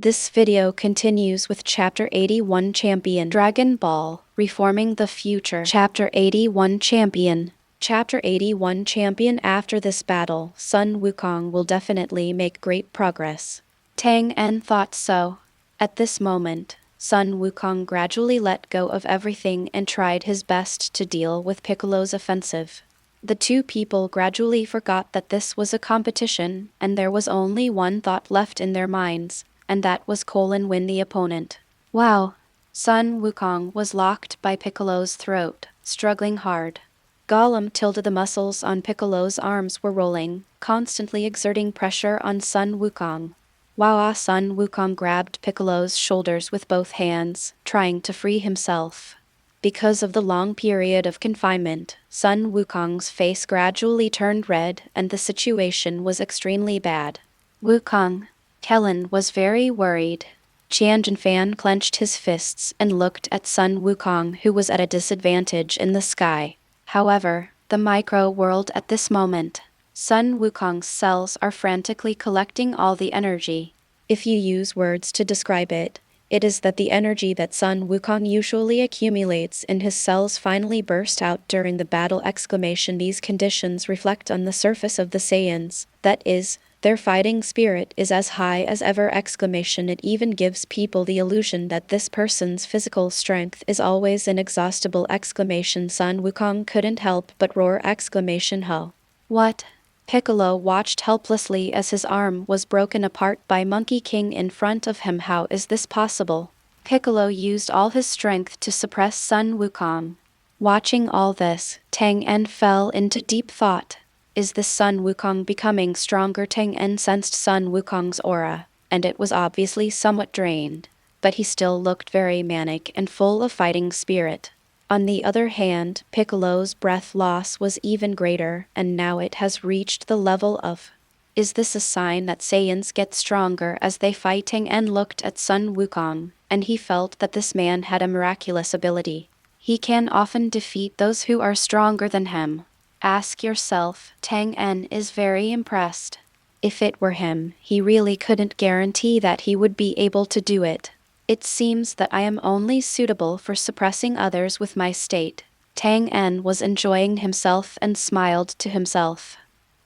This video continues with Chapter 81 Champion Dragon Ball, Reforming the Future. Chapter 81 Champion. Chapter 81 Champion. After this battle, Sun Wukong will definitely make great progress. Tang En thought so. At this moment, Sun Wukong gradually let go of everything and tried his best to deal with Piccolo's offensive. The two people gradually forgot that this was a competition, and there was only one thought left in their minds, and that was win the opponent. Wow! Sun Wukong was locked by Piccolo's throat, struggling hard. Gollum tilted the muscles on Piccolo's arms were rolling, constantly exerting pressure on Sun Wukong. Wow! Sun Wukong grabbed Piccolo's shoulders with both hands, trying to free himself. Because of the long period of confinement, Sun Wukong's face gradually turned red and the situation was extremely bad. Wukong. Kellen was very worried. Qian Jinfan clenched his fists and looked at Sun Wukong, who was at a disadvantage in the sky. However, the micro-world at this moment, Sun Wukong's cells are frantically collecting all the energy. If you use words to describe it, it is that the energy that Sun Wukong usually accumulates in his cells finally burst out during the battle! These conditions reflect on the surface of the Saiyans, that is, their fighting spirit is as high as ever! It even gives people the illusion that this person's physical strength is always inexhaustible! Sun Wukong couldn't help but roar! Ho! What? Piccolo watched helplessly as his arm was broken apart by Monkey King in front of him. How is this possible? Piccolo used all his strength to suppress Sun Wukong. Watching all this, Tang En fell into deep thought. Is this Sun Wukong becoming stronger? Tang En sensed Sun Wukong's aura, and it was obviously somewhat drained, but he still looked very manic and full of fighting spirit. On the other hand, Piccolo's breath loss was even greater, and now it has reached the level of... Is this a sign that Saiyans get stronger as they fight? Tang En looked at Sun Wukong, and he felt that this man had a miraculous ability. He can often defeat those who are stronger than him. Ask yourself, Tang En is very impressed. If it were him, he really couldn't guarantee that he would be able to do it. It seems that I am only suitable for suppressing others with my state. Tang En was enjoying himself and smiled to himself.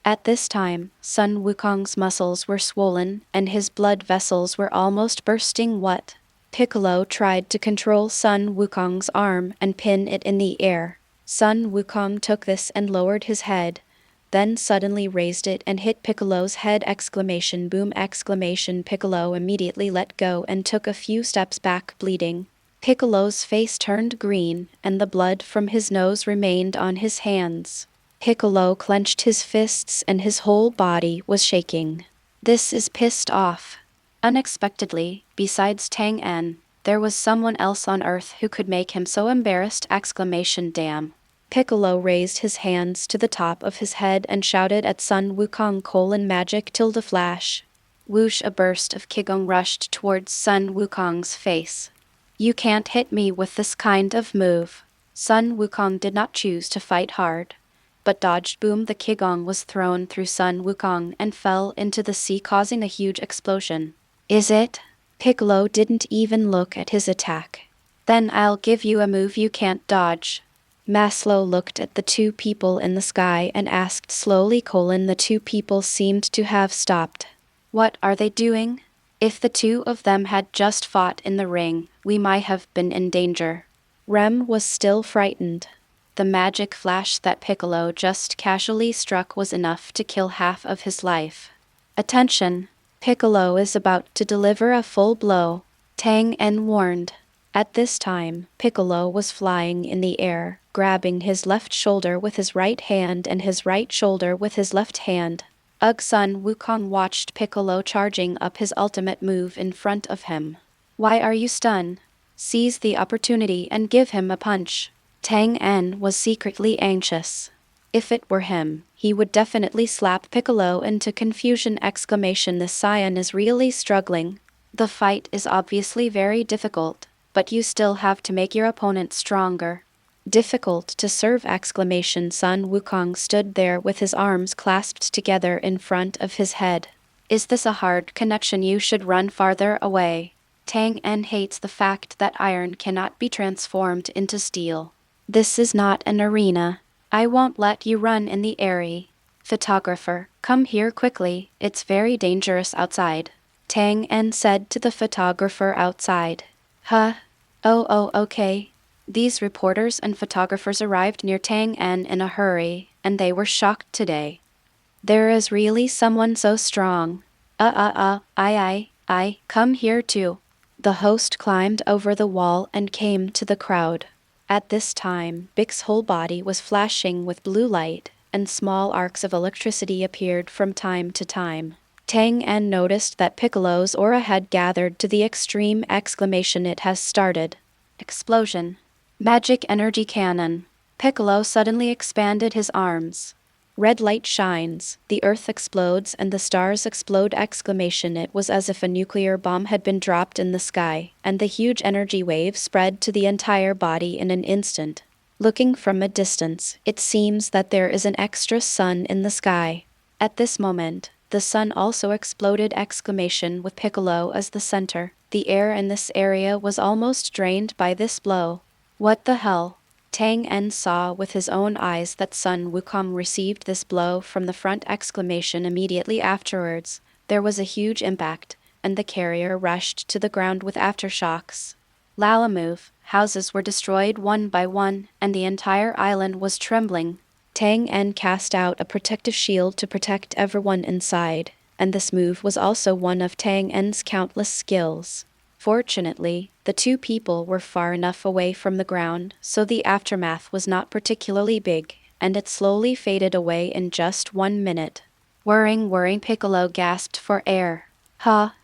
At this time, Sun Wukong's muscles were swollen and his blood vessels were almost bursting. What? Piccolo tried to control Sun Wukong's arm and pin it in the air. Sun Wukong took this and lowered his head, then suddenly raised it and hit Piccolo's head! Boom! Piccolo immediately let go and took a few steps back, bleeding. Piccolo's face turned green, and the blood from his nose remained on his hands. Piccolo clenched his fists and his whole body was shaking. This is pissed off. Unexpectedly, besides Tang En, there was someone else on Earth who could make him so embarrassed! Damn. Piccolo raised his hands to the top of his head and shouted at Sun Wukong: magic tilde flash. Whoosh! A burst of Qigong rushed towards Sun Wukong's face. You can't hit me with this kind of move. Sun Wukong did not choose to fight hard, but dodged. Boom! The Qigong was thrown through Sun Wukong and fell into the sea, causing a huge explosion. Is it? Piccolo didn't even look at his attack. Then I'll give you a move you can't dodge. Maslow looked at the two people in the sky and asked slowly: The two people seemed to have stopped. What are they doing? If the two of them had just fought in the ring, we might have been in danger. Rem was still frightened. The magic flash that Piccolo just casually struck was enough to kill half of his life. Attention! Piccolo is about to deliver a full blow. Tang En warned. At this time, Piccolo was flying in the air, grabbing his left shoulder with his right hand and his right shoulder with his left hand. Sun Wukong watched Piccolo charging up his ultimate move in front of him. Why are you stunned? Seize the opportunity and give him a punch. Tang En was secretly anxious. If it were him, he would definitely slap Piccolo into confusion! This Saiyan is really struggling. The fight is obviously very difficult, but you still have to make your opponent stronger. Difficult to serve! Sun Wukong stood there with his arms clasped together in front of his head. Is this a hard connection? You should run farther away. Tang En hates the fact that iron cannot be transformed into steel. This is not an arena. I won't let you run in the area. Photographer, come here quickly, it's very dangerous outside. Tang En said to the photographer outside. Huh? Oh, okay. These reporters and photographers arrived near Tang En in a hurry, and they were shocked today. There is really someone so strong. I, come here too. The host climbed over the wall and came to the crowd. At this time, Bic's whole body was flashing with blue light, and small arcs of electricity appeared from time to time. Tang En noticed that Piccolo's aura had gathered to the extreme. It has started. Explosion. Magic energy cannon. Piccolo suddenly expanded his arms. Red light shines, the earth explodes and the stars explode! It was as if a nuclear bomb had been dropped in the sky, and the huge energy wave spread to the entire body in an instant. Looking from a distance, it seems that there is an extra sun in the sky. At this moment, the sun also exploded! With Piccolo as the center. The air in this area was almost drained by this blow. What the hell? Tang En saw with his own eyes that Sun Wukong received this blow from the front! Immediately afterwards, there was a huge impact, and the carrier rushed to the ground with aftershocks. Lalamove, houses were destroyed one by one, and the entire island was trembling. Tang En cast out a protective shield to protect everyone inside, and this move was also one of Tang En's countless skills. Fortunately, the two people were far enough away from the ground, so the aftermath was not particularly big, and it slowly faded away in just 1 minute. Worrying, Piccolo gasped for air. Ha.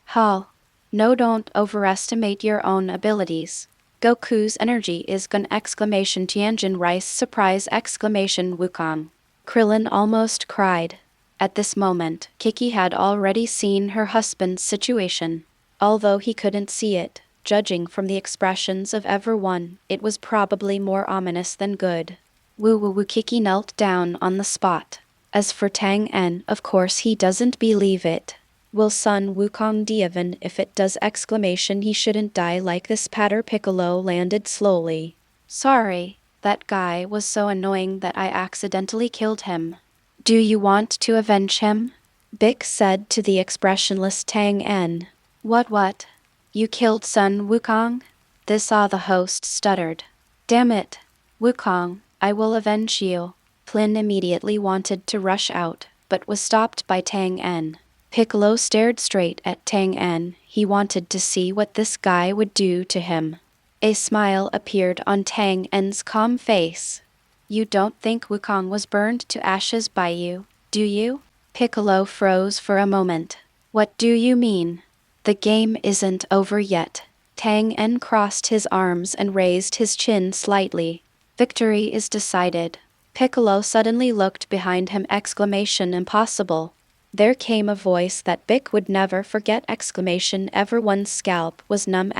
No, don't overestimate your own abilities. Goku's energy is gone! Tianjin Rice surprise! Wukong. Krillin almost cried. At this moment, Kiki had already seen her husband's situation. Although he couldn't see it, judging from the expressions of everyone, it was probably more ominous than good. Woo, Kiki knelt down on the spot. As for Tang En, of course he doesn't believe it. Will Sun Wukong even if it does! He shouldn't die like this. Piccolo landed slowly. Sorry, that guy was so annoying that I accidentally killed him. Do you want to avenge him? Bic said to the expressionless Tang En. What? You killed Sun Wukong? This saw the host stuttered. Damn it. Wukong, I will avenge you. Plin immediately wanted to rush out, but was stopped by Tang En. Piccolo stared straight at Tang En. He wanted to see what this guy would do to him. A smile appeared on Tang En's calm face. You don't think Wukong was burned to ashes by you, do you? Piccolo froze for a moment. What do you mean? The game isn't over yet. Tang En crossed his arms and raised his chin slightly. Victory is decided. Piccolo suddenly looked behind him! Impossible. There came a voice that Bic would never forget! Everyone's scalp was numb!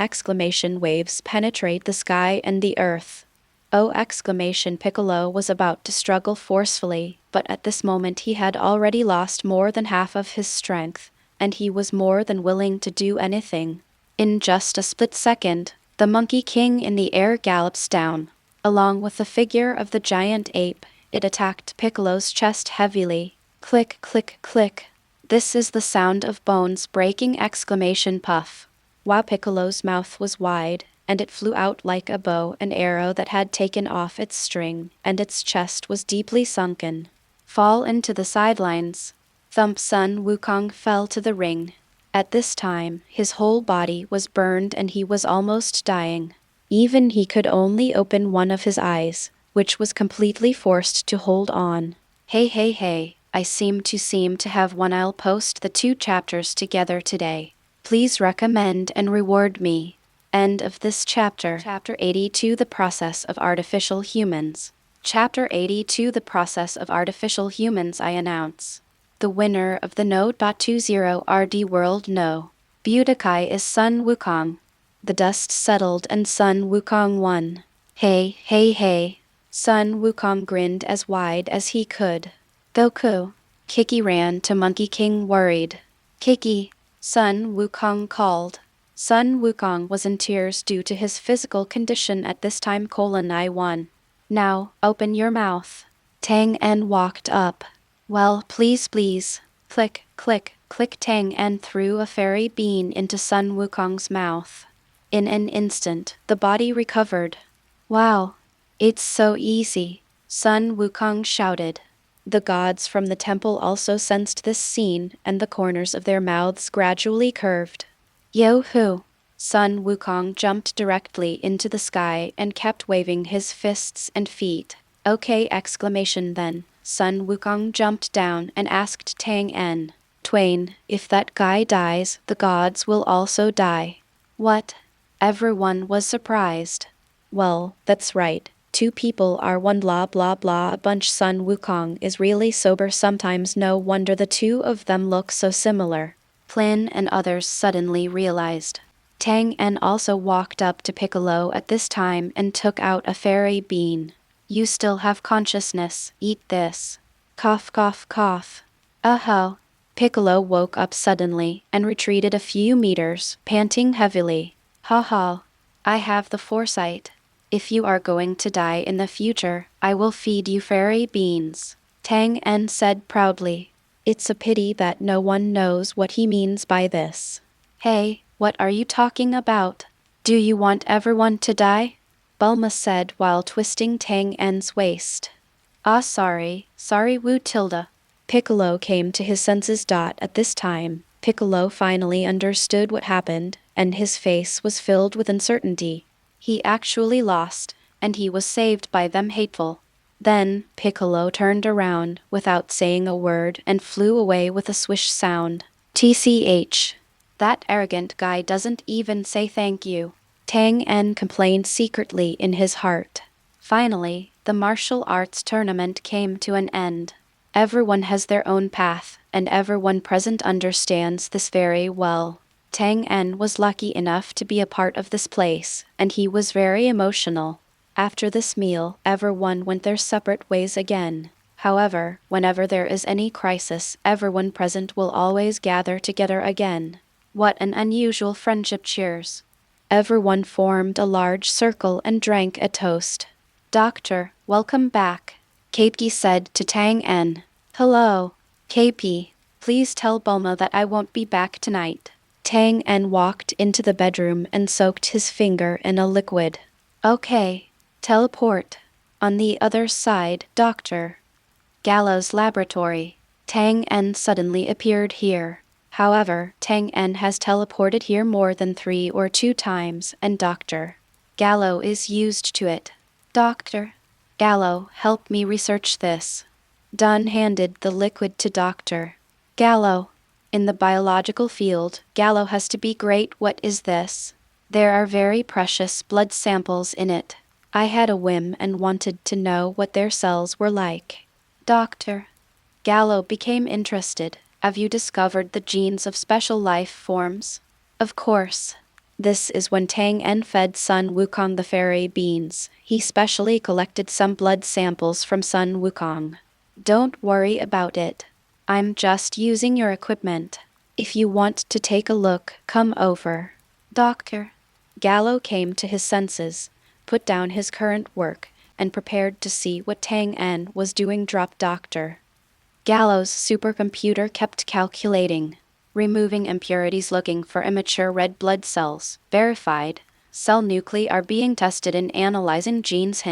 Waves penetrate the sky and the earth. Oh! Piccolo was about to struggle forcefully, but at this moment he had already lost more than half of his strength, and he was more than willing to do anything. In just a split second, the Monkey King in the air gallops down. Along with the figure of the giant ape, it attacked Piccolo's chest heavily. Click, click, click. This is the sound of bones breaking! Puff. While Piccolo's mouth was wide, and it flew out like a bow, an arrow that had taken off its string, and its chest was deeply sunken. Fall into the sidelines. Thump! Sun Wukong fell to the ring. At this time, his whole body was burned and he was almost dying. Even he could only open one of his eyes, which was completely forced to hold on. Hey, I seem to have one. I'll post the 2 chapters together today. Please recommend and reward me. End of this chapter. Chapter 82, The Process of Artificial Humans. Chapter 82, The Process of Artificial Humans. I announce the winner of the No.20 RD World No. Budokai is Sun Wukong. The dust settled and Sun Wukong won. Hey. Sun Wukong grinned as wide as he could. Goku. Kiki ran to Monkey King worried. Kiki, Sun Wukong called. Sun Wukong was in tears due to his physical condition at this time. I1. Now, open your mouth. Tang En walked up. Well, please, please. Click, click, click. Tang En threw a fairy bean into Sun Wukong's mouth. In an instant, the body recovered. Wow, it's so easy, Sun Wukong shouted. The gods from the temple also sensed this scene, and the corners of their mouths gradually curved. Yo-hoo! Sun Wukong jumped directly into the sky and kept waving his fists and feet. Okay! Then, Sun Wukong jumped down and asked Tang En, Twain, if that guy dies, the gods will also die. What? Everyone was surprised. Well, that's right. Two people are one blah blah blah a bunch. Sun Wukong is really sober sometimes, no wonder the two of them look so similar. Plin and others suddenly realized. Tang En also walked up to Piccolo at this time and took out a fairy bean. You still have consciousness, eat this. Cough cough cough. Uh-huh. Piccolo woke up suddenly and retreated a few meters, panting heavily. Ha ha. I have the foresight. If you are going to die in the future, I will feed you fairy beans, Tang En said proudly. It's a pity that no one knows what he means by this. Hey, what are you talking about? Do you want everyone to die? Bulma said while twisting Tang En's waist. Ah, sorry Wu Tilda. Piccolo came to his senses. At this time, Piccolo finally understood what happened, and his face was filled with uncertainty. He actually lost, and he was saved by them hateful. Then, Piccolo turned around without saying a word and flew away with a swish sound. TCH. That arrogant guy doesn't even say thank you, Tang En complained secretly in his heart. Finally, the martial arts tournament came to an end. Everyone has their own path, and everyone present understands this very well. Tang En was lucky enough to be a part of this place, and he was very emotional. After this meal, everyone went their separate ways again. However, whenever there is any crisis, everyone present will always gather together again. What an unusual friendship. Cheers. Everyone formed a large circle and drank a toast. Doctor, welcome back, Kaiou said to Tang En. Hello, Kaiou. Please tell Bulma that I won't be back tonight. Tang En walked into the bedroom and soaked his finger in a liquid. Okay. Teleport. On the other side, Doctor. Gallows Laboratory. Tang En suddenly appeared here. However, Tang En has teleported here more than 3 or 2 times, and Dr. Gallo is used to it. Doctor. Gallo, help me research this. Dunn handed the liquid to Dr. Gallo. In the biological field, Gallo has to be great. What is this? There are very precious blood samples in it. I had a whim and wanted to know what their cells were like. Doctor. Gallo became interested. Have you discovered the genes of special life forms? Of course. This is when Tang En fed Sun Wukong the fairy beans. He specially collected some blood samples from Sun Wukong. Don't worry about it. I'm just using your equipment. If you want to take a look, come over. Doctor. Gallo came to his senses, put down his current work, and prepared to see what Tang En was doing. Doctor. Gallo's supercomputer kept calculating, removing impurities, looking for immature red blood cells. Verified. Cell nuclei are being tested in analyzing genes.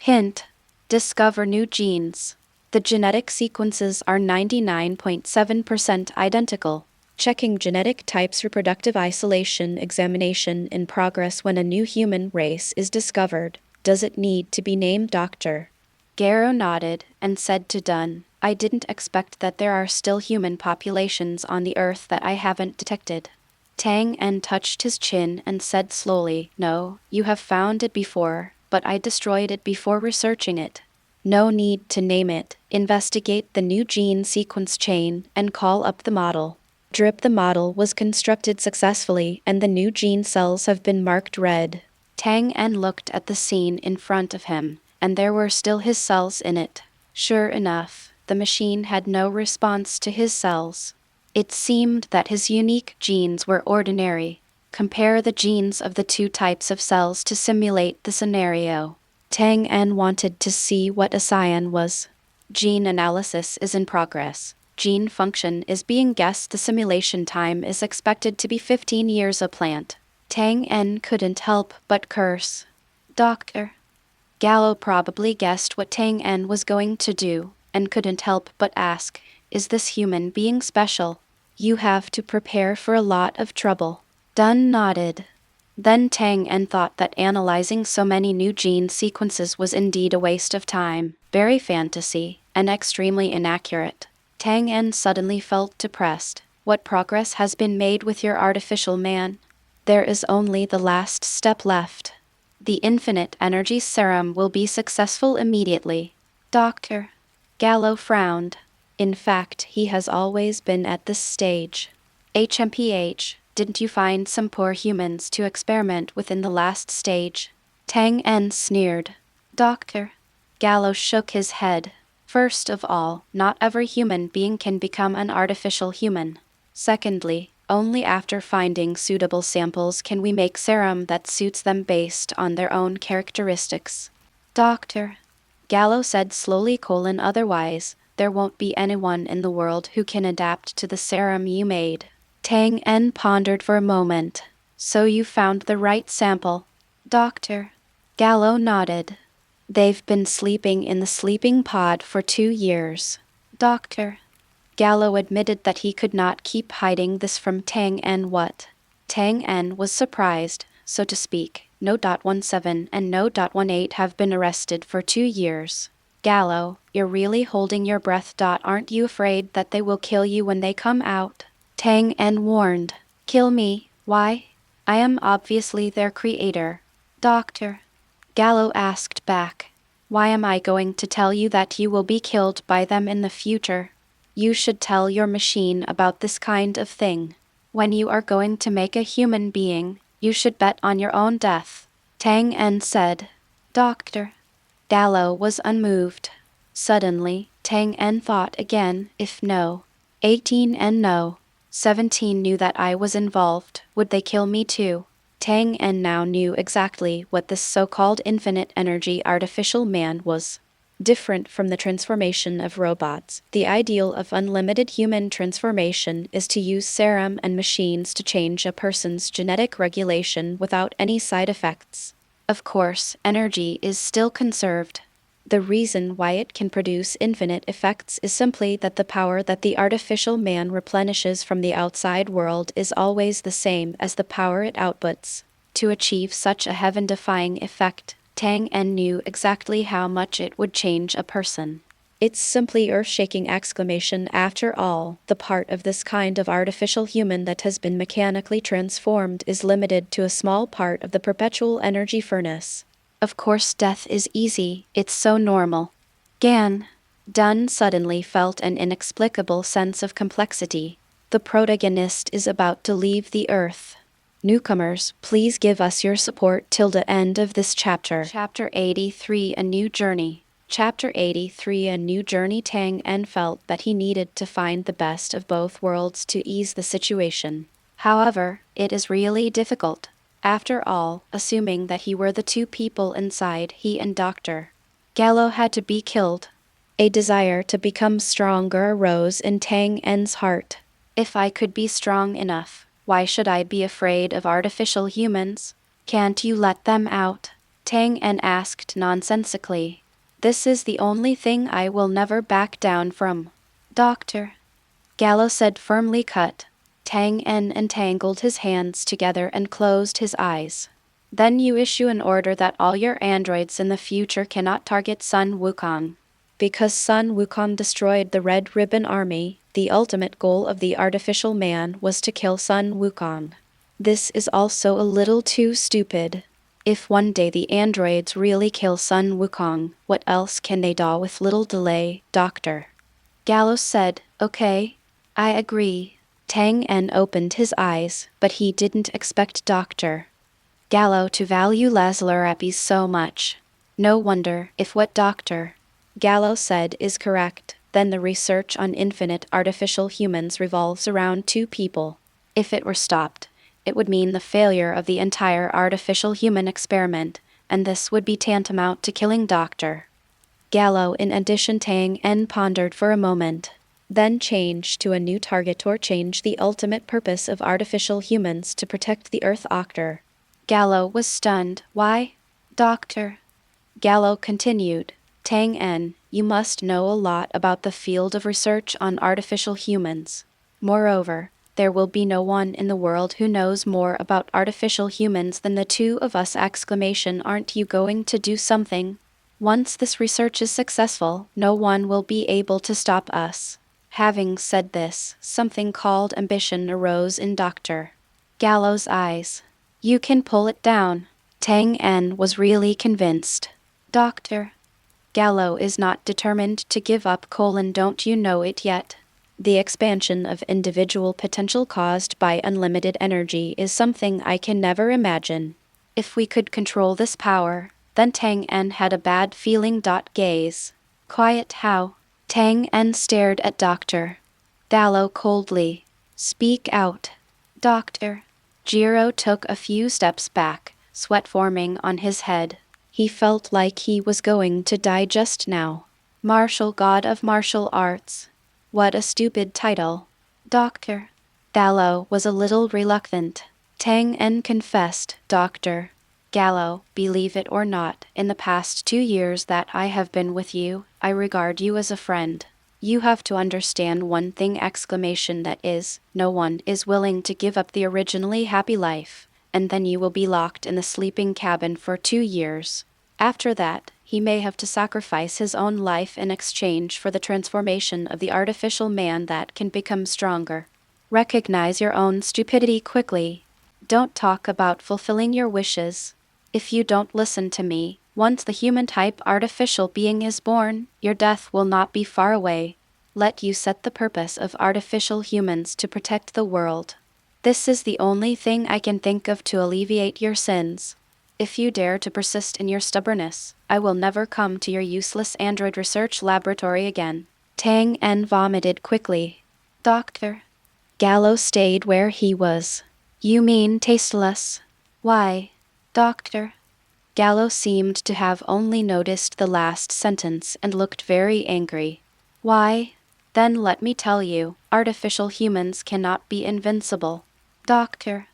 Hint. Discover new genes. The genetic sequences are 99.7% identical. Checking genetic types. Reproductive isolation examination in progress. When a new human race is discovered, does it need to be named? Doctor. Garrow nodded and said to Dunn, I didn't expect that there are still human populations on the Earth that I haven't detected. Tang En touched his chin and said slowly, No, you have found it before, but I destroyed it before researching it. No need to name it. Investigate the new gene sequence chain and call up the model. Drip. The model was constructed successfully and the new gene cells have been marked red. Tang En looked at the scene in front of him, and there were still his cells in it. Sure enough, the machine had no response to his cells. It seemed that his unique genes were ordinary. Compare the genes of the two types of cells to simulate the scenario. Tang En wanted to see what a cyan was. Gene analysis is in progress. Gene function is being guessed. The simulation time is expected to be 15 years. A plant. Tang En couldn't help but curse. Doctor. Gallo probably guessed what Tang En was going to do, and couldn't help but ask, is this human being special? You have to prepare for a lot of trouble. Dunn nodded. Then Tang En thought that analyzing so many new gene sequences was indeed a waste of time, very fantasy, and extremely inaccurate. Tang En suddenly felt depressed. What progress has been made with your artificial man? There is only the last step left. The infinite energy serum will be successful immediately. Doctor. Gallo frowned. In fact, he has always been at this stage. HMPH, didn't you find some poor humans to experiment with in the last stage? Tang En sneered. Doctor. Gallo shook his head. First of all, not every human being can become an artificial human. Secondly, only after finding suitable samples can we make serum that suits them based on their own characteristics. Doctor. Gallo said slowly: otherwise, there won't be anyone in the world who can adapt to the serum you made. Tang En pondered for a moment. So you found the right sample? Doctor. Gallo nodded. They've been sleeping in the sleeping pod for 2 years. Doctor. Gallo admitted that he could not keep hiding this from Tang En. What? Tang En was surprised, so to speak. No. 17 and No. 18 have been arrested for 2 years. Gallo, you're really holding your breath. Aren't you afraid that they will kill you when they come out? Tang En warned. Kill me? Why? I am obviously their creator. Doctor. Gallo asked back. Why am I going to tell you that you will be killed by them in the future? You should tell your machine about this kind of thing. When you are going to make a human being, you should bet on your own death. Tang En said. Doctor. Gallo was unmoved. Suddenly, Tang En thought again, if No. 18 and No. 17 knew that I was involved, would they kill me too? Tang En now knew exactly what this so-called infinite energy artificial man was. Different from the transformation of robots, the ideal of unlimited human transformation is to use serum and machines to change a person's genetic regulation without any side effects. Of course, energy is still conserved. The reason why it can produce infinite effects is simply that the power that the artificial man replenishes from the outside world is always the same as the power it outputs. To achieve such a heaven-defying effect, Tang En knew exactly how much it would change a person. It's simply earth-shaking exclamation. After all, the part of this kind of artificial human that has been mechanically transformed is limited to a small part of the perpetual energy furnace. Of course death is easy, it's so normal. Gan. Dunn suddenly felt an inexplicable sense of complexity. The protagonist is about to leave the Earth. Newcomers, please give us your support till the end of this chapter. Chapter 83, A New Journey. Chapter 83, A New Journey. Tang En felt that he needed to find the best of both worlds to ease the situation. However, it is really difficult. After all, assuming that he were the two people inside, he and Dr. Gallo had to be killed. A desire to become stronger arose in Tang En's heart. If I could be strong enough, why should I be afraid of artificial humans? Can't you let them out? Tang En asked nonsensically. This is the only thing I will never back down from. Doctor. Gallo said firmly. Cut. Tang En entangled his hands together and closed his eyes. Then you issue an order that all your androids in the future cannot target Sun Wukong. Because Sun Wukong destroyed the Red Ribbon Army, the ultimate goal of the artificial man was to kill Sun Wukong. This is also a little too stupid. If one day the androids really kill Sun Wukong, what else can they do with little delay, Doctor? Gallo said, Okay. I agree. Tang En opened his eyes, but he didn't expect Dr. Gallo to value Lazarapis so much. No wonder if what Dr. Gallo said is correct, then the research on infinite artificial humans revolves around two people. If it were stopped, it would mean the failure of the entire artificial human experiment, and this would be tantamount to killing Dr. Gallo. In addition, Tang En pondered for a moment, then changed to a new target or change the ultimate purpose of artificial humans to protect the Earth Octor. Gallo was stunned. Why? Doctor. Gallo continued, Tang En, you must know a lot about the field of research on artificial humans. Moreover, there will be no one in the world who knows more about artificial humans than the two of us! Aren't you going to do something? Once this research is successful, no one will be able to stop us. Having said this, something called ambition arose in Dr. Gallo's eyes. You can pull it down. Tang En was really convinced. Dr. Gallo is not determined to give up. Don't you know it yet? The expansion of individual potential caused by unlimited energy is something I can never imagine. If we could control this power, then Tang En had a bad feeling. Gaze. Quiet. How? Tang En stared at Dr. Gallo coldly. Speak out. Doctor. Jiro took a few steps back, sweat forming on his head. He felt like he was going to die just now. Martial God of Martial Arts. What a stupid title. Doctor. Gallo was a little reluctant. Tang En confessed, Dr. Gallo, believe it or not, in the past 2 years that I have been with you, I regard you as a friend. You have to understand one thing! That is, no one is willing to give up the originally happy life, and then you will be locked in the sleeping cabin for 2 years. After that, he may have to sacrifice his own life in exchange for the transformation of the artificial man that can become stronger. Recognize your own stupidity quickly. Don't talk about fulfilling your wishes. If you don't listen to me, once the human-type artificial being is born, your death will not be far away. Let you set the purpose of artificial humans to protect the world. This is the only thing I can think of to alleviate your sins. If you dare to persist in your stubbornness, I will never come to your useless android research laboratory again. Tang En vomited quickly. Doctor. Gallo stayed where he was. You mean tasteless? Why? Doctor. Gallo seemed to have only noticed the last sentence and looked very angry. Why? Then let me tell you, artificial humans cannot be invincible. Doctor.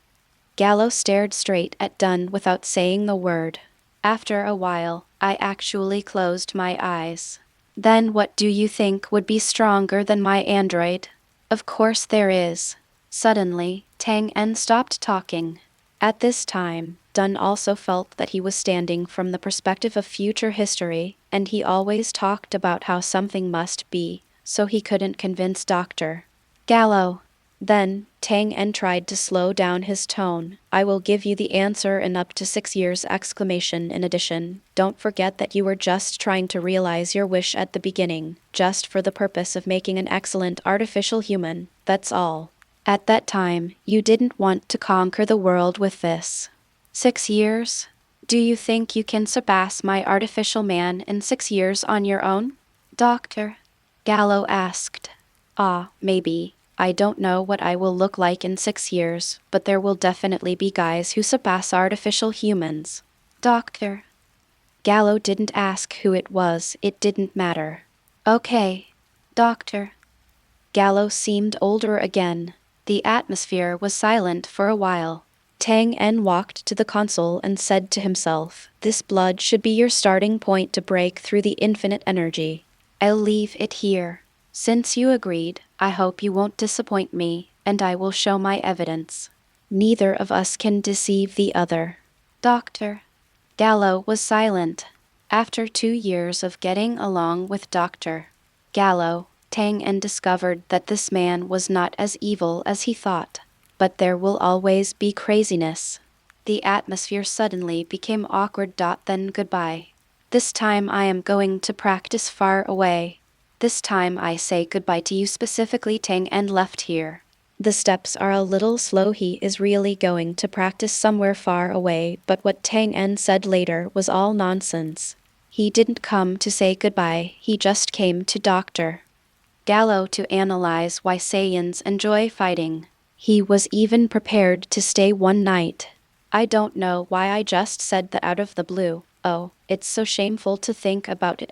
Gallo stared straight at Dunn without saying a word. After a while, I actually closed my eyes. Then what do you think would be stronger than my android? Of course there is. Suddenly, Tang En stopped talking. At this time, Dunn also felt that he was standing from the perspective of future history, and he always talked about how something must be, so he couldn't convince Dr. Gallo. Then, Tang En tried to slow down his tone. I will give you the answer in up to 6 years! In addition, don't forget that you were just trying to realize your wish at the beginning, just for the purpose of making an excellent artificial human, that's all. At that time, you didn't want to conquer the world with this. 6 years? Do you think you can surpass my artificial man in 6 years on your own? Doctor. Gallo asked. Maybe. I don't know what I will look like in 6 years, but there will definitely be guys who surpass artificial humans. Doctor. Gallo didn't ask who it was, it didn't matter. Okay. Doctor. Gallo seemed older again. The atmosphere was silent for a while. Tang En walked to the console and said to himself, this blood should be your starting point to break through the infinite energy. I'll leave it here. Since you agreed, I hope you won't disappoint me, and I will show my evidence. Neither of us can deceive the other. Doctor. Gallo was silent. After 2 years of getting along with Dr. Gallo, Tang En discovered that this man was not as evil as he thought. But there will always be craziness. The atmosphere suddenly became awkward. Then goodbye. This time I am going to practice far away. This time I say goodbye to you specifically. Tang En left here. The steps are a little slow. He is really going to practice somewhere far away, but what Tang En said later was all nonsense. He didn't come to say goodbye, he just came to Dr. Gallo to analyze why Saiyans enjoy fighting. He was even prepared to stay one night. I don't know why I just said that out of the blue. Oh, it's so shameful to think about it!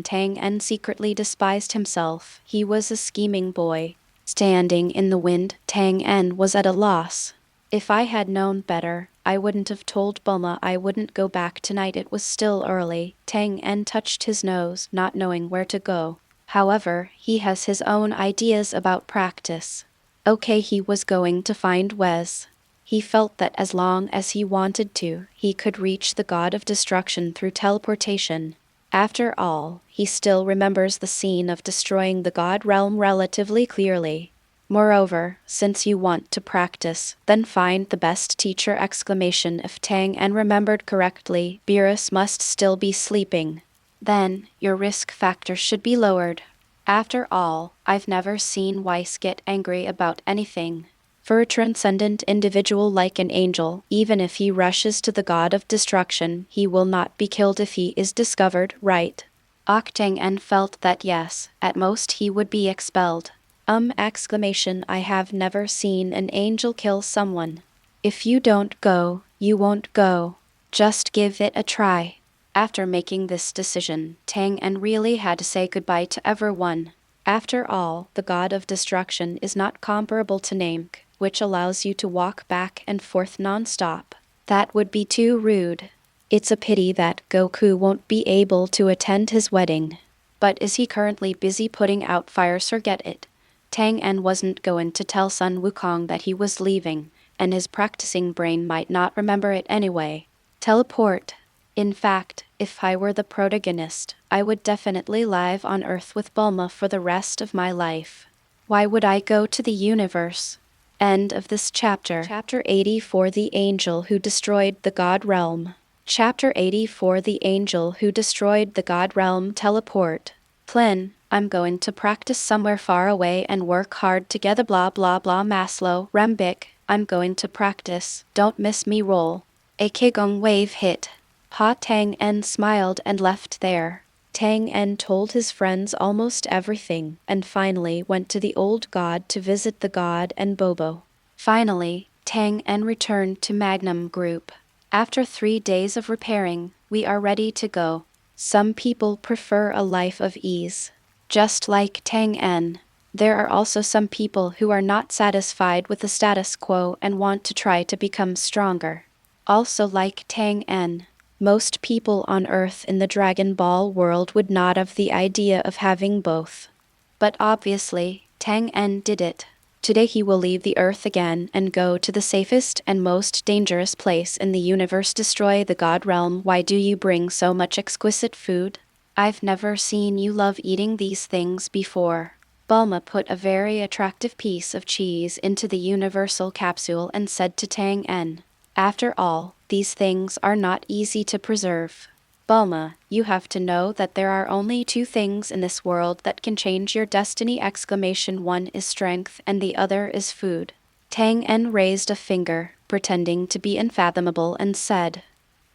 Tang En secretly despised himself. He was a scheming boy. Standing in the wind, Tang En was at a loss. If I had known better, I wouldn't have told Bulma I wouldn't go back tonight. It was still early. Tang En touched his nose, not knowing where to go. However, he has his own ideas about practice. Okay, he was going to find Wes. He felt that as long as he wanted to, he could reach the god of destruction through teleportation. After all, he still remembers the scene of destroying the god realm relatively clearly. Moreover, since you want to practice, then find the best teacher! If Tang En remembered correctly, Beerus must still be sleeping. Then, your risk factor should be lowered. After all, I've never seen Weiss get angry about anything. For a transcendent individual like an angel, even if he rushes to the god of destruction, he will not be killed if he is discovered, right? Tang En felt that yes, at most he would be expelled. I have never seen an angel kill someone. If you don't go, you won't go. Just give it a try. After making this decision, Tang En really had to say goodbye to everyone. After all, the god of destruction is not comparable to Namek, which allows you to walk back and forth non-stop. That would be too rude. It's a pity that Goku won't be able to attend his wedding. But is he currently busy putting out fires? Forget it. Tang En wasn't going to tell Sun Wukong that he was leaving, and his practicing brain might not remember it anyway. Teleport. In fact, if I were the protagonist, I would definitely live on Earth with Bulma for the rest of my life. Why would I go to the universe? End of this chapter. Chapter 84: The Angel Who Destroyed the God Realm. Chapter 84: The Angel Who Destroyed the God Realm. Teleport. Plan. I'm going to practice somewhere far away and work hard together. Blah blah blah. Maslow. Rembik. I'm going to practice. Don't miss me. Roll. A Kigong wave hit. Tang En smiled and left there. Tang En told his friends almost everything, and finally went to the old god to visit the god and Bobo. Finally, Tang En returned to Magnum Group. After 3 days of repairing, we are ready to go. Some people prefer a life of ease. Just like Tang En, there are also some people who are not satisfied with the status quo and want to try to become stronger. Also like Tang En, most people on Earth in the Dragon Ball world would not have the idea of having both. But obviously, Tang En did it. Today he will leave the Earth again and go to the safest and most dangerous place in the universe. Destroy the God Realm. Why do you bring so much exquisite food? I've never seen you love eating these things before. Bulma put a very attractive piece of cheese into the universal capsule and said to Tang En, "After all, these things are not easy to preserve. Bulma, you have to know that there are only 2 things in this world that can change your destiny!" One is strength and the other is food. Tang En raised a finger, pretending to be unfathomable, and said.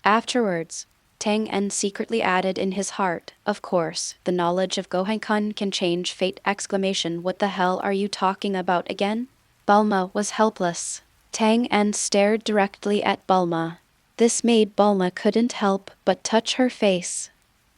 Afterwards, Tang En secretly added in his heart, "Of course, the knowledge of Gohan-kun can change fate!" What the hell are you talking about again? Bulma was helpless. Tang En stared directly at Bulma. This made Bulma couldn't help but touch her face.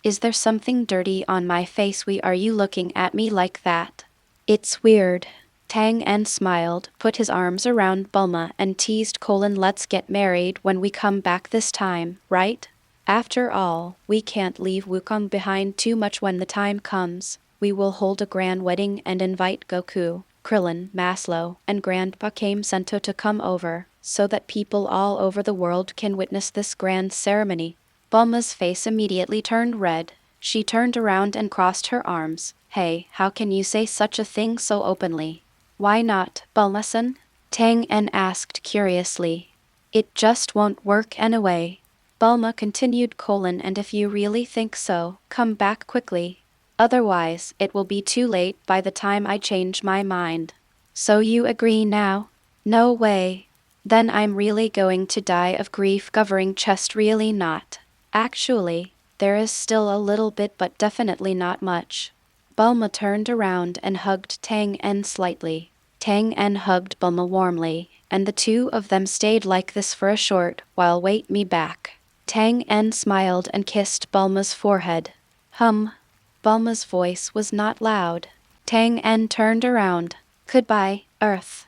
Is there something dirty on my face? Why are you looking at me like that? It's weird. Tang En smiled, put his arms around Bulma, and teased, "Let's get married when we come back this time, right? After all, we can't leave Wukong behind too much. When the time comes, we will hold a grand wedding and invite Goku, Krillin, Maslow, and Grandpa Kame Sento to come over, so that people all over the world can witness this grand ceremony." Bulma's face immediately turned red. She turned around and crossed her arms. "Hey, how can you say such a thing so openly?" "Why not, Bulma-san?" Tang En asked curiously. "It just won't work anyway." Bulma continued, "And if you really think so, come back quickly. Otherwise, it will be too late by the time I change my mind." "So you agree now?" "No way. Then I'm really going to die of grief." Covering chest. "Really not. Actually, there is still a little bit, but definitely not much." Bulma turned around and hugged Tang En slightly. Tang En hugged Bulma warmly, and the two of them stayed like this for a short while. Wait me back. Tang En smiled and kissed Bulma's forehead. Bulma's voice was not loud. Tang En turned around. Goodbye, Earth.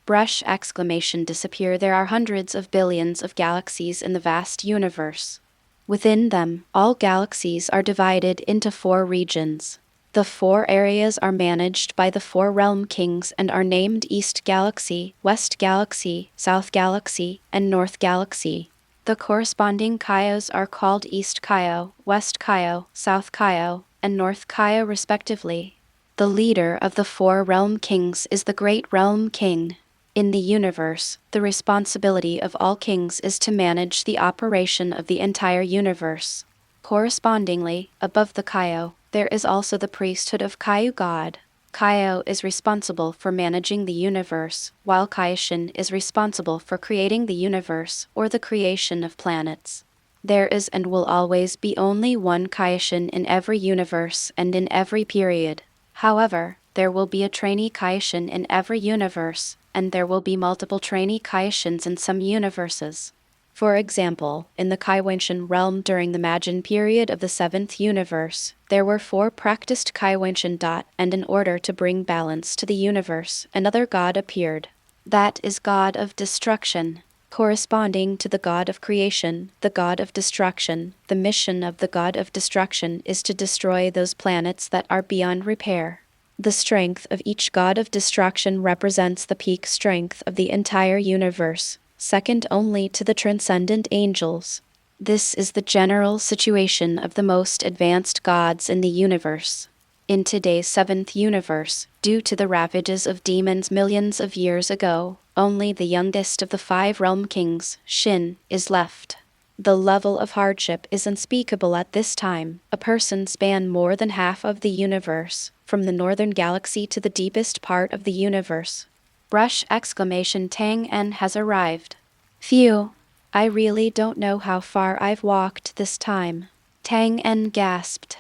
Brush exclamation disappear. There are hundreds of billions of galaxies in the vast universe. Within them, all galaxies are divided into 4 regions. The 4 areas are managed by the 4 realm kings and are named East Galaxy, West Galaxy, South Galaxy, and North Galaxy. The corresponding Kaious are called East Kaiou, West Kaiou, South Kaiou, and North Kaiou respectively. The leader of the 4 realm kings is the Great Realm King. In the universe, the responsibility of all kings is to manage the operation of the entire universe. Correspondingly, above the Kaiou, there is also the priesthood of Kaiou God. Kaiou is responsible for managing the universe, while Kaioshin is responsible for creating the universe or the creation of planets. There is and will always be only one Kaioshin in every universe and in every period. However, there will be a trainee Kaioshin in every universe, and there will be multiple trainee Kaioshins in some universes. For example, in the Kaiwenshin realm during the Majin period of the 7th universe, there were 4 practiced Kaiwenshin. And in order to bring balance to the universe, another god appeared. That is God of Destruction. Corresponding to the God of Creation, the God of Destruction, the mission of the God of Destruction is to destroy those planets that are beyond repair. The strength of each God of Destruction represents the peak strength of the entire universe, second only to the transcendent angels. This is the general situation of the most advanced gods in the universe. In today's 7th universe, due to the ravages of demons millions of years ago, only the youngest of the 5 realm kings, Shin, is left. The level of hardship is unspeakable at this time. A person spans more than half of the universe, from the northern galaxy to the deepest part of the universe. Brush exclamation Tang En has arrived. Phew, I really don't know how far I've walked this time. Tang En gasped.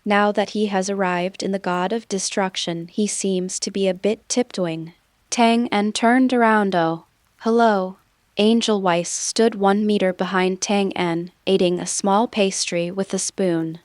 Now that he has arrived in the God of Destruction, he seems to be a bit tiptoeing. Tang En turned around. Oh, hello. Angel Weiss stood 1 meter behind Tang En, eating a small pastry with a spoon.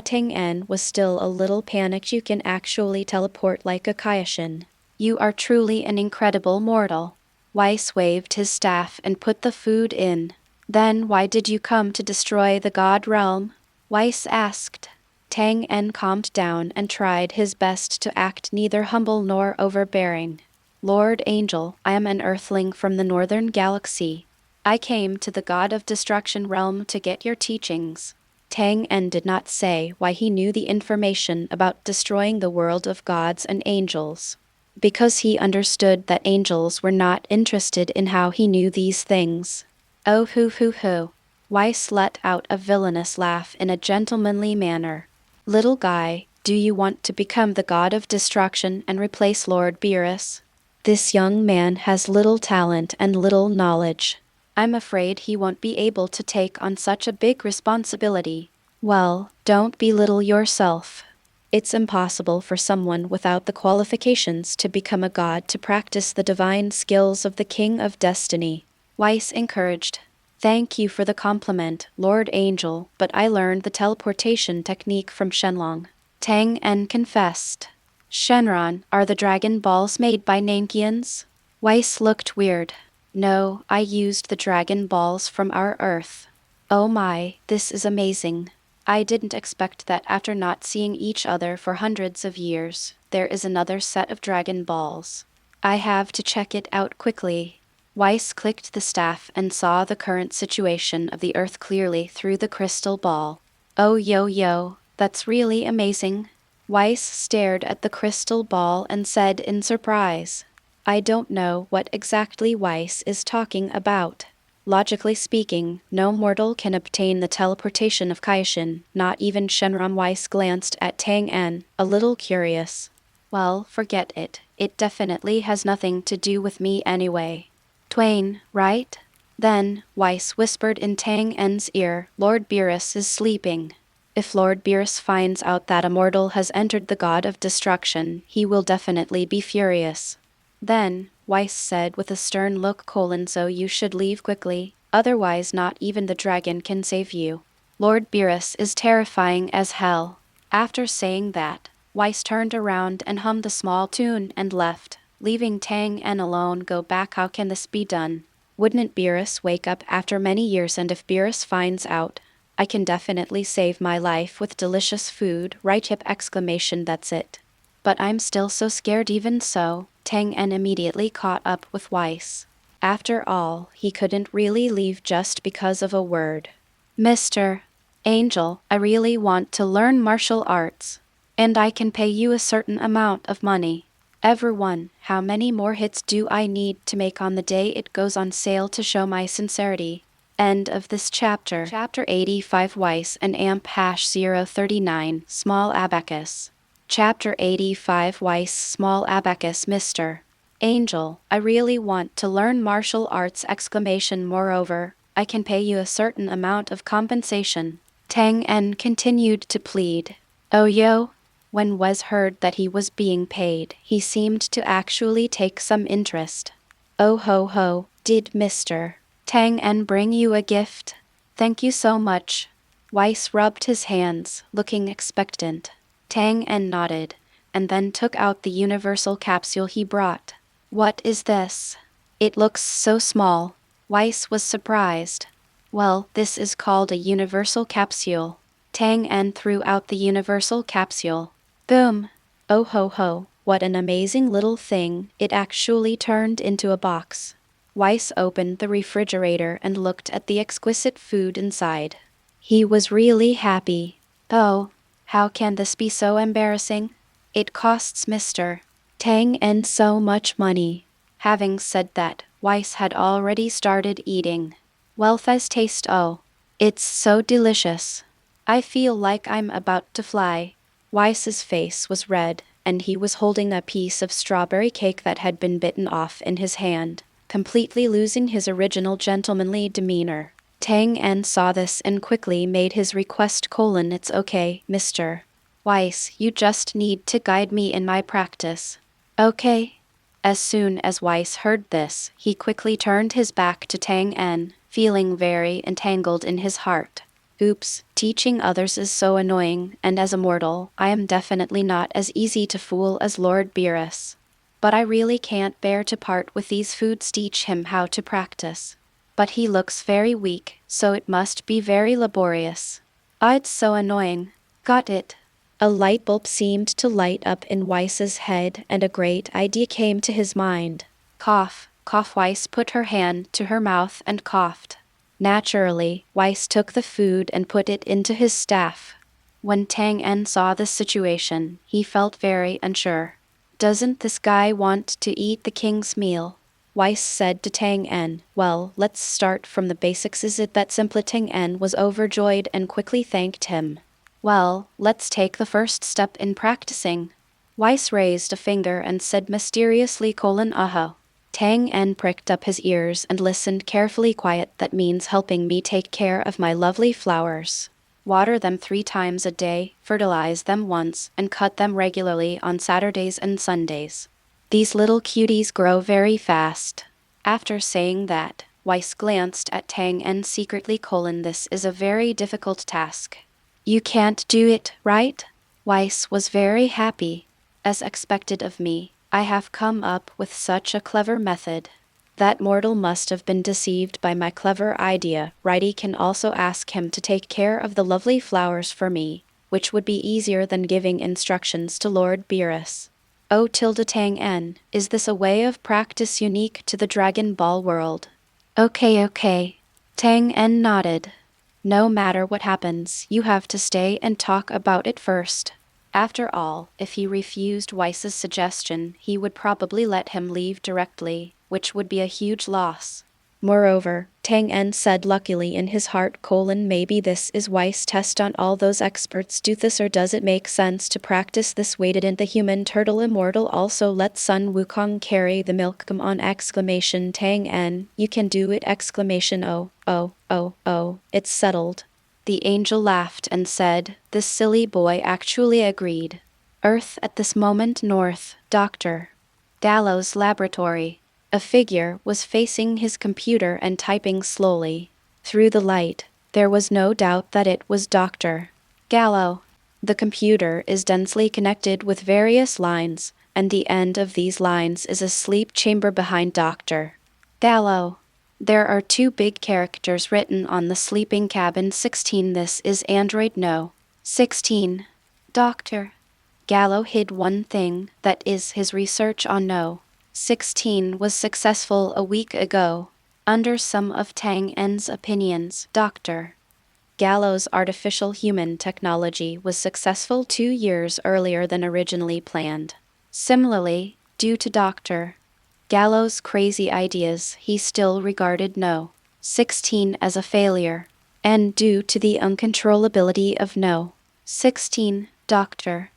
Tang En was still a little panicked. You can actually teleport like a Kaioshin. You are truly an incredible mortal. Weiss waved his staff and put the food in. Then why did you come to destroy the God realm? Weiss asked. Tang En calmed down and tried his best to act neither humble nor overbearing. Lord Angel, I am an Earthling from the Northern Galaxy. I came to the God of Destruction realm to get your teachings. Tang En did not say why he knew the information about destroying the world of gods and angels. Because he understood that angels were not interested in how he knew these things. Oh hoo hoo hoo. Weiss let out a villainous laugh in a gentlemanly manner. Little guy, do you want to become the God of Destruction and replace Lord Beerus? This young man has little talent and little knowledge. I'm afraid he won't be able to take on such a big responsibility. Well, don't belittle yourself. It's impossible for someone without the qualifications to become a god to practice the divine skills of the King of Destiny. Weiss encouraged. Thank you for the compliment, Lord Angel, but I learned the teleportation technique from Shenlong. Tang En confessed. Shenron, are the Dragon Balls made by Nankians? Weiss looked weird. No, I used the Dragon Balls from our Earth. Oh my, this is amazing. I didn't expect that after not seeing each other for hundreds of years, there is another set of Dragon Balls. I have to check it out quickly. Weiss clicked the staff and saw the current situation of the Earth clearly through the crystal ball. Oh yo, that's really amazing. Weiss stared at the crystal ball and said in surprise. I don't know what exactly Weiss is talking about. Logically speaking, no mortal can obtain the teleportation of Kaioshin, not even Shenron. Weiss glanced at Tang En, a little curious. Well, forget it. It definitely has nothing to do with me anyway. Twain, right? Then, Weiss whispered in Tang En's ear, Lord Beerus is sleeping. If Lord Beerus finds out that a mortal has entered the god of destruction, he will definitely be furious. Then, Weiss said with a stern look, so you should leave quickly, otherwise not even the dragon can save you. Lord Beerus is terrifying as hell. After saying that, Weiss turned around and hummed a small tune and left, leaving Tang En alone. Go back, how can this be done? Wouldn't Beerus wake up after many years, and if Beerus finds out, I can definitely save my life with delicious food, right? Exclamation, that's it. But I'm still so scared. Even so, Tang En immediately caught up with Weiss. After all, he couldn't really leave just because of a word. Mr. Angel, I really want to learn martial arts. And I can pay you a certain amount of money. Everyone, how many more hits do I need to make on the day it goes on sale to show my sincerity? End of this chapter. Chapter 85 Weiss&amp #039 Small Abacus. Chapter 85 Weiss Small Abacus. Mr. Angel, I really want to learn martial arts! Exclamation. Moreover, I can pay you a certain amount of compensation. Tang En continued to plead. Oh yo? When Wes heard that he was being paid, he seemed to actually take some interest. Oh ho ho, did Mr. Tang En bring you a gift? Thank you so much. Weiss rubbed his hands, looking expectant. Tang En nodded, and then took out the universal capsule he brought. What is this? It looks so small. Weiss was surprised. Well, this is called a universal capsule. Tang En threw out the universal capsule. Boom! Oh ho ho, what an amazing little thing. It actually turned into a box. Weiss opened the refrigerator and looked at the exquisite food inside. He was really happy. Oh, how can this be so embarrassing? It costs Mr. Tang En so much money. Having said that, Weiss had already started eating. Well, this taste, oh, it's so delicious. I feel like I'm about to fly. Weiss's face was red, and he was holding a piece of strawberry cake that had been bitten off in his hand, completely losing his original gentlemanly demeanor. Tang En saw this and quickly made his request: It's okay, Mr. Weiss, you just need to guide me in my practice. Okay. As soon as Weiss heard this, he quickly turned his back to Tang En, feeling very entangled in his heart. Oops, teaching others is so annoying, and as a mortal, I am definitely not as easy to fool as Lord Beerus. But I really can't bear to part with these foods. Teach him how to practice. But he looks very weak, so it must be very laborious. Ah, it's so annoying. Got it. A light bulb seemed to light up in Weiss's head, and a great idea came to his mind. Cough, cough. Weiss put her hand to her mouth and coughed. Naturally, Weiss took the food and put it into his staff. When Tang En saw this situation, he felt very unsure. Doesn't this guy want to eat the king's meal? Weiss said to Tang En. Well, let's start from the basics. Is it that simple? Tang En was overjoyed and quickly thanked him. Well, let's take the first step in practicing. Weiss raised a finger and said mysteriously: Aha. Tang En pricked up his ears and listened carefully. Quiet, that means helping me take care of my lovely flowers. Water them 3 times a day, fertilize them once, and cut them regularly on Saturdays and Sundays. These little cuties grow very fast. After saying that, Weiss glanced at Tang En secretly: This is a very difficult task. You can't do it, right? Weiss was very happy. As expected of me, I have come up with such a clever method. That mortal must have been deceived by my clever idea. Righty can also ask him to take care of the lovely flowers for me, which would be easier than giving instructions to Lord Beerus. Oh, Tang En, is this a way of practice unique to the Dragon Ball world? Okay. Tang En nodded. No matter what happens, you have to stay and talk about it first. After all, if he refused Weiss's suggestion, he would probably let him leave directly, which would be a huge loss. Moreover, Tang En said luckily in his heart: maybe this is Weiss' test on all those experts. Do this, or does it make sense to practice this way? Didn't the human turtle immortal also let Sun Wukong carry the milk? Come on! Exclamation. Tang En, you can do it! Exclamation. Oh, it's settled. The angel laughed and said, "This silly boy actually agreed." Earth at this moment north, Dr. Gallow's laboratory. A figure was facing his computer and typing slowly. Through the light, there was no doubt that it was Dr. Gallo. The computer is densely connected with various lines, and the end of these lines is a sleep chamber behind Dr. Gallo. There are two big characters written on the sleeping cabin. 16. This is Android No. 16. Dr. Gallo hid one thing, that is his research on No. 16 was successful a week ago. Under some of Tang En's opinions, Dr. Gallo's artificial human technology was successful 2 years earlier than originally planned. Similarly, due to Dr. Gallo's crazy ideas, he still regarded No. 16 as a failure. And due to the uncontrollability of No. 16, Dr.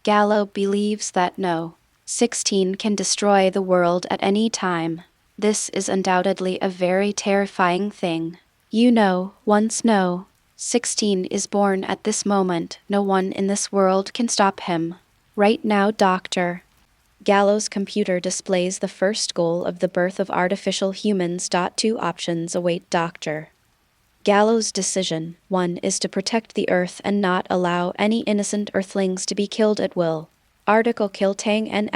Gallo believes that No. 16 can destroy the world at any time. This is undoubtedly a very terrifying thing. You know, once No. 16 is born at this moment, no one in this world can stop him. Right now, Dr. Gallo's computer displays the first goal of the birth of artificial humans. 2 options await Dr. Gallo's decision. 1 is to protect the Earth and not allow any innocent Earthlings to be killed at will. Article Kill Tang En!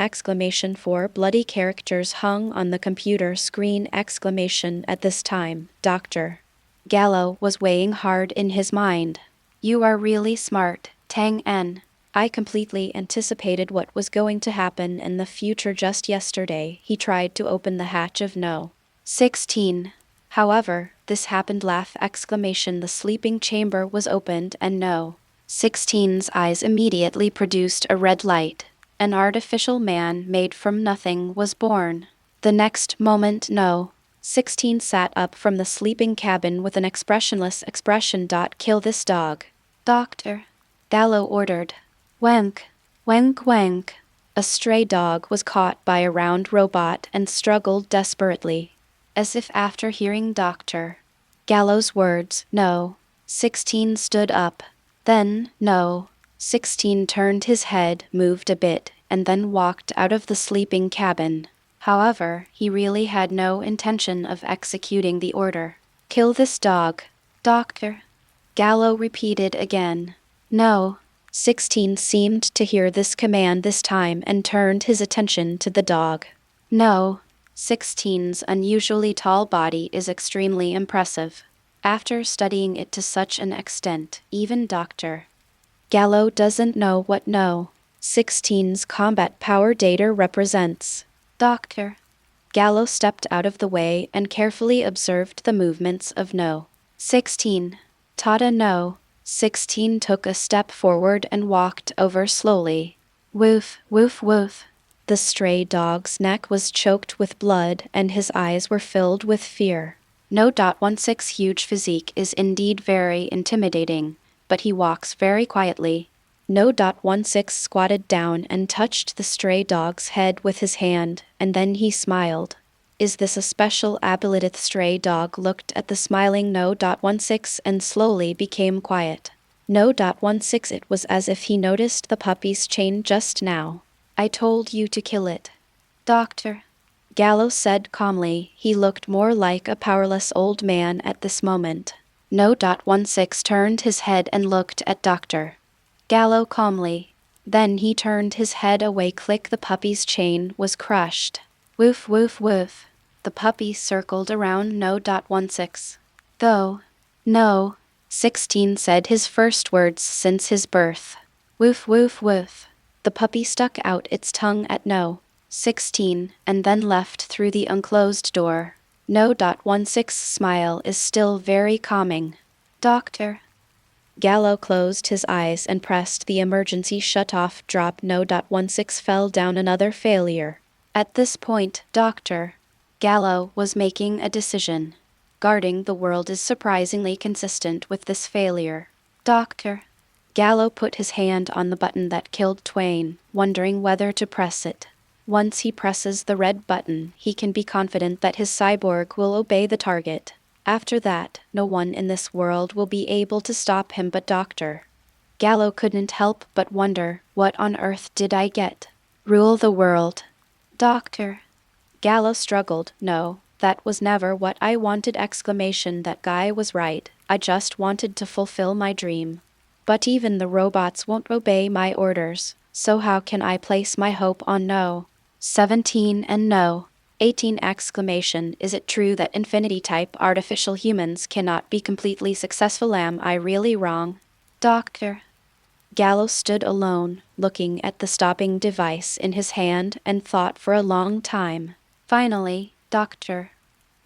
4 bloody characters hung on the computer screen! At this time, Dr. Gallo was weighing hard in his mind. You are really smart, Tang En. I completely anticipated what was going to happen in the future. Just yesterday, he tried to open the hatch of No. 16. However, this happened. The sleeping chamber was opened and No. 16's eyes immediately produced a red light. An artificial man made from nothing was born. The next moment No. 16 sat up from the sleeping cabin with an expressionless expression. Kill this dog. Dr. Gallo ordered. Wank, wank, wank. A stray dog was caught by a round robot and struggled desperately. As if after hearing Dr. Gallo's words, No. 16 stood up. Then, No. 16 turned his head, moved a bit, and then walked out of the sleeping cabin. However, he really had no intention of executing the order. Kill this dog, Dr. Gallo repeated again. No. 16 seemed to hear this command this time and turned his attention to the dog. No. 16's unusually tall body is extremely impressive. After studying it to such an extent, even Dr. Gallo doesn't know what No. 16's combat power data represents. Dr. Gallo stepped out of the way and carefully observed the movements of No. 16. Tada No. 16 took a step forward and walked over slowly. Woof, woof, woof. The stray dog's neck was choked with blood and his eyes were filled with fear. No. 16's huge physique is indeed very intimidating, but he walks very quietly. No. 16 squatted down and touched the stray dog's head with his hand, and then he smiled. Is this a special ability? The stray dog looked at the smiling No. 16 and slowly became quiet. No. 16 it was as if he noticed the puppy's chain just now. I told you to kill it. Dr. Gallo said calmly. He looked more like a powerless old man at this moment. No. 16 turned his head and looked at Dr. Gallo calmly. Then he turned his head away. Click. The puppy's chain was crushed. Woof, woof, woof. The puppy circled around No. 16. Though. No. 16 said his first words since his birth. Woof, woof, woof. The puppy stuck out its tongue at No. 16 and then left through the unclosed door. No. 16's smile is still very calming. Dr. Gallo closed his eyes and pressed the emergency shut-off drop. No. 16 fell down. Another failure. At this point, Dr. Gallo was making a decision. Guarding the world is surprisingly consistent with this failure. Dr. Gallo put his hand on the button that killed Twain, wondering whether to press it. Once he presses the red button, he can be confident that his cyborg will obey the target. After that, no one in this world will be able to stop him but Doctor. Gallo couldn't help but wonder, what on earth did I get? Rule the world. Doctor. Gallo struggled. No, that was never what I wanted! That guy was right. I just wanted to fulfill my dream. But even the robots won't obey my orders, so how can I place my hope on no? 17 and no. 18 exclamation. Is it true that infinity-type artificial humans cannot be completely successful? Am I really wrong? Doctor. Gallo stood alone, looking at the stopping device in his hand and thought for a long time. Finally, Doctor.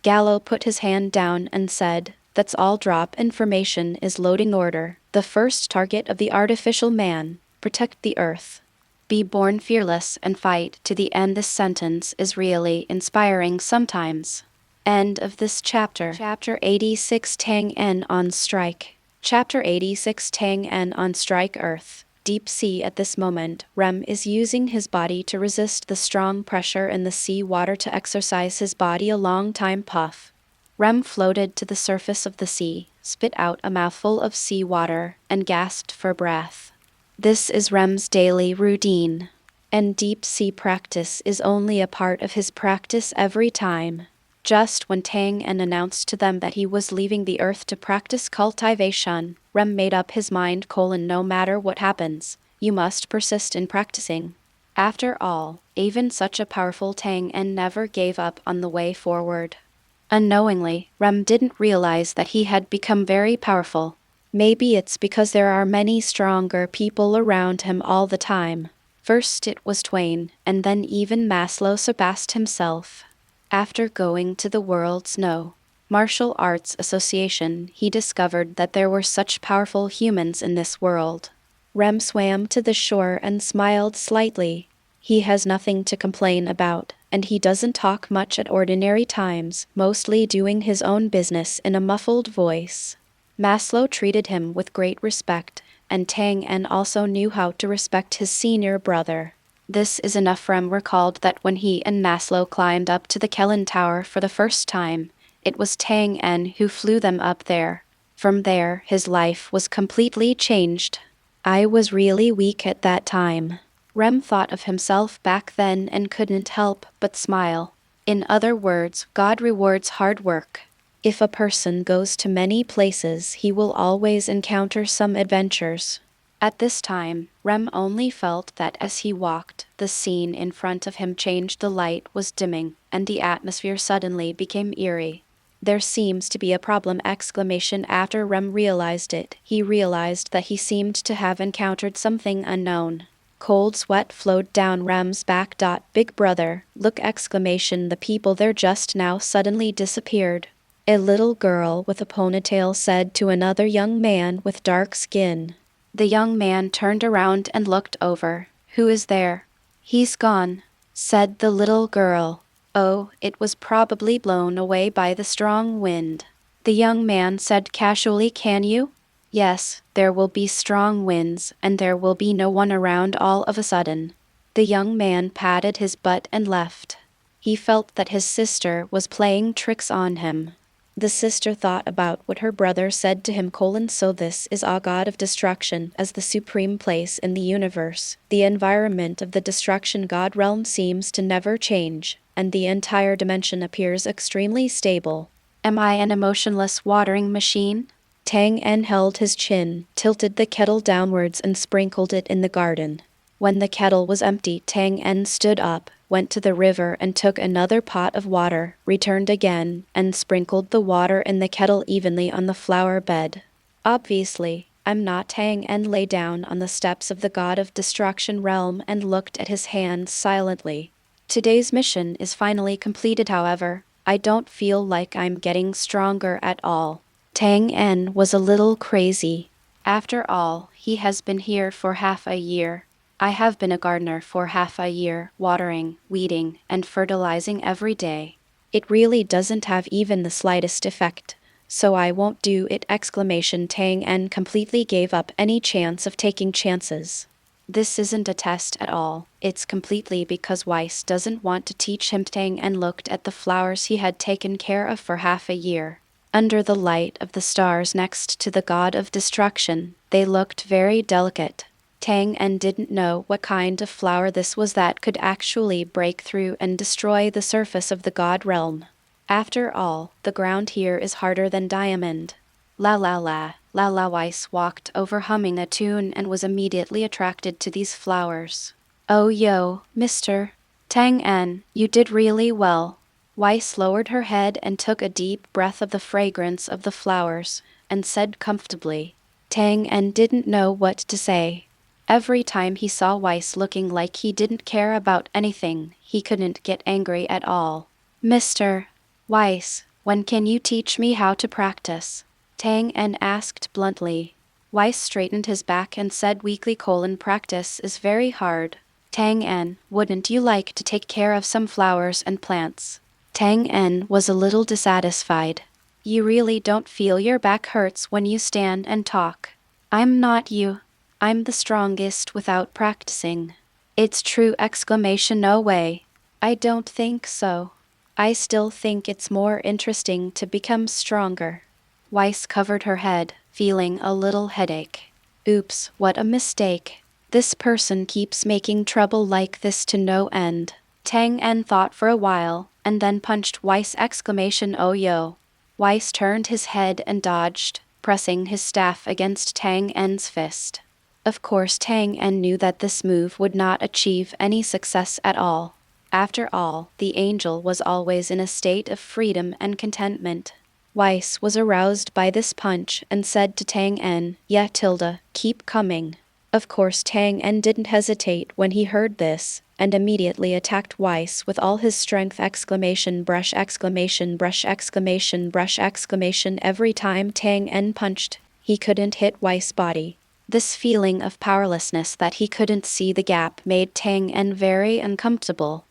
Gallo put his hand down and said, "That's all. Drop information is loading order. The first target of the artificial man. Protect the Earth. Be born fearless and fight to the end." This sentence is really inspiring sometimes. End of this chapter. Chapter 86, Tang En on strike. Chapter 86, Tang En on strike. Earth. Deep sea. At this moment, Rem is using his body to resist the strong pressure in the sea water to exercise his body a long time. Puff. Rem floated to the surface of the sea, spit out a mouthful of sea water, and gasped for breath. This is Rem's daily routine. And deep sea practice is only a part of his practice every time. Just when Tang En announced to them that he was leaving the Earth to practice cultivation, Rem made up his mind: no matter what happens, you must persist in practicing. After all, even such a powerful Tang En never gave up on the way forward. Unknowingly, Rem didn't realize that he had become very powerful. Maybe it's because there are many stronger people around him all the time. First it was Twain, and then even Maslow surpassed himself. After going to the world's martial arts association, he discovered that there were such powerful humans in this world. Rem swam to the shore and smiled slightly. He has nothing to complain about, and he doesn't talk much at ordinary times, mostly doing his own business in a muffled voice. Maslow treated him with great respect, and Tang En also knew how to respect his senior brother. This is enough. Rem recalled that when he and Maslow climbed up to the Kellen Tower for the first time, it was Tang En who flew them up there. From there, his life was completely changed. I was really weak at that time. Rem thought of himself back then and couldn't help but smile. In other words, God rewards hard work. If a person goes to many places, he will always encounter some adventures. At this time, Rem only felt that as he walked, the scene in front of him changed. The light was dimming, and the atmosphere suddenly became eerie. There seems to be a problem! After Rem realized it, he realized that he seemed to have encountered something unknown. Cold sweat flowed down Rem's back. Big brother, look! The people there just now suddenly disappeared. A little girl with a ponytail said to another young man with dark skin. The young man turned around and looked over. Who is there? He's gone, said the little girl. Oh, it was probably blown away by the strong wind. The young man said casually. Can you? Yes, there will be strong winds, and there will be no one around all of a sudden. The young man patted his butt and left. He felt that his sister was playing tricks on him. The sister thought about what her brother said to him: so this is a god of destruction as the supreme place in the universe. The environment of the destruction god realm seems to never change, and the entire dimension appears extremely stable. Am I an emotionless watering machine? Tang En held his chin, tilted the kettle downwards and sprinkled it in the garden. When the kettle was empty, Tang En stood up, went to the river and took another pot of water, returned again, and sprinkled the water in the kettle evenly on the flower bed. Obviously, I'm not. Tang En lay down on the steps of the god of destruction realm and looked at his hands silently. Today's mission is finally completed. However, I don't feel like I'm getting stronger at all. Tang En was a little crazy. After all, he has been here for half a year. I have been a gardener for half a year, watering, weeding, and fertilizing every day. It really doesn't have even the slightest effect, so I won't do it! Tang En completely gave up any chance of taking chances. This isn't a test at all, it's completely because Weiss doesn't want to teach him. Tang En looked at the flowers he had taken care of for half a year. Under the light of the stars next to the god of destruction, they looked very delicate. Tang En didn't know what kind of flower this was that could actually break through and destroy the surface of the god realm. After all, the ground here is harder than diamond. La la la, la la. Weiss walked over humming a tune and was immediately attracted to these flowers. Oh yo, Mr. Tang En, you did really well. Weiss lowered her head and took a deep breath of the fragrance of the flowers, and said comfortably. Tang En didn't know what to say. Every time he saw Weiss looking like he didn't care about anything, he couldn't get angry at all. Mr. Weiss, when can you teach me how to practice? Tang En asked bluntly. Weiss straightened his back and said weakly: practice is very hard. Tang En, wouldn't you like to take care of some flowers and plants? Tang En was a little dissatisfied. You really don't feel your back hurts when you stand and talk. I'm not you. I'm the strongest without practicing. It's true! No way. I don't think so. I still think it's more interesting to become stronger. Weiss covered her head, feeling a little headache. Oops, what a mistake. This person keeps making trouble like this to no end. Tang En thought for a while, and then punched Weiss! Oh yo. Weiss turned his head and dodged, pressing his staff against Tang En's fist. Of course Tang En knew that this move would not achieve any success at all. After all, the angel was always in a state of freedom and contentment. Weiss was aroused by this punch and said to Tang En, "Yeah, Tilda, keep coming." Of course Tang En didn't hesitate when he heard this, and immediately attacked Weiss with all his strength! Brush! Every time Tang En punched, he couldn't hit Weiss' body. This feeling of powerlessness that he couldn't see the gap made Tang En very uncomfortable.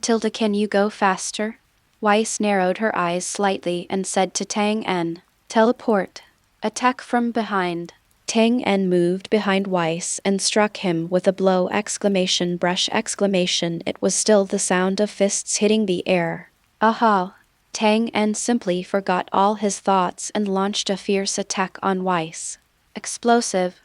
Tilda, can you go faster? Weiss narrowed her eyes slightly and said to Tang En, "Teleport. Attack from behind." Tang En moved behind Weiss and struck him with a blow! Brush! It was still the sound of fists hitting the air. Aha! Tang En simply forgot all his thoughts and launched a fierce attack on Weiss. Explosive.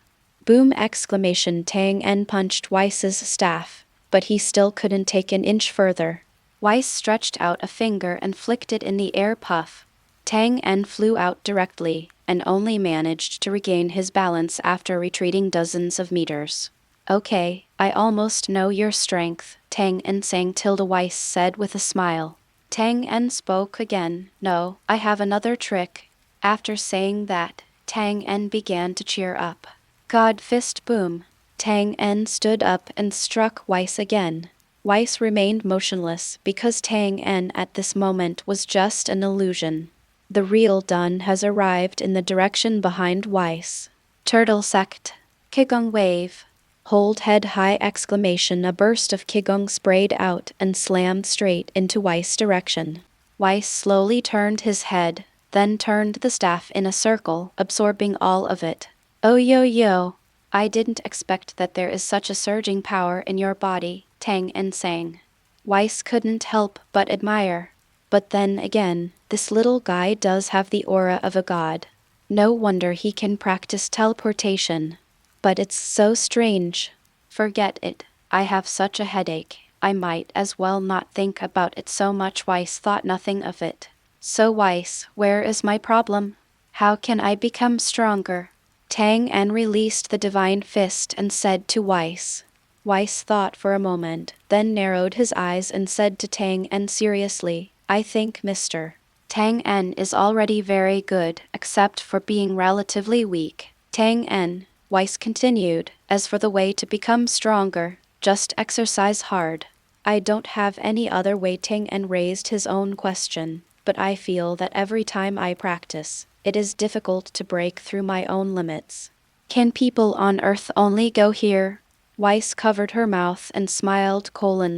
Boom! Tang En punched Weiss's staff, but he still couldn't take an inch further. Weiss stretched out a finger and flicked it in the air. Puff! Tang En flew out directly, and only managed to regain his balance after retreating dozens of meters. Okay, I almost know your strength, Tang En sang. Weiss said with a smile. Tang En spoke again. No, I have another trick. After saying that, Tang En began to cheer up. God fist! Boom! Tang En stood up and struck Weiss again. Weiss remained motionless because Tang En at this moment was just an illusion. The real Dun has arrived in the direction behind Weiss. Turtle sect. Qigong wave. Hold head high! A burst of Qigong sprayed out and slammed straight into Weiss' direction. Weiss slowly turned his head, then turned the staff in a circle, absorbing all of it. Oh yo yo. I didn't expect that there is such a surging power in your body, Tang En sang. Weiss couldn't help but admire. But then again, this little guy does have the aura of a god. No wonder he can practice teleportation. But it's so strange. Forget it. I have such a headache. I might as well not think about it so much. Weiss thought nothing of it. So Weiss, where is my problem? How can I become stronger? Tang En released the divine fist and said to Weiss. Weiss thought for a moment, then narrowed his eyes and said to Tang En seriously, I think Mr. Tang En is already very good, except for being relatively weak. Tang En, Weiss continued, as for the way to become stronger, just exercise hard. I don't have any other way. Tang En raised his own question, but I feel that every time I practice, it is difficult to break through my own limits. Can people on Earth only go here? Weiss covered her mouth and smiled.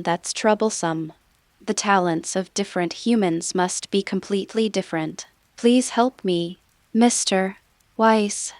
That's troublesome. The talents of different humans must be completely different. Please help me, Mr. Weiss.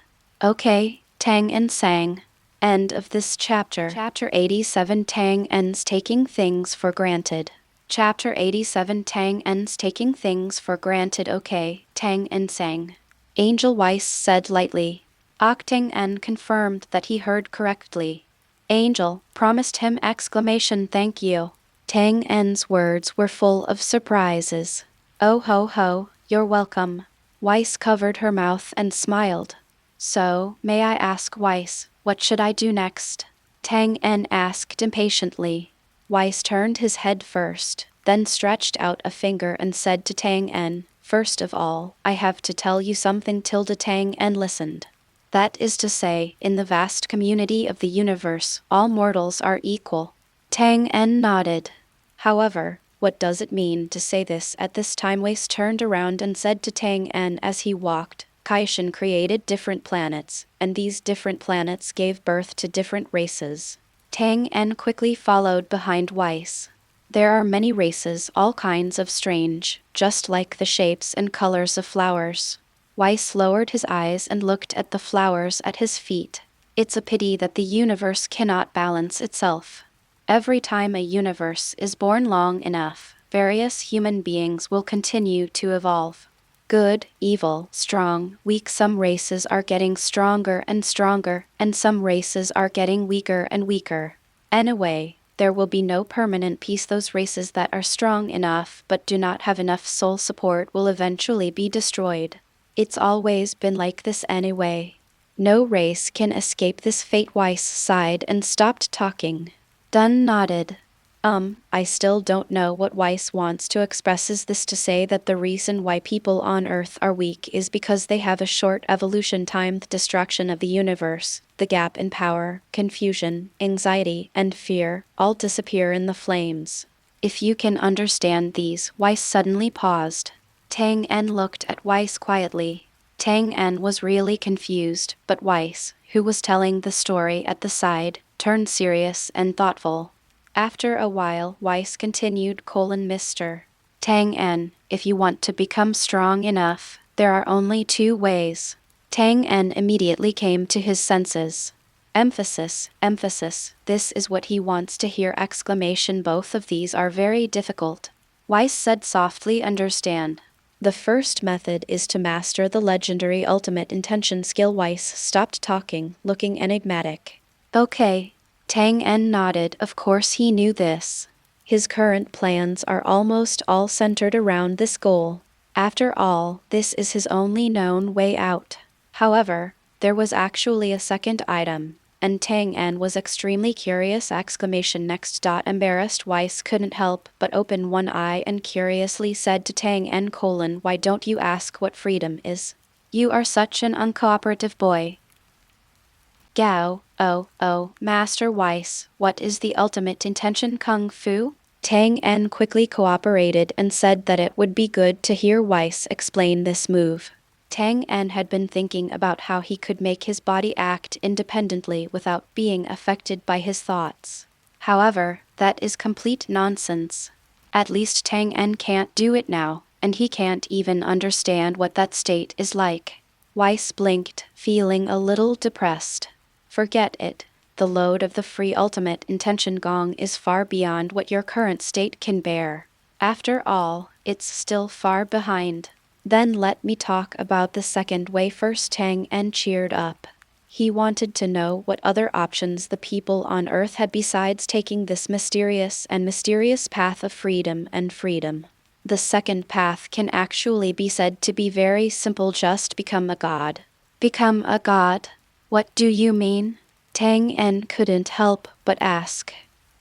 Okay, Tang En sang. End of this chapter. Chapter 87. Tang En's taking things for granted. Chapter 87 Tang En's taking things for granted. Okay, Tang En sang. Angel Weiss said lightly. Tang En confirmed that he heard correctly. Angel promised him exclamation thank you. Tang En's words were full of surprises. Oh ho ho, you're welcome. Weiss covered her mouth and smiled. So, may I ask Weiss, what should I do next? Tang En asked impatiently. Weiss turned his head first, then stretched out a finger and said to Tang En, first of all, I have to tell you something. Tang En listened. That is to say, in the vast community of the universe, all mortals are equal. Tang En nodded. However, what does it mean to say this at this time? Weiss turned around and said to Tang En as he walked, Kaiou created different planets, and these different planets gave birth to different races. Tang En quickly followed behind Weiss. There are many races, all kinds of strange, just like the shapes and colors of flowers. Weiss lowered his eyes and looked at the flowers at his feet. It's a pity that the universe cannot balance itself. Every time a universe is born long enough, various human beings will continue to evolve. Good, evil, strong, weak. Some races are getting stronger and stronger, and some races are getting weaker and weaker. Anyway, there will be no permanent peace. Those races that are strong enough but do not have enough soul support will eventually be destroyed. It's always been like this anyway. No race can escape this fate. Weiss sighed and stopped talking. Dunn nodded. I still don't know what Weiss wants to express. Is this to say that the reason why people on Earth are weak is because they have a short evolution time? The destruction of the universe, the gap in power, confusion, anxiety, and fear all disappear in the flames. If you can understand these. Weiss suddenly paused. Tang En looked at Weiss quietly. Tang En was really confused, but Weiss, who was telling the story at the side, turned serious and thoughtful. After a while, Weiss continued, Mr. Tang En, if you want to become strong enough, there are only two ways. Tang En immediately came to his senses. Emphasis, emphasis, this is what he wants to hear! Exclamation. Both of these are very difficult. Weiss said softly, understand. The first method is to master the legendary ultimate intention skill. Weiss stopped talking, looking enigmatic. Okay. Tang En nodded. Of course he knew this. His current plans are almost all centered around this goal. After all, this is his only known way out. However, there was actually a second item, and Tang En was extremely curious! Exclamation. Next. Embarrassed Weiss couldn't help but open one eye and curiously said to Tang En, why don't you ask what freedom is? You are such an uncooperative boy. Gao, oh, Master Weiss, what is the ultimate intention? Kung Fu? Tang En quickly cooperated and said that it would be good to hear Weiss explain this move. Tang En had been thinking about how he could make his body act independently without being affected by his thoughts. However, that is complete nonsense. At least Tang En can't do it now, and he can't even understand what that state is like. Weiss blinked, feeling a little depressed. Forget it. The load of the free ultimate intention gong is far beyond what your current state can bear. After all, it's still far behind. Then let me talk about the second way first. Tang En cheered up. He wanted to know what other options the people on Earth had besides taking this mysterious path of freedom. The second path can actually be said to be very simple. Just become a god. Become a god? What do you mean? Tang En couldn't help but ask.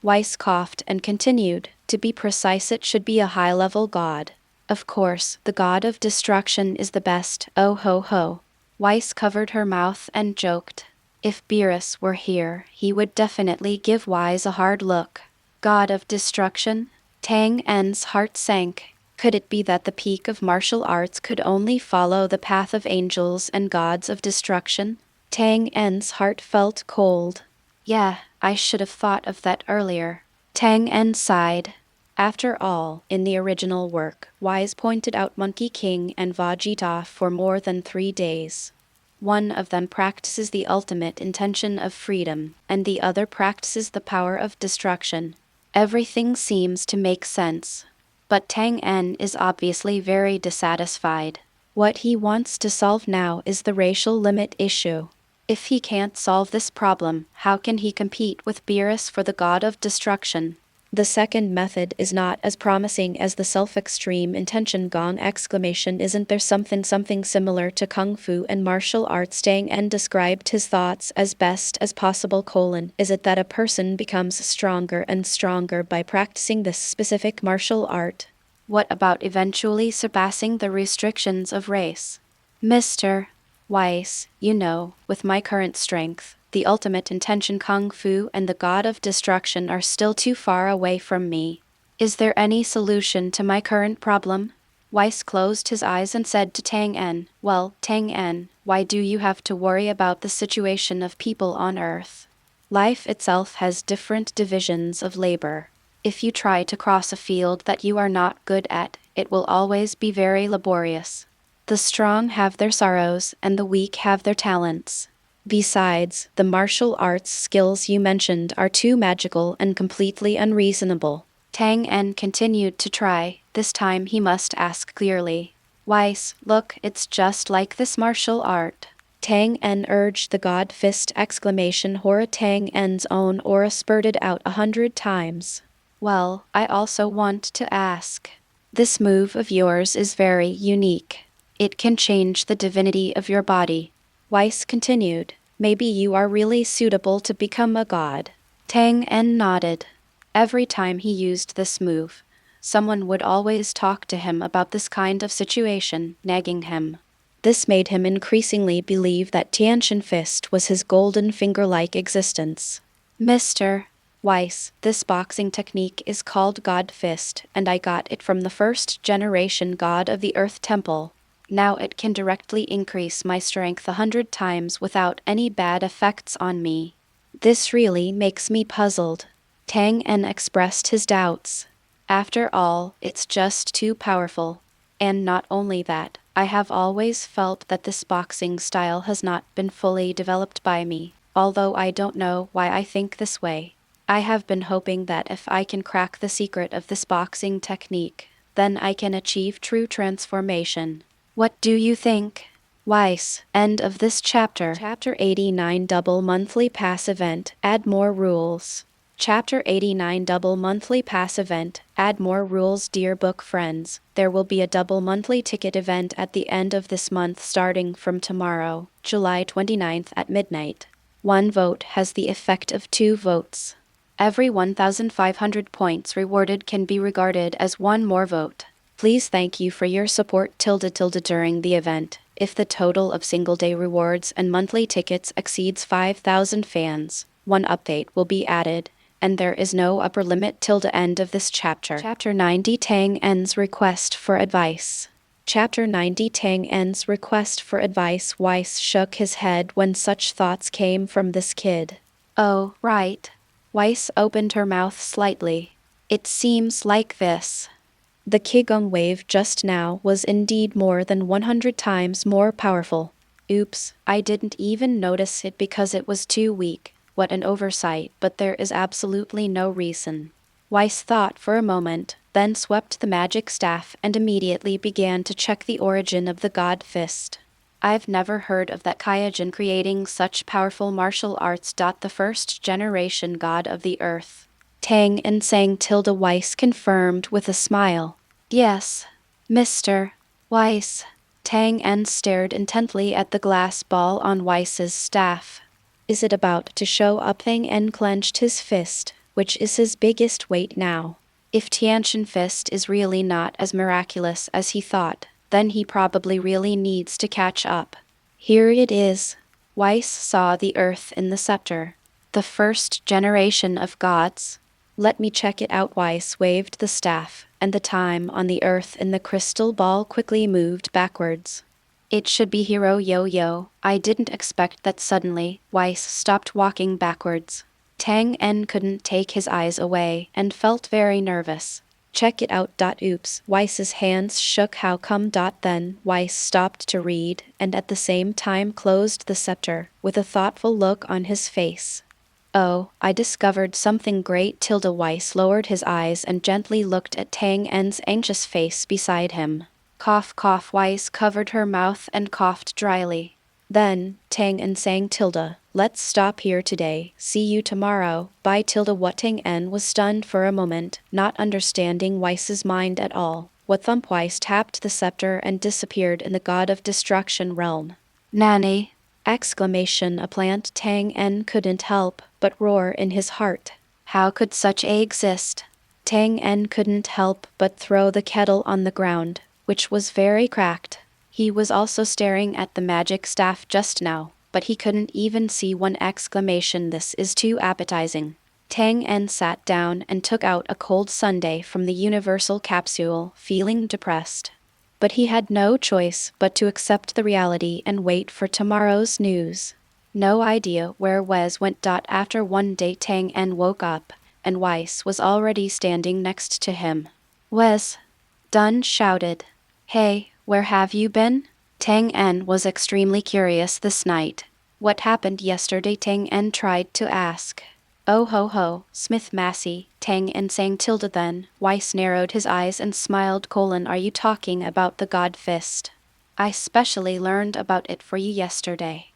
Weiss coughed and continued, to be precise, it should be a high-level god. Of course, the god of destruction is the best. Oh ho ho. Weiss covered her mouth and joked. If Beerus were here, he would definitely give Weiss a hard look. God of destruction? Tang En's heart sank. Could it be that the peak of martial arts could only follow the path of angels and gods of destruction? Tang En's heart felt cold. Yeah, I should have thought of that earlier. Tang En sighed. After all, in the original work, Weiss pointed out Monkey King and Vegeta for more than 3 days. One of them practices the ultimate intention of freedom, and the other practices the power of destruction. Everything seems to make sense. But Tang En is obviously very dissatisfied. What he wants to solve now is the racial limit issue. If he can't solve this problem, how can he compete with Beerus for the god of destruction? The second method is not as promising as the self-extreme intention gong exclamation. Isn't there something similar to Kung Fu and martial arts? Tang En described his thoughts as best as possible. Is it that a person becomes stronger and stronger by practicing this specific martial art? What about eventually surpassing the restrictions of race? Mr. Weiss, with my current strength, the ultimate intention Kung Fu and the god of destruction are still too far away from me. Is there any solution to my current problem? Weiss closed his eyes and said to Tang En, "Well, Tang En, why do you have to worry about the situation of people on Earth? Life itself has different divisions of labor. If you try to cross a field that you are not good at, it will always be very laborious. The strong have their sorrows and the weak have their talents. Besides, the martial arts skills you mentioned are too magical and completely unreasonable." Tang En continued to try. This time he must ask clearly. "Weiss, look, it's just like this martial art." Tang En urged the god fist exclamation. Horror! Tang En's own aura spurted out 100 times. "Well, I also want to ask. This move of yours is very unique. It can change the divinity of your body." Weiss continued, "Maybe you are really suitable to become a god." Tang En nodded. Every time he used this move, someone would always talk to him about this kind of situation, nagging him. This made him increasingly believe that Tiantian Fist was his golden finger-like existence. "Mr. Weiss, this boxing technique is called God Fist, and I got it from the first-generation god of the Earth Temple. Now it can directly increase my strength 100 times without any bad effects on me. This really makes me puzzled." Tang En expressed his doubts. "After all, it's just too powerful. And not only that, I have always felt that this boxing style has not been fully developed by me, although I don't know why I think this way. I have been hoping that if I can crack the secret of this boxing technique, then I can achieve true transformation. What do you think?" Weiss. End of this chapter. Chapter 89 Double Monthly Pass Event. Add more rules. Chapter 89 Double Monthly Pass Event. Add more rules. Dear book friends, there will be a double monthly ticket event at the end of this month starting from tomorrow, July 29th at midnight. 1 vote has the effect of 2 votes. Every 1,500 points rewarded can be regarded as 1 more vote. Please thank you for your support during the event. If the total of single-day rewards and monthly tickets exceeds 5,000 fans, 1 update will be added, and there is no upper limit till the end of this chapter. Chapter 90 Tang En's Request for Advice. Chapter 90 Tang En's Request for Advice. Weiss shook his head when such thoughts came from this kid. "Oh, right." Weiss opened her mouth slightly. "It seems like this. The Qigong wave just now was indeed more than 100 times more powerful. Oops, I didn't even notice it because it was too weak. What an oversight, but there is absolutely no reason." Weiss thought for a moment, then swept the magic staff and immediately began to check the origin of the God Fist. "I've never heard of that Kaiou creating such powerful martial arts. The first-generation god of the earth." Tang En sang. Weiss confirmed with a smile. "Yes, Mr. Weiss." Tang En stared intently at the glass ball on Weiss's staff. "Is it about to show up?" Tang En clenched his fist, which is his biggest weight now. If Tiantian Fist is really not as miraculous as he thought, then he probably really needs to catch up. Here it is. Weiss saw the earth in the scepter. The first generation of gods. "Let me check it out." Weiss waved the staff, and the time on the earth in the crystal ball quickly moved backwards. "It should be hero yo-yo. I didn't expect that." Suddenly, Weiss stopped walking backwards. Tang En couldn't take his eyes away and felt very nervous. "Check it out." Oops. Weiss's hands shook. "How come?" Then Weiss stopped to read and at the same time closed the scepter, with a thoughtful look on his face. Oh, I discovered something great. Weiss lowered his eyes and gently looked at Tang En's anxious face beside him. Cough, cough. Weiss covered her mouth and coughed dryly. Then, Tang En sang, let's stop here today, see you tomorrow, bye. What? Tang En was stunned for a moment, not understanding Weiss's mind at all. What thump? Weiss tapped the scepter and disappeared in the God of Destruction realm. Nanny! Exclamation. A plant. Tang En couldn't help but roar in his heart. How could such a exist? Tang En couldn't help but throw the kettle on the ground, which was very cracked. He was also staring at the magic staff just now, but he couldn't even see one. Exclamation. This is too appetizing. Tang En sat down and took out a cold sundae from the universal capsule, feeling depressed. But he had no choice but to accept the reality and wait for tomorrow's news. No idea where Wes went. After one day, Tang En woke up, and Weiss was already standing next to him. Wes! Dunn shouted. Hey, where have you been? Tang En was extremely curious this night. What happened yesterday? Tang En tried to ask. Oh ho ho, Smith Massey, Tang En sang. Then, Weiss narrowed his eyes and smiled. Are you talking about the God Fist? I specially learned about it for you yesterday.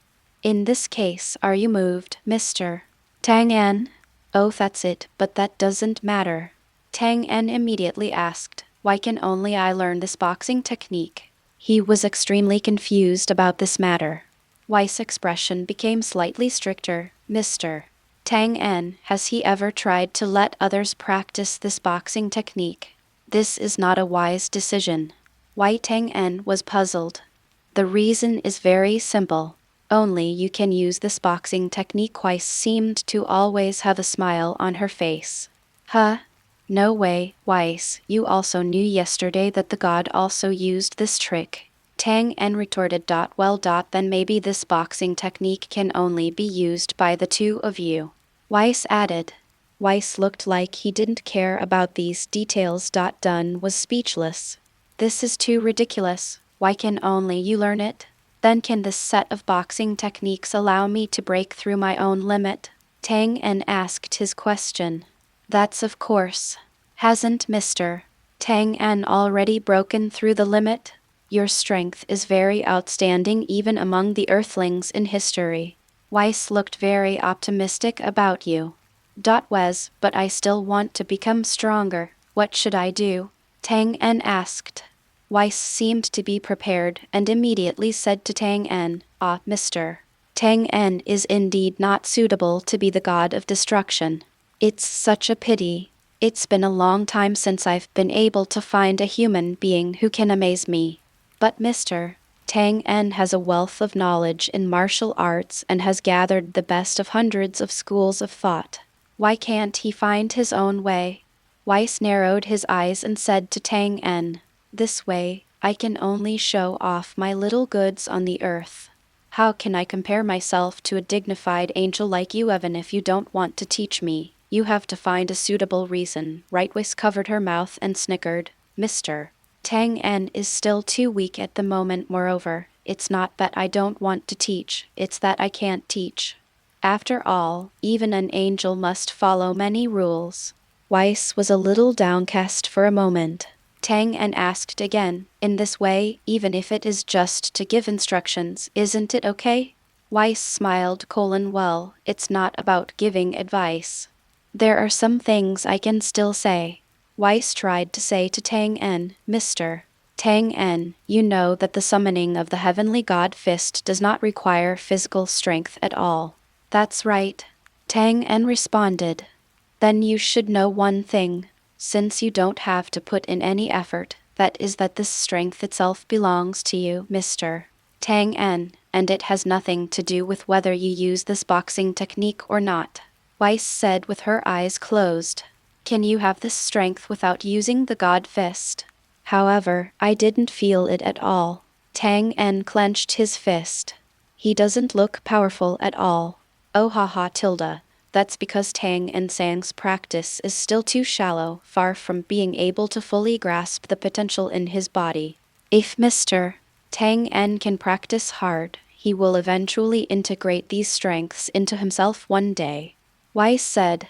In this case, are you moved, Mr. Tang En? Oh, that's it, but that doesn't matter. Tang En immediately asked, why can only I learn this boxing technique? He was extremely confused about this matter. Weiss' expression became slightly stricter. Mr. Tang En, has he ever tried to let others practice this boxing technique? This is not a wise decision. Why? Tang En was puzzled. The reason is very simple. Only you can use this boxing technique. Weiss seemed to always have a smile on her face. Huh? No way, Weiss, you also knew yesterday that the god also used this trick. Tang En retorted. Well, then maybe this boxing technique can only be used by the two of you. Weiss added. Weiss looked like he didn't care about these details. Dunn was speechless. This is too ridiculous. Why can only you learn it? Then can this set of boxing techniques allow me to break through my own limit? Tang En asked his question. That's of course. Hasn't Mr. Tang En already broken through the limit? Your strength is very outstanding even among the Earthlings in history. Weiss looked very optimistic about you. Wes, but I still want to become stronger. What should I do? Tang En asked. Weiss seemed to be prepared and immediately said to Tang En, Mr. Tang En is indeed not suitable to be the god of destruction. It's such a pity. It's been a long time since I've been able to find a human being who can amaze me. But Mr. Tang En has a wealth of knowledge in martial arts and has gathered the best of hundreds of schools of thought. Why can't he find his own way? Weiss narrowed his eyes and said to Tang En, this way, I can only show off my little goods on the earth. How can I compare myself to a dignified angel like you? Even if you don't want to teach me, you have to find a suitable reason. Right? Weiss covered her mouth and snickered. Mr. Tang En is still too weak at the moment. Moreover, it's not that I don't want to teach, it's that I can't teach. After all, even an angel must follow many rules. Weiss was a little downcast for a moment. Tang En asked again, in this way, even if it is just to give instructions, isn't it okay? Weiss smiled. Well, it's not about giving advice. There are some things I can still say. Weiss tried to say to Tang En, Mr. Tang En, you know that the summoning of the heavenly god Fist does not require physical strength at all. That's right. Tang En responded. Then you should know one thing. Since you don't have to put in any effort, that is that this strength itself belongs to you, Mr. Tang En, and it has nothing to do with whether you use this boxing technique or not. Weiss said with her eyes closed. Can you have this strength without using the God Fist? However, I didn't feel it at all. Tang En clenched his fist. He doesn't look powerful at all. Oh haha. That's because Tang En Sang's practice is still too shallow, far from being able to fully grasp the potential in his body. If Mr. Tang En can practice hard, he will eventually integrate these strengths into himself one day. Weiss said.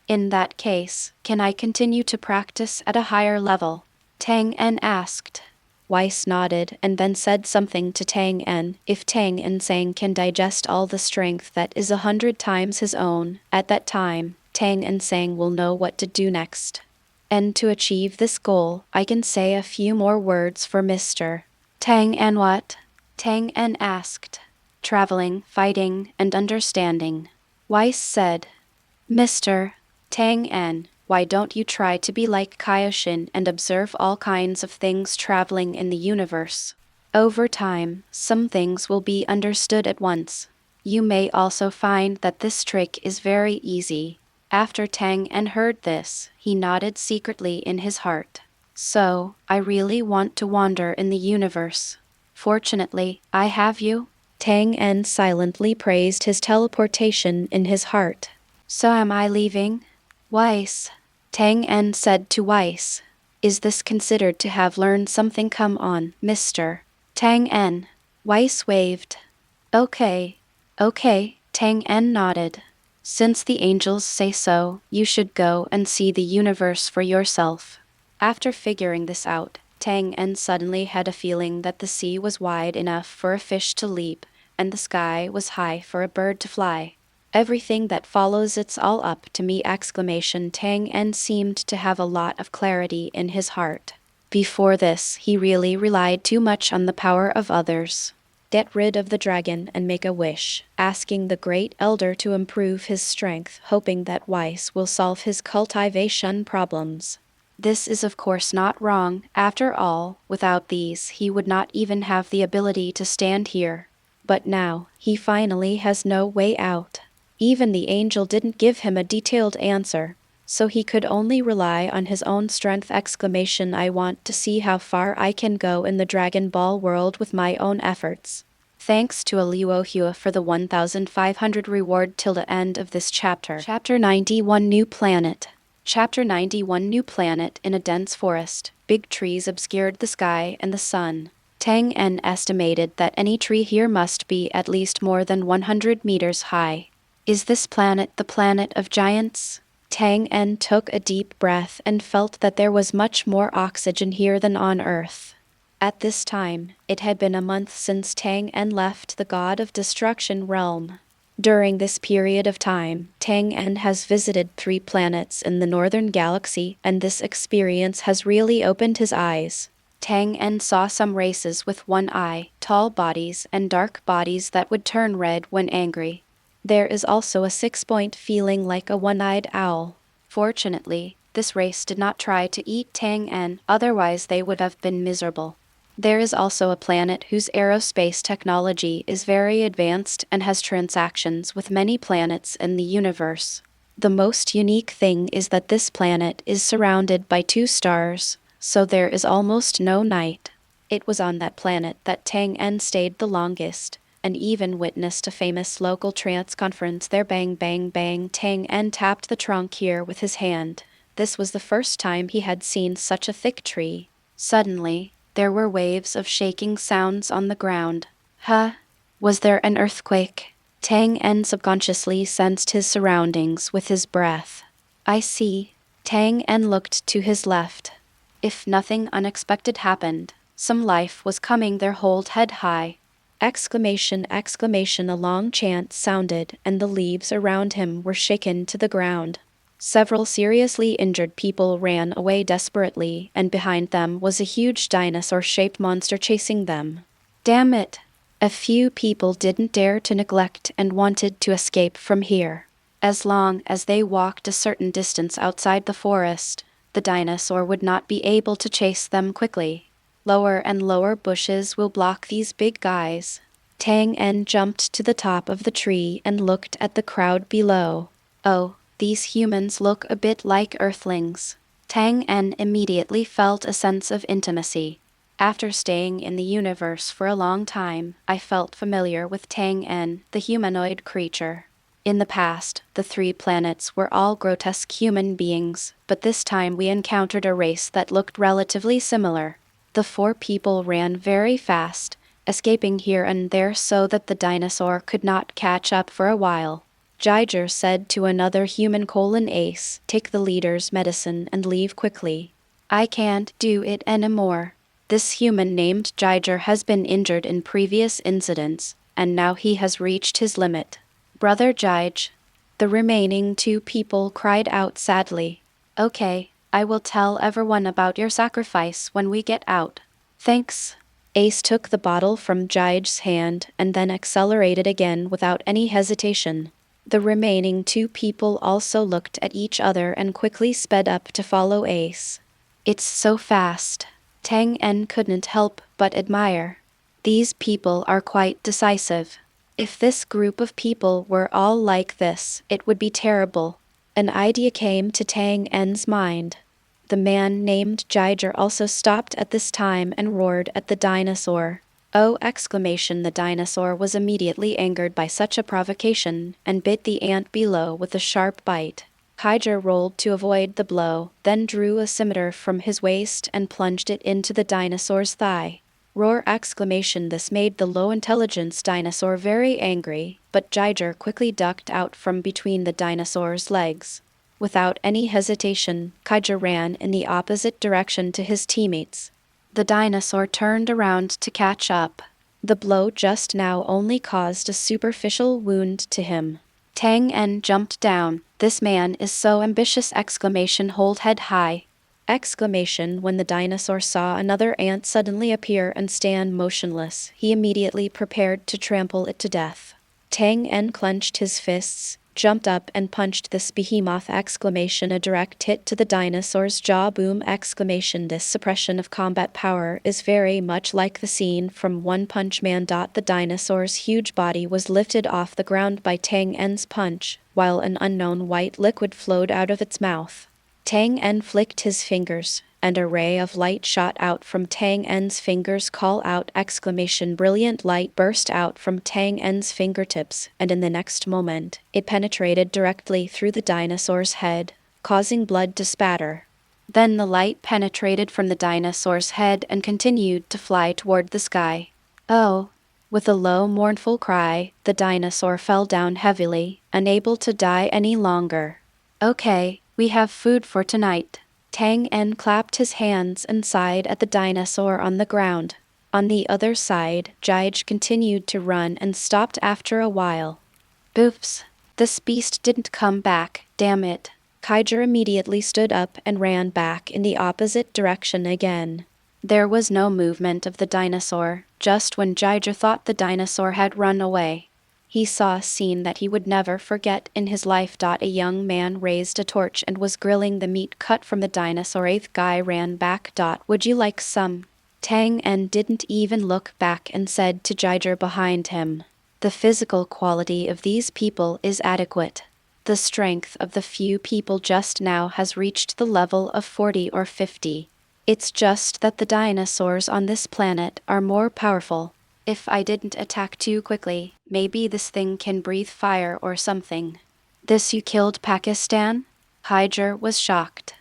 In that case, can I continue to practice at a higher level? Tang En asked. Weiss nodded and then said something to Tang En. If Tang En Sang can digest all the strength that is 100 times his own, at that time, Tang En Sang will know what to do next. And to achieve this goal, I can say a few more words for Mr. Tang En. What? Tang En asked. Traveling, fighting, and understanding. Weiss said. Mr. Tang En, why don't you try to be like Kaiou and observe all kinds of things traveling in the universe? Over time, some things will be understood at once. You may also find that this trick is very easy. After Tang En heard this, he nodded secretly in his heart. So, I really want to wander in the universe. Fortunately, I have you. Tang En silently praised his teleportation in his heart. So am I leaving? Weiss. Tang En said to Weiss. Is this considered to have learned something? Come on, Mr. Tang En. Weiss waved. Okay. Tang En nodded. Since the angels say so, you should go and see the universe for yourself. After figuring this out, Tang En suddenly had a feeling that the sea was wide enough for a fish to leap, and the sky was high for a bird to fly. Everything that follows, it's all up to me! Tang En seemed to have a lot of clarity in his heart. Before this, he really relied too much on the power of others. Get rid of the dragon and make a wish, asking the great elder to improve his strength, hoping that Weiss will solve his cultivation problems. This is of course not wrong. After all, without these he would not even have the ability to stand here. But now, he finally has no way out. Even the angel didn't give him a detailed answer, so he could only rely on his own strength! I want to see how far I can go in the Dragon Ball world with my own efforts. Thanks to Aliuohua for the 1,500 reward till the end of this chapter. Chapter 91 New Planet. Chapter 91 New Planet. In a dense forest, big trees obscured the sky and the sun. Tang En estimated that any tree here must be at least more than 100 meters high. Is this planet the planet of giants? Tang En took a deep breath and felt that there was much more oxygen here than on Earth. At this time, it had been a month since Tang En left the God of Destruction realm. During this period of time, Tang En has visited 3 planets in the northern galaxy, and this experience has really opened his eyes. Tang En saw some races with one eye, tall bodies, and dark bodies that would turn red when angry. There is also a 6-point feeling like a one-eyed owl. Fortunately, this race did not try to eat Tang En, otherwise they would have been miserable. There is also a planet whose aerospace technology is very advanced and has transactions with many planets in the universe. The most unique thing is that this planet is surrounded by 2 stars, so there is almost no night. It was on that planet that Tang En stayed the longest, and even witnessed a famous local trance conference there. Bang bang bang, Tang En tapped the trunk here with his hand. This was the first time he had seen such a thick tree. Suddenly, there were waves of shaking sounds on the ground. Huh? Was there an earthquake? Tang En subconsciously sensed his surroundings with his breath. I see. Tang En looked to his left. If nothing unexpected happened, some life was coming there. Hold head high. Exclamation! A long chant sounded, and the leaves around him were shaken to the ground. Several seriously injured people ran away desperately, and behind them was a huge dinosaur-shaped monster chasing them. Damn it! A few people didn't dare to neglect and wanted to escape from here. As long as they walked a certain distance outside the forest, the dinosaur would not be able to chase them quickly. Lower and lower bushes will block these big guys. Tang En jumped to the top of the tree and looked at the crowd below. Oh, these humans look a bit like Earthlings. Tang En immediately felt a sense of intimacy. After staying in the universe for a long time, I felt familiar with Tang En, the humanoid creature. In the past, the 3 planets were all grotesque human beings, but this time we encountered a race that looked relatively similar. The 4 people ran very fast, escaping here and there so that the dinosaur could not catch up for a while. Jiger said to another human: Ace, take the leader's medicine and leave quickly. I can't do it anymore. This human named Jiger has been injured in previous incidents, and now he has reached his limit. Brother Jij. The remaining 2 people cried out sadly. Okay, I will tell everyone about your sacrifice when we get out. Thanks. Ace took the bottle from Jai's hand and then accelerated again without any hesitation. The remaining 2 people also looked at each other and quickly sped up to follow Ace. It's so fast. Tang En couldn't help but admire. These people are quite decisive. If this group of people were all like this, it would be terrible. An idea came to Tang En's mind. The man named Jiger also stopped at this time and roared at the dinosaur. Oh! The dinosaur was immediately angered by such a provocation and bit the ant below with a sharp bite. Kaiou rolled to avoid the blow, then drew a scimitar from his waist and plunged it into the dinosaur's thigh. Roar! This made the low-intelligence dinosaur very angry, but Jiger quickly ducked out from between the dinosaur's legs. Without any hesitation, Kaiou ran in the opposite direction to his teammates. The dinosaur turned around to catch up. The blow just now only caused a superficial wound to him. Tang En jumped down. This man is so ambitious! Hold head high! When the dinosaur saw another ant suddenly appear and stand motionless, he immediately prepared to trample it to death. Tang En clenched his fists, jumped up and punched this behemoth! A direct hit to the dinosaur's jaw. Boom! This suppression of combat power is very much like the scene from One Punch Man. The dinosaur's huge body was lifted off the ground by Tang En's punch, while an unknown white liquid flowed out of its mouth. Tang En flicked his fingers, and a ray of light shot out from Tang En's fingers. Brilliant light burst out from Tang En's fingertips, and in the next moment, it penetrated directly through the dinosaur's head, causing blood to spatter. Then the light penetrated from the dinosaur's head and continued to fly toward the sky. Oh! With a low, mournful cry, the dinosaur fell down heavily, unable to die any longer. Okay, we have food for tonight. Tang En clapped his hands and sighed at the dinosaur on the ground. On the other side, Jij continued to run and stopped after a while. Boofs! This beast didn't come back, damn it. Kaiou immediately stood up and ran back in the opposite direction again. There was no movement of the dinosaur, just when Jiger thought the dinosaur had run away. He saw a scene that he would never forget in his life. A young man raised a torch and was grilling the meat cut from the dinosaur. Eighth guy ran back. Would you like some? Tang En didn't even look back and said to Jiger behind him. The physical quality of these people is adequate. The strength of the few people just now has reached the level of 40 or 50. It's just that the dinosaurs on this planet are more powerful. If I didn't attack too quickly, maybe this thing can breathe fire or something. This you killed Pakistan? Kaiou was shocked.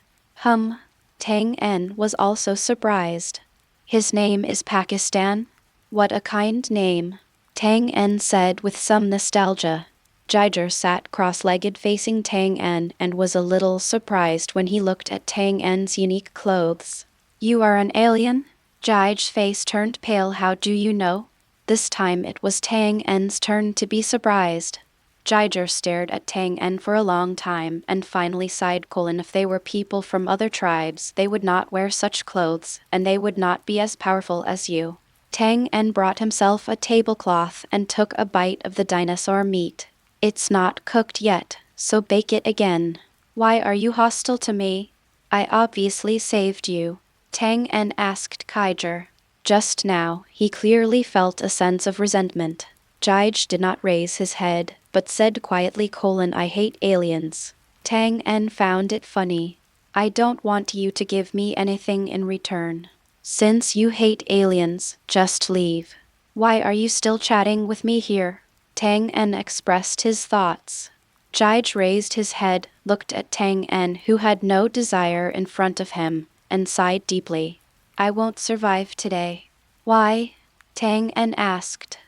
Tang En was also surprised. His name is Pakistan? What a kind name. Tang En said with some nostalgia. Jiger sat cross-legged facing Tang En and was a little surprised when he looked at Tang En's unique clothes. You are an alien? Jiger's face turned pale. How do you know? This time it was Tang En's turn to be surprised. Jiger stared at Tang En for a long time and finally sighed. If they were people from other tribes, they would not wear such clothes, and they would not be as powerful as you. Tang En brought himself a tablecloth and took a bite of the dinosaur meat. It's not cooked yet, so bake it again. Why are you hostile to me? I obviously saved you. Tang En asked Kaiou. Just now, he clearly felt a sense of resentment. Jij did not raise his head, but said quietly, I hate aliens. Tang En found it funny. I don't want you to give me anything in return. Since you hate aliens, just leave. Why are you still chatting with me here? Tang En expressed his thoughts. Jij raised his head, looked at Tang En, who had no desire in front of him, and sighed deeply. I won't survive today. Why? Tang En asked.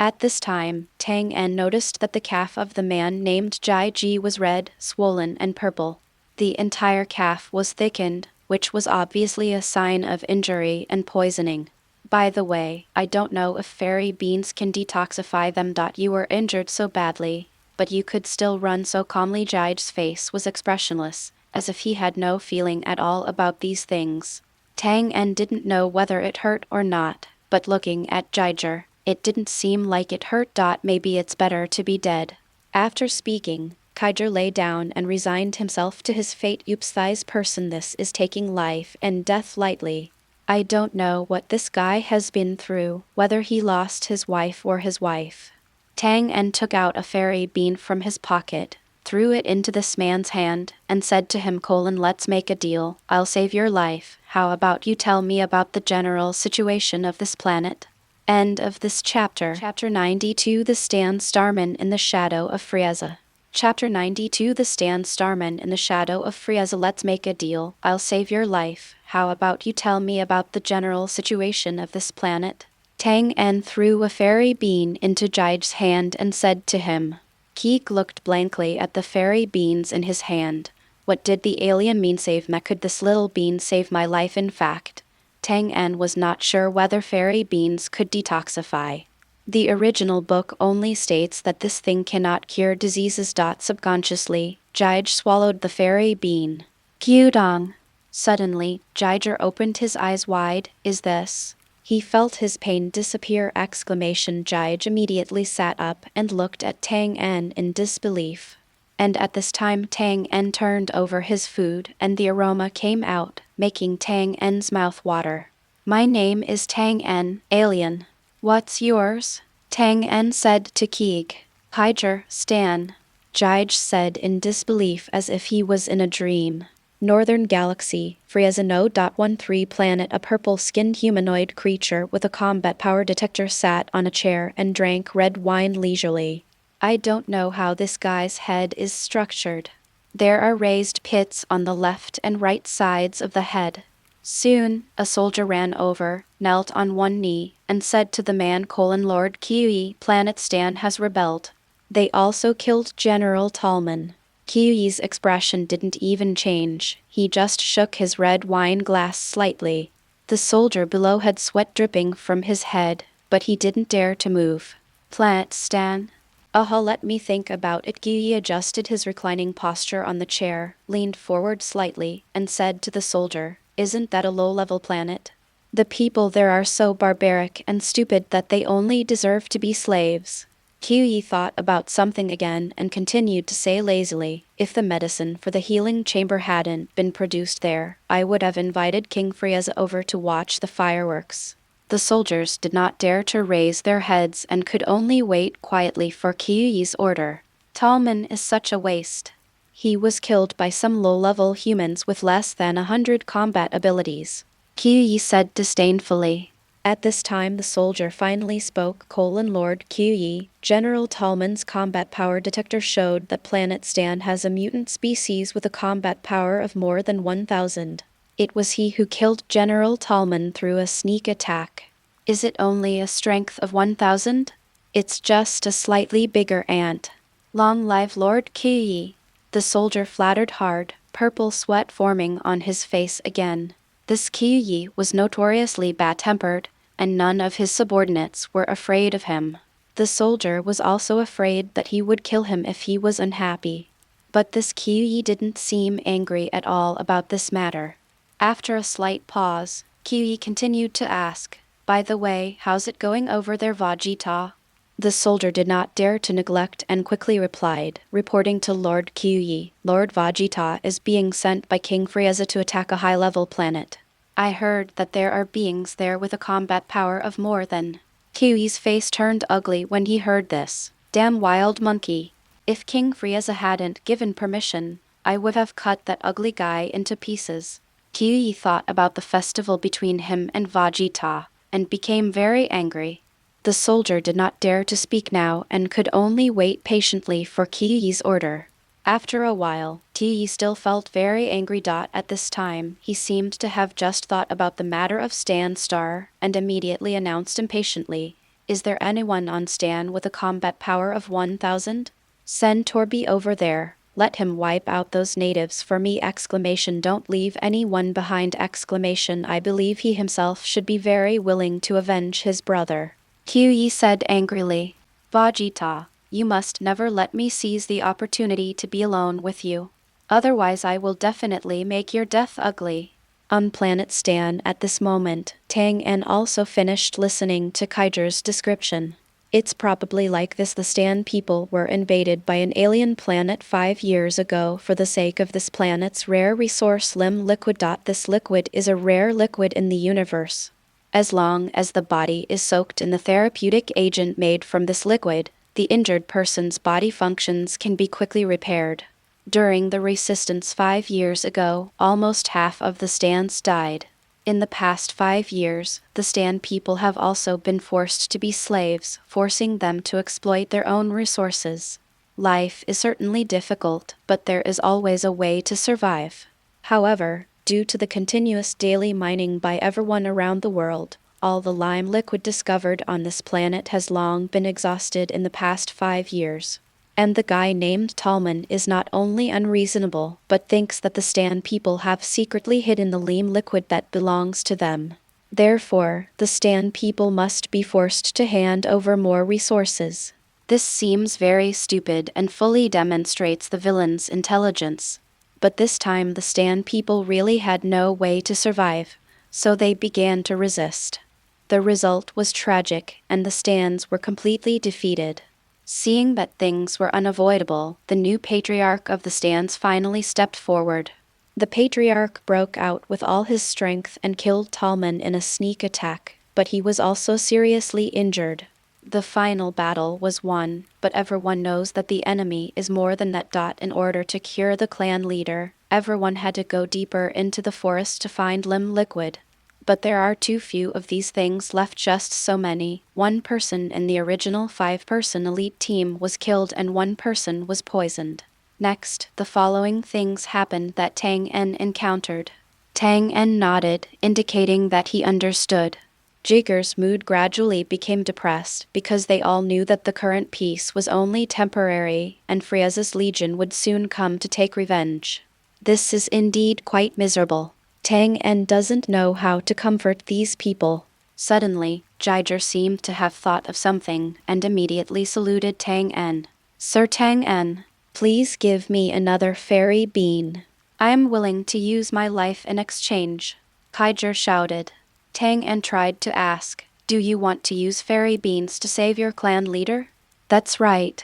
At this time, Tang En noticed that the calf of the man named Jai Ji was red, swollen, and purple. The entire calf was thickened, which was obviously a sign of injury and poisoning. By the way, I don't know if fairy beans can detoxify them. You were injured so badly, but you could still run so calmly. Jai's face was expressionless, as if he had no feeling at all about these things. Tang En didn't know whether it hurt or not, but looking at Jiger, it didn't seem like it hurt. Maybe it's better to be dead. After speaking, Kaiou lay down and resigned himself to his fate. Oops, this person, this is taking life and death lightly. I don't know what this guy has been through, whether he lost his wife or his wife. Tang En took out a fairy bean from his pocket, threw it into this man's hand, and said to him, let's make a deal. I'll save your life. How about you tell me about the general situation of this planet? End of this chapter. Chapter 92, The Stand Starman in the Shadow of Frieza. Chapter 92, The Stand Starman in the Shadow of Frieza. Let's make a deal. I'll save your life. How about you tell me about the general situation of this planet? Tang En threw a fairy bean into Jai's hand and said to him. Keek looked blankly at the fairy beans in his hand. What did the alien mean? Save me? Could this little bean save my life? In fact, Tang En was not sure whether fairy beans could detoxify. The original book only states that this thing cannot cure diseases. Subconsciously, Jai swallowed the fairy bean. Gyudong. Suddenly, Jiger opened his eyes wide. Is this? He felt his pain disappear! Jai immediately sat up and looked at Tang En in disbelief. And at this time Tang En turned over his food and the aroma came out, making Tang En's mouth water. My name is Tang En, alien. What's yours? Tang En said to Keeg. Kaiger, Stan. Jai said in disbelief as if he was in a dream. Northern Galaxy, Frieza No. 13 planet. A purple-skinned humanoid creature with a combat power detector sat on a chair and drank red wine leisurely. I don't know how this guy's head is structured. There are raised pits on the left and right sides of the head. Soon, a soldier ran over, knelt on one knee, and said to the man, Lord Kaiou, Planet Stan has rebelled. They also killed General Tallman. Kaiou's expression didn't even change. He just shook his red wine glass slightly. The soldier below had sweat dripping from his head, but he didn't dare to move. Planet Stan? Let me think about it. Kaiou adjusted his reclining posture on the chair, leaned forward slightly, and said to the soldier, Isn't that a low-level planet? The people there are so barbaric and stupid that they only deserve to be slaves. Kaiou thought about something again and continued to say lazily, If the medicine for the healing chamber hadn't been produced there, I would have invited King Frieza over to watch the fireworks. The soldiers did not dare to raise their heads and could only wait quietly for Kaiou's order. Tallman is such a waste. He was killed by some low-level humans with less than 100 combat abilities. Kaiou said disdainfully. At this time the soldier finally spoke, Lord Kaiou, General Tallman's combat power detector showed that Planet Stan has a mutant species with a combat power of more than 1,000. It was he who killed General Tallman through a sneak attack. Is it only a strength of 1,000? It's just a slightly bigger ant. Long live Lord Kaiou. The soldier flattered hard, purple sweat forming on his face again. This Kaiou was notoriously bad-tempered, and none of his subordinates were afraid of him. The soldier was also afraid that he would kill him if he was unhappy. But this Kaiou didn't seem angry at all about this matter. After a slight pause, Kaiou continued to ask, By the way, how's it going over there, Vegeta? The soldier did not dare to neglect and quickly replied, reporting to Lord Kaiou, Lord Vegeta is being sent by King Frieza to attack a high-level planet. I heard that there are beings there with a combat power of more than... Kaiou's face turned ugly when he heard this. Damn wild monkey. If King Frieza hadn't given permission, I would have cut that ugly guy into pieces. Kaiou thought about the festival between him and Vegeta, and became very angry. The soldier did not dare to speak now and could only wait patiently for Kaiou's order. After a while, Kaiou still felt very angry. At this time, he seemed to have just thought about the matter of Stan Star and immediately announced impatiently, Is there anyone on Stan with a combat power of 1000? Send Torby over there. Let him wipe out those natives for me! Don't leave anyone behind! I believe he himself should be very willing to avenge his brother. Kaiou said angrily. Vegeta, you must never let me seize the opportunity to be alone with you. Otherwise I will definitely make your death ugly. On planet Stan at this moment, Tang En also finished listening to Kaiju's description. It's probably like this: the Stan people were invaded by an alien planet 5 years ago for the sake of this planet's rare resource Lim liquid. This liquid is a rare liquid in the universe. As long as the body is soaked in the therapeutic agent made from this liquid, the injured person's body functions can be quickly repaired. During the resistance 5 years ago, almost half of the Stans died. In the past 5 years, the Stan people have also been forced to be slaves, forcing them to exploit their own resources. Life is certainly difficult, but there is always a way to survive. However, due to the continuous daily mining by everyone around the world, all the lime liquid discovered on this planet has long been exhausted in the past 5 years. And the guy named Talman is not only unreasonable, but thinks that the Stan people have secretly hidden the lime liquid that belongs to them. Therefore, the Stan people must be forced to hand over more resources. This seems very stupid and fully demonstrates the villain's intelligence. But this time the Stan people really had no way to survive, so they began to resist. The result was tragic, and the Stans were completely defeated. Seeing that things were unavoidable, the new patriarch of the Stans finally stepped forward. The patriarch broke out with all his strength and killed Talman in a sneak attack, but he was also seriously injured. The final battle was won, but everyone knows that the enemy is more than that. In order to cure the clan leader, everyone had to go deeper into the forest to find limb liquid. But there are too few of these things left, just so many. 1 person in the original 5-person elite team was killed and 1 person was poisoned. Next, the following things happened that Tang En encountered. Tang En nodded, indicating that he understood. Jigger's mood gradually became depressed because they all knew that the current peace was only temporary and Frieza's legion would soon come to take revenge. This is indeed quite miserable. Tang En doesn't know how to comfort these people. Suddenly, Jiger seemed to have thought of something and immediately saluted Tang En. Sir Tang En, please give me another fairy bean. I am willing to use my life in exchange. Jiger shouted. Tang En tried to ask, do you want to use fairy beans to save your clan leader? That's right.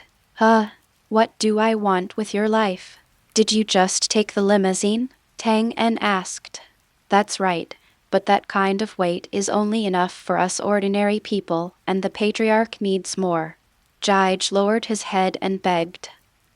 What do I want with your life? Did you just take the limousine? Tang En asked. That's right, but that kind of weight is only enough for us ordinary people, and the patriarch needs more. Jige lowered his head and begged.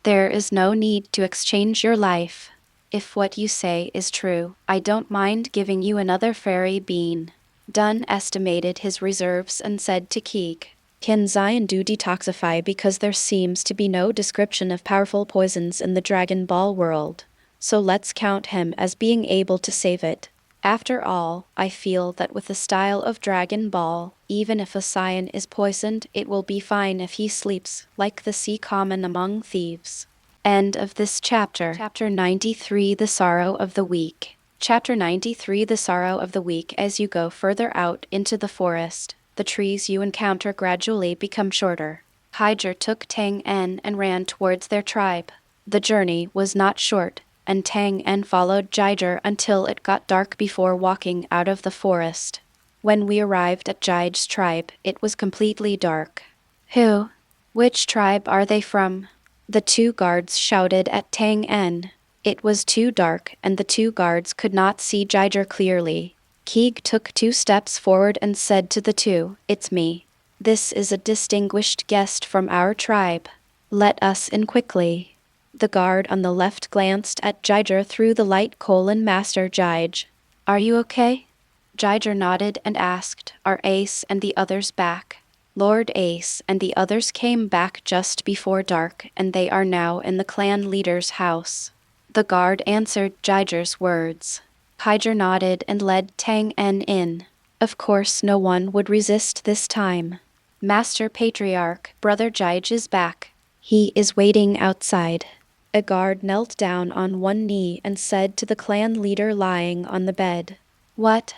There is no need to exchange your life. If what you say is true, I don't mind giving you another fairy bean. Dun estimated his reserves and said to Keeg, can Zion do detoxify because there seems to be no description of powerful poisons in the Dragon Ball world, so let's count him as being able to save it. After all, I feel that with the style of Dragon Ball, even if a Saiyan is poisoned, it will be fine if he sleeps, like the sea common among thieves. End of this chapter. Chapter 93, The Sorrow of the Weak. Chapter 93, The Sorrow of the Weak. As you go further out into the forest, the trees you encounter gradually become shorter. Kaiser took Tang En and ran towards their tribe. The journey was not short, and Tang En followed Jiger until it got dark before walking out of the forest. When we arrived at Jige's tribe, it was completely dark. Who? Which tribe are they from? The 2 guards shouted at Tang En. It was too dark, and the 2 guards could not see Jiger clearly. Keeg took 2 steps forward and said to the 2, it's me. This is a distinguished guest from our tribe. Let us in quickly. The guard on the left glanced at Jiger through the light. Master Jige. Are you okay? Jiger nodded and asked, are Ace and the others back? Lord Ace and the others came back just before dark, and they are now in the clan leader's house. The guard answered Jiger's words. Kaiser nodded and led Tang En in. Of course no one would resist this time. Master Patriarch, Brother Jige is back. He is waiting outside. A guard knelt down on one knee and said to the clan leader lying on the bed. What?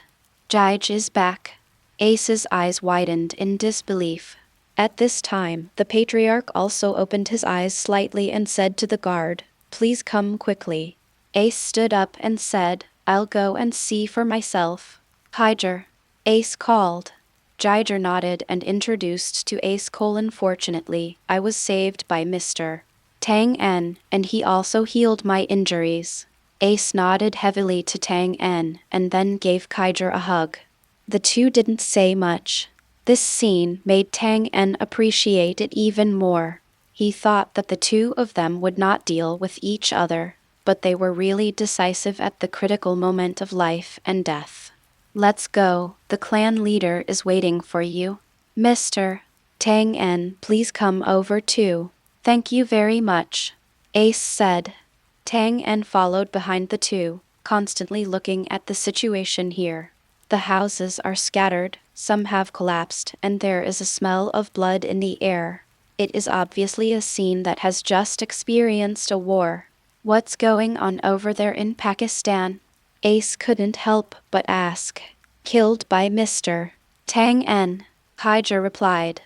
Jige is back. Ace's eyes widened in disbelief. At this time, the patriarch also opened his eyes slightly and said to the guard, Please come quickly. Ace stood up and said, I'll go and see for myself. Higer. Ace called. Jiger nodded and introduced to Ace: Fortunately, I was saved by Mr. Tang En, and he also healed my injuries. Ace nodded heavily to Tang En and then gave Kaiser a hug. The two didn't say much. This scene made Tang En appreciate it even more. He thought that the two of them would not deal with each other, but they were really decisive at the critical moment of life and death. Let's go, the clan leader is waiting for you. Mr. Tang En, please come over too. Thank you very much, Ace said. Tang En followed behind the two, constantly looking at the situation here. The houses are scattered, some have collapsed, and there is a smell of blood in the air. It is obviously a scene that has just experienced a war. What's going on over there in Pakistan? Ace couldn't help but ask. Killed by Mr. Tang En, Kaiser replied.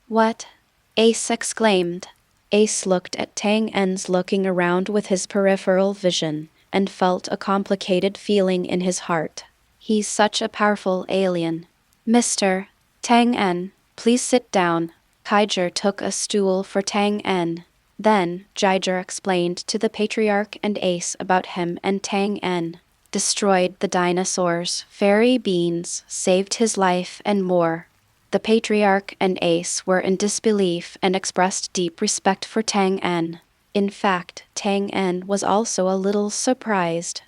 What? Ace exclaimed. Ace looked at Tang En's looking around with his peripheral vision, and felt a complicated feeling in his heart. He's such a powerful alien. Mr. Tang En, please sit down. Kaiser took a stool for Tang En. Then, Jiger explained to the Patriarch and Ace about him and Tang En. Destroyed the dinosaurs, fairy beans, saved his life, and more. The Patriarch and Ace were in disbelief and expressed deep respect for Tang En. In fact, Tang En was also a little surprised.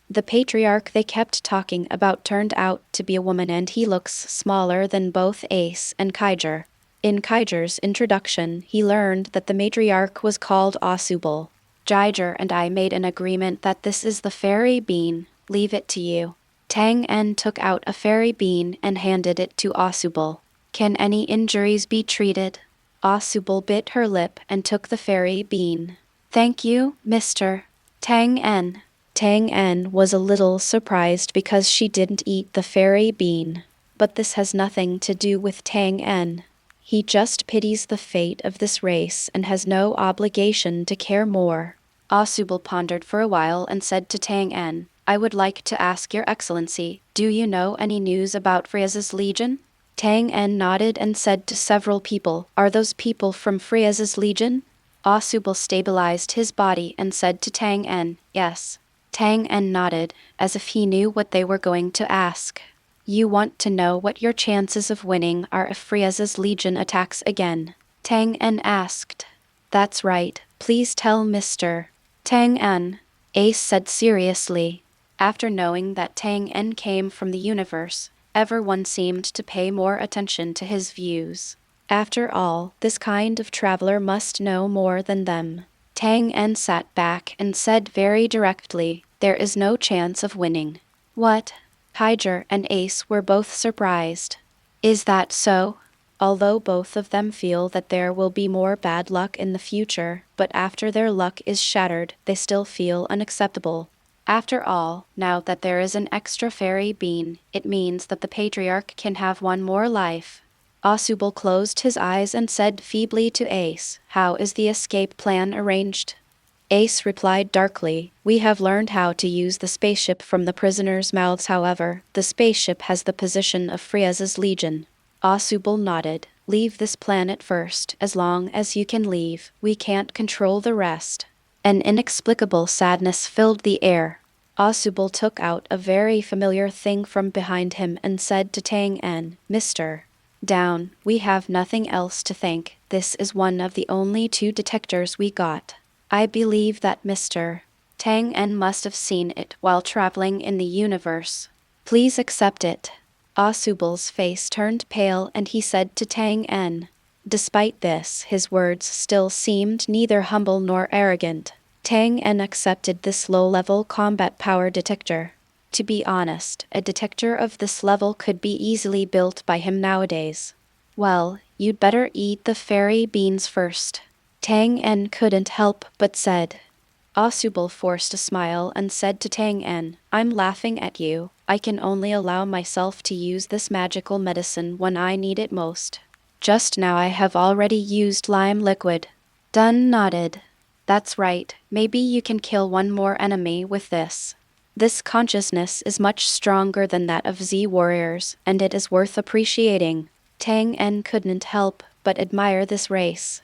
The patriarch they kept talking about turned out to be a woman, and he looks smaller than both Ace and Kaiser. In Kaiser's introduction, he learned that the matriarch was called Asubal. Jiger and I made an agreement that this is the fairy bean. Leave it to you. Tang En took out a fairy bean and handed it to Asubal. Can any injuries be treated? Asubal bit her lip and took the fairy bean. Thank you, Mr. Tang En. Tang En was a little surprised because she didn't eat the fairy bean. But this has nothing to do with Tang En. He just pities the fate of this race and has no obligation to care more. Asubal pondered for a while and said to Tang En, I would like to ask your excellency, do you know any news about Frieza's legion? Tang En nodded and said to several people, Are those people from Frieza's legion? Asubal stabilized his body and said to Tang En, Yes. Tang En nodded, as if he knew what they were going to ask. You want to know what your chances of winning are if Frieza's legion attacks again? Tang En asked. That's right, please tell Mr. Tang En, Ace said seriously. After knowing that Tang En came from the universe, everyone seemed to pay more attention to his views. After all, this kind of traveler must know more than them. Tang En sat back and said very directly, There is no chance of winning. What? Kaiser and Ace were both surprised. Is that so? Although both of them feel that there will be more bad luck in the future, but after their luck is shattered, they still feel unacceptable. After all, now that there is an extra fairy bean, it means that the patriarch can have one more life. Asubal closed his eyes and said feebly to Ace, How is the escape plan arranged? Ace replied darkly, We have learned how to use the spaceship from the prisoners' mouths. However, the spaceship has the position of Frieza's legion. Asubal nodded. Leave this planet first. As long as you can leave, we can't control the rest. An inexplicable sadness filled the air. Asubal took out a very familiar thing from behind him and said to Tang En, Mr. Down, we have nothing else to thank. This is one of the only 2 detectors we got. I believe that Mr. Tang En must have seen it while traveling in the universe. Please accept it. Asubal's face turned pale and he said to Tang En. Despite this, his words still seemed neither humble nor arrogant. Tang En accepted this low-level combat power detector. To be honest, a detector of this level could be easily built by him nowadays. Well, you'd better eat the fairy beans first. Tang En couldn't help but said. Asubal forced a smile and said to Tang En, I'm laughing at you. I can only allow myself to use this magical medicine when I need it most. Just now I have already used lime liquid. Dun nodded. That's right, maybe you can kill one more enemy with this. This consciousness is much stronger than that of Z warriors, and it is worth appreciating. Tang En couldn't help but admire this race.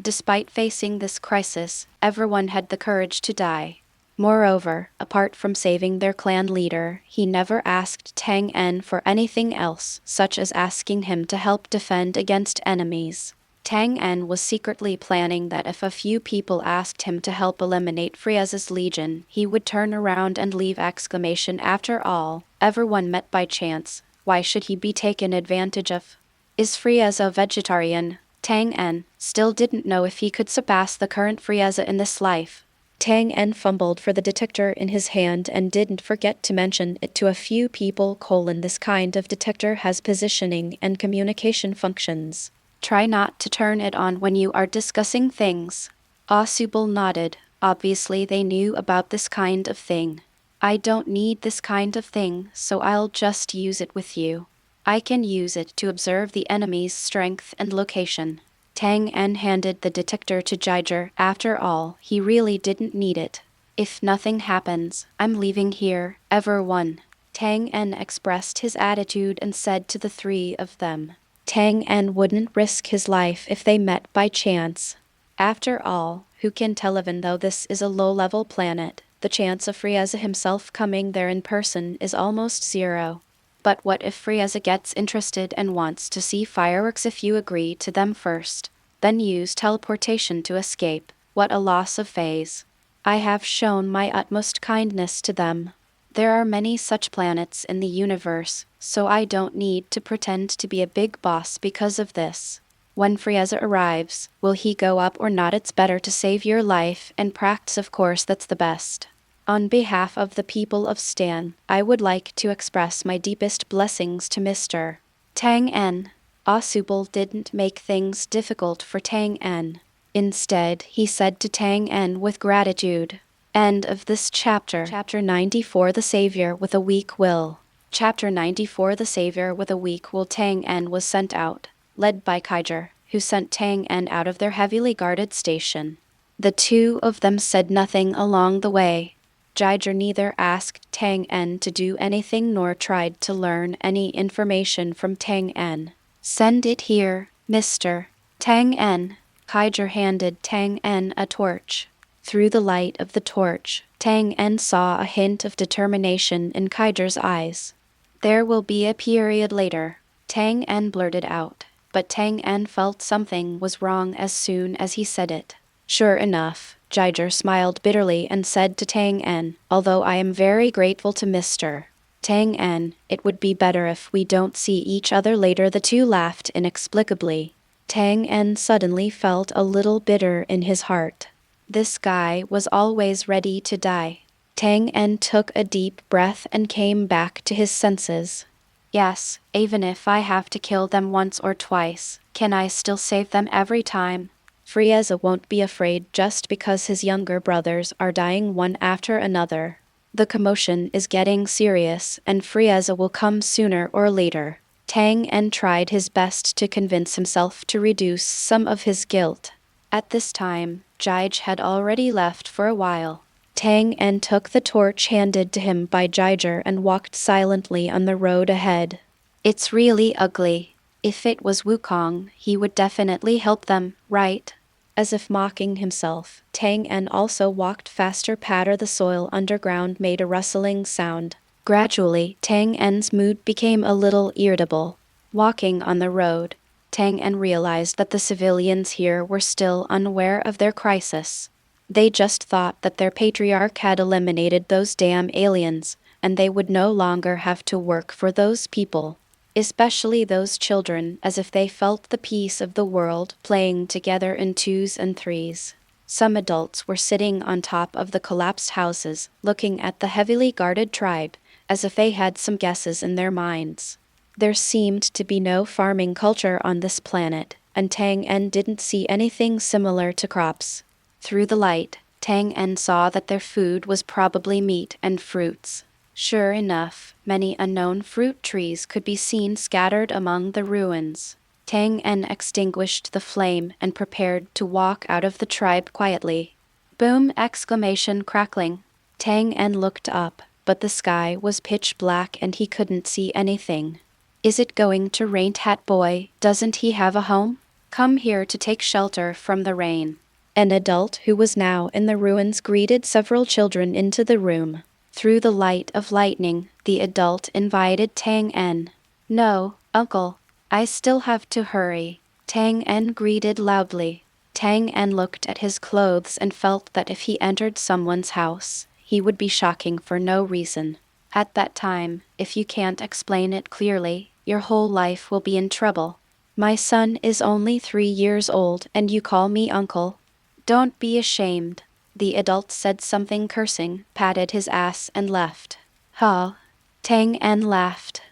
Despite facing this crisis, everyone had the courage to die. Moreover, apart from saving their clan leader, he never asked Tang En for anything else, such as asking him to help defend against enemies. Tang En was secretly planning that if a few people asked him to help eliminate Frieza's legion, he would turn around and leave! After all, everyone met by chance. Why should he be taken advantage of? Is Frieza vegetarian? Tang En still didn't know if he could surpass the current Frieza in this life. Tang En fumbled for the detector in his hand and didn't forget to mention it to a few people. This kind of detector has positioning and communication functions. Try not to turn it on when you are discussing things. Asubal nodded. Obviously they knew about this kind of thing. I don't need this kind of thing, so I'll just use it with you. I can use it to observe the enemy's strength and location. Tang En handed the detector to Jiger. After all, he really didn't need it. If nothing happens, I'm leaving here, everyone. Tang En expressed his attitude and said to the three of them. Tang En wouldn't risk his life if they met by chance. After all, who can tell? Even though this is a low-level planet, the chance of Frieza himself coming there in person is almost zero. But what if Frieza gets interested and wants to see fireworks? If you agree to them first, then use teleportation to escape. What a loss of phase. I have shown my utmost kindness to them. There are many such planets in the universe, so I don't need to pretend to be a big boss because of this. When Frieza arrives, will he go up or not? It's better to save your life and practice, of course, that's the best. On behalf of the people of Stan, I would like to express my deepest blessings to Mr. Tang En. Asubal didn't make things difficult for Tang En. Instead, he said to Tang En with gratitude. End of this chapter. Chapter 94, The Savior with a Weak Will. Chapter 94, The Savior with a Weak Will. Tang En was sent out, led by Kaiou, who sent Tang En out of their heavily guarded station. The two of them said nothing along the way. Jiger neither asked Tang En to do anything nor tried to learn any information from Tang En. Send it here, Mr. Tang En. Kaiou handed Tang En a torch. Through the light of the torch, Tang En saw a hint of determination in Kaijou's eyes. There will be a period later, Tang En blurted out, but Tang En felt something was wrong as soon as he said it. Sure enough, Jiger smiled bitterly and said to Tang En, although I am very grateful to Mr. Tang En, it would be better if we don't see each other later. The two laughed inexplicably. Tang En suddenly felt a little bitter in his heart. This guy was always ready to die. Tang En took a deep breath and came back to his senses. Yes, even if I have to kill them once or twice, can I still save them every time? Frieza won't be afraid just because his younger brothers are dying one after another. The commotion is getting serious, and Frieza will come sooner or later. Tang En tried his best to convince himself to reduce some of his guilt. At this time, Jiger had already left for a while. Tang En took the torch handed to him by Jiger and walked silently on the road ahead. It's really ugly. If it was Wukong, he would definitely help them, right? As if mocking himself, Tang En also walked faster. Patter the soil underground made a rustling sound. Gradually, Tang En's mood became a little irritable. Walking on the road, Tang En realized that the civilians here were still unaware of their crisis. They just thought that their patriarch had eliminated those damn aliens, and they would no longer have to work for those people. Especially those children, as if they felt the peace of the world playing together in twos and threes. Some adults were sitting on top of the collapsed houses, looking at the heavily guarded tribe, as if they had some guesses in their minds. There seemed to be no farming culture on this planet, and Tang En didn't see anything similar to crops. Through the light, Tang En saw that their food was probably meat and fruits. Sure enough, many unknown fruit trees could be seen scattered among the ruins. Tang En extinguished the flame and prepared to walk out of the tribe quietly. Boom! Exclamation crackling. Tang En looked up, but the sky was pitch black and he couldn't see anything. Is it going to rain, Hat Boy? Doesn't he have a home? Come here to take shelter from the rain. An adult who was now in the ruins greeted several children into the room. Through the light of lightning, the adult invited Tang En. No, uncle. I still have to hurry. Tang En greeted loudly. Tang En looked at his clothes and felt that if he entered someone's house, he would be shocking for no reason. At that time, if you can't explain it clearly, your whole life will be in trouble. My son is only 3 years old and you call me uncle? Don't be ashamed. The adult said something cursing, patted his ass and left. Huh? Tang En laughed.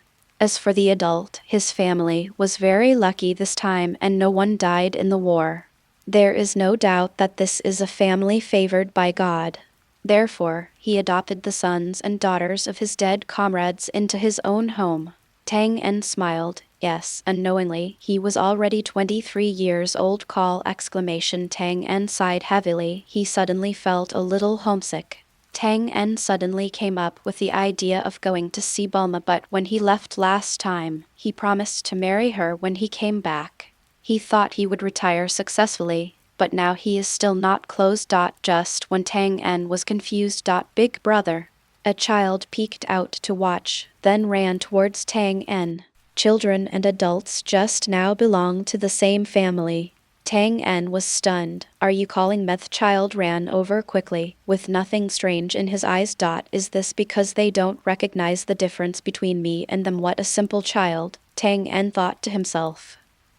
As for the adult, his family was very lucky this time and no one died in the war. There is no doubt that this is a family favored by God. Therefore, he adopted the sons and daughters of his dead comrades into his own home. Tang En smiled. Yes, unknowingly, he was already 23 years old. Tang En sighed heavily. He suddenly felt a little homesick. Tang En suddenly came up with the idea of going to see Bulma, but when he left last time, he promised to marry her when he came back. He thought he would retire successfully, but now he is still not close. Just when Tang En was confused. Big brother. A child peeked out to watch, then ran towards Tang En. Children and adults just now belong to the same family. Tang En was stunned. Are you calling meth? Child ran over quickly, with nothing strange in his eyes. Is this because they don't recognize the difference between me and them? What a simple child, Tang En thought to himself.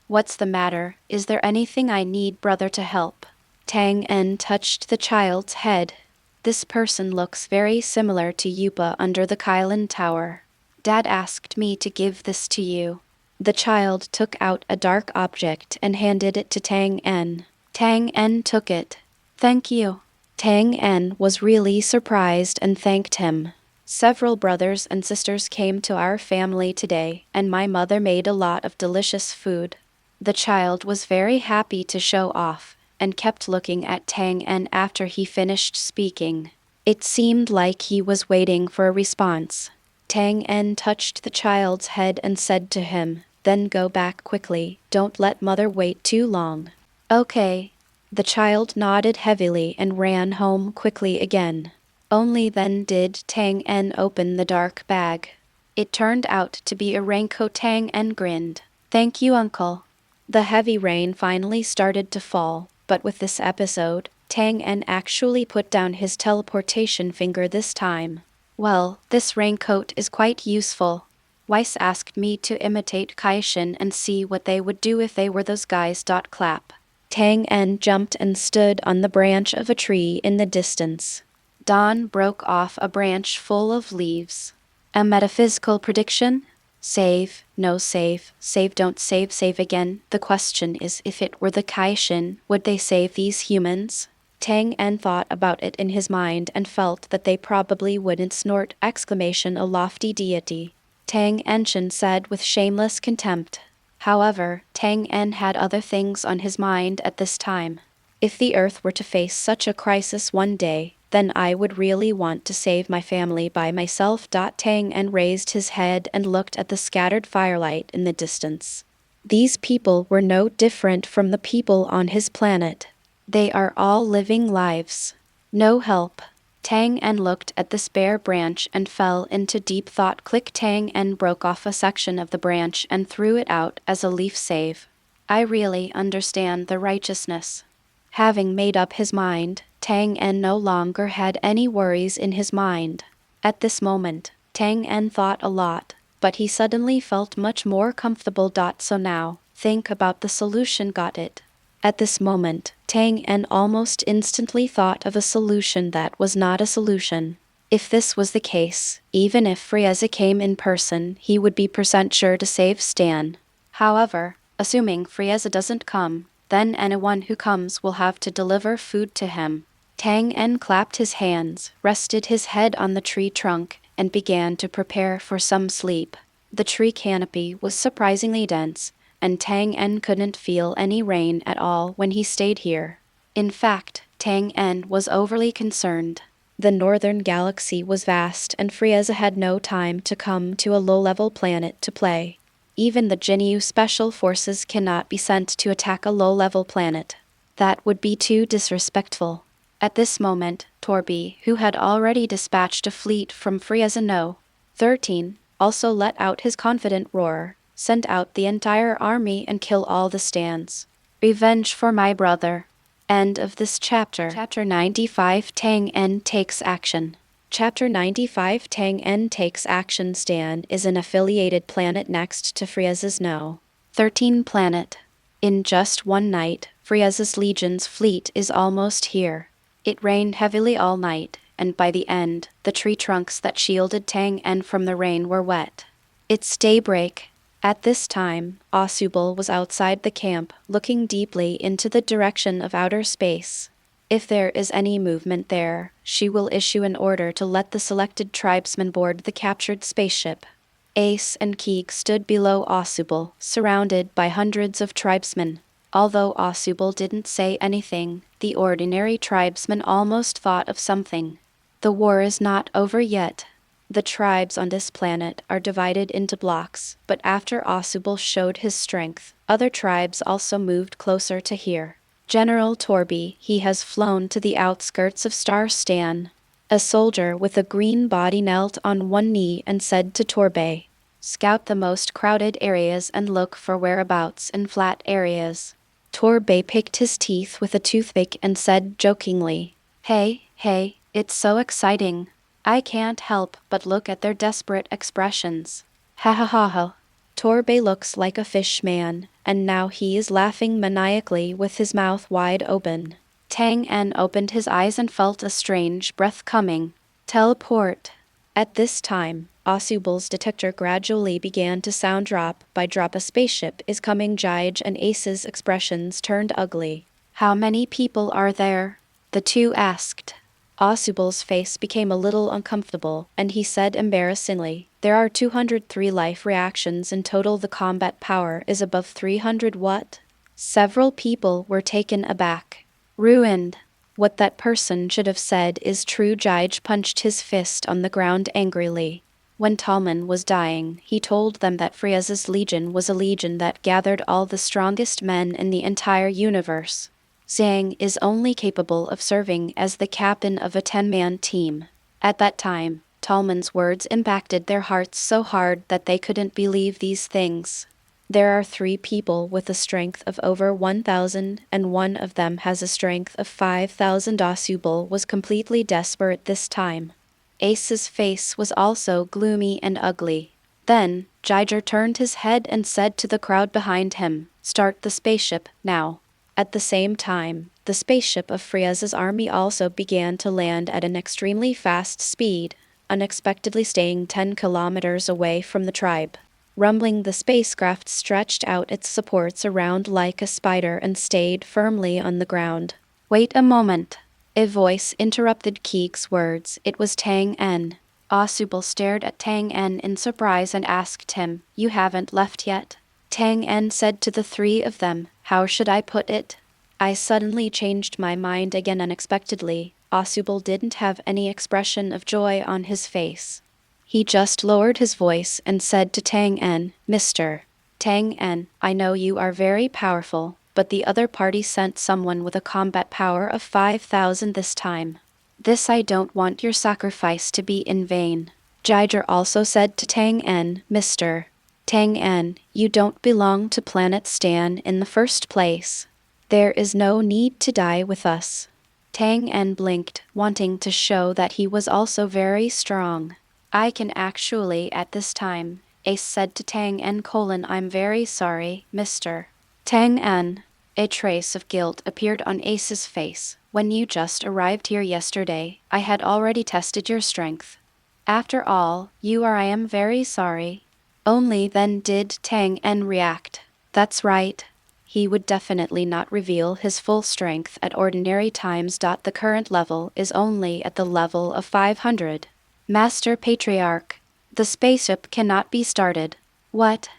What's the matter? Is there anything I need, brother, to help? Tang En touched the child's head. This person looks very similar to Yupa under the Kailan Tower. Dad asked me to give this to you. The child took out a dark object and handed it to Tang En. Tang En took it. Thank you. Tang En was really surprised and thanked him. Several brothers and sisters came to our family today, and my mother made a lot of delicious food. The child was very happy to show off, and kept looking at Tang En after he finished speaking. It seemed like he was waiting for a response. Tang En touched the child's head and said to him, then go back quickly, don't let mother wait too long. Okay. The child nodded heavily and ran home quickly again. Only then did Tang En open the dark bag. It turned out to be a raincoat. Tang En grinned. Thank you, uncle. The heavy rain finally started to fall, but with this episode, Tang En actually put down his teleportation finger this time. Well, this raincoat is quite useful. Weiss asked me to imitate Kaishin and see what they would do if they were those guys. Clap. Tang En jumped and stood on the branch of a tree in the distance. Dawn broke off a branch full of leaves. A metaphysical prediction? Save, no save, save, don't save, save again. The question is, if it were the Kaishin, would they save these humans? Tang En thought about it in his mind and felt that they probably wouldn't. Snort! A lofty deity. Tang En said with shameless contempt. However, Tang En had other things on his mind at this time. If the Earth were to face such a crisis one day, then I would really want to save my family by myself. Tang En raised his head and looked at the scattered firelight in the distance. These people were no different from the people on his planet. They are all living lives. No help. Tang En looked at this bare branch and fell into deep thought. Click. Tang En broke off a section of the branch and threw it out as a leaf save. I really understand the righteousness. Having made up his mind, Tang En no longer had any worries in his mind. At this moment, Tang En thought a lot, but he suddenly felt much more comfortable. So now, think about the solution. Got it? At this moment, Tang En almost instantly thought of a solution that was not a solution. If this was the case, even if Frieza came in person, he would be % sure to save Stan. However, Assuming Frieza doesn't come, then anyone who comes will have to deliver food to him. Tang En clapped his hands, rested his head on the tree trunk, and began to prepare for some sleep. The tree canopy was surprisingly dense, and Tang En couldn't feel any rain at all when he stayed here. In fact, Tang En was overly concerned. The northern galaxy was vast, and Frieza had no time to come to a low-level planet to play. Even the Jinyu special forces cannot be sent to attack a low-level planet. That would be too disrespectful. At this moment, Torby, who had already dispatched a fleet from Frieza No. 13, also let out his confident roar, send out the entire army and kill all the stands. Revenge for my brother. End of this chapter. Chapter 95 Tang En takes action. Chapter 95 Tang En takes action. Stan is an affiliated planet next to Frieza's No. 13 planet. In just one night, Frieza's Legion's fleet is almost here. It rained heavily all night, and by the end, the tree trunks that shielded Tang En from the rain were wet. It's daybreak. At this time, Asubal was outside the camp, looking deeply into the direction of outer space. If there is any movement there, she will issue an order to let the selected tribesmen board the captured spaceship. Ace and Keeg stood below Asubal, surrounded by hundreds of tribesmen. Although Asubal didn't say anything, the ordinary tribesmen almost thought of something. The war is not over yet. The tribes on this planet are divided into blocks, but after Asubal showed his strength, other tribes also moved closer to here. General Torby, he has flown to the outskirts of Star Stan. A soldier with a green body knelt on one knee and said to Torbay, "Scout the most crowded areas and look for whereabouts in flat areas." Torbay picked his teeth with a toothpick and said jokingly, Hey, it's so exciting. I can't help but look at their desperate expressions. Ha ha ha ha. Torbay looks like a fish man, and now he is laughing maniacally with his mouth wide open. Tang En opened his eyes and felt a strange breath coming. Teleport. At this time, Asubal's detector gradually began to sound drop by drop. A spaceship is coming. Jige and Ace's expressions turned ugly. How many people are there? The two asked. Asubal's face became a little uncomfortable, and he said embarrassingly, "There are 203 life reactions in total. The combat power is above 300 what?" Several people were taken aback. Ruined. What that person should have said is true. Jige punched his fist on the ground angrily. When Talman was dying, he told them that Frieza's legion was a legion that gathered all the strongest men in the entire universe. Zhang is only capable of serving as the captain of a 10-man team. At that time, Talman's words impacted their hearts so hard that they couldn't believe these things. There are 3 people with a strength of over 1,000, and one of them has a strength of 5,000. Asubal was completely desperate this time. Ace's face was also gloomy and ugly. Then, Jiger turned his head and said to the crowd behind him, "Start the spaceship, now." At the same time, the spaceship of Frieza's army also began to land at an extremely fast speed, unexpectedly staying 10 kilometers away from the tribe. Rumbling, the spacecraft stretched out its supports around like a spider and stayed firmly on the ground. "Wait a moment." A voice interrupted Keeg's words. It was Tang En. Asubal stared at Tang En in surprise and asked him, "You haven't left yet?" Tang En said to the 3 of them, "How should I put it? I suddenly changed my mind again unexpectedly." Asubal didn't have any expression of joy on his face. He just lowered his voice and said to Tang En, "Mr. Tang En, I know you are very powerful, but the other party sent someone with a combat power of 5,000 this time. This I don't want your sacrifice to be in vain." Jiger also said to Tang En, "Mr. Tang En, you don't belong to Planet Stan in the first place. There is no need to die with us." Tang En blinked, wanting to show that he was also very strong. "I can actually at this time," Ace said to Tang En: "I'm very sorry, Mr. Tang En." A trace of guilt appeared on Ace's face. "When you just arrived here yesterday, I had already tested your strength. After all, I am very sorry." Only then did Tang En react. That's right. He would definitely not reveal his full strength at ordinary times. The current level is only at the level of 500. Master Patriarch, the spaceship cannot be started. What?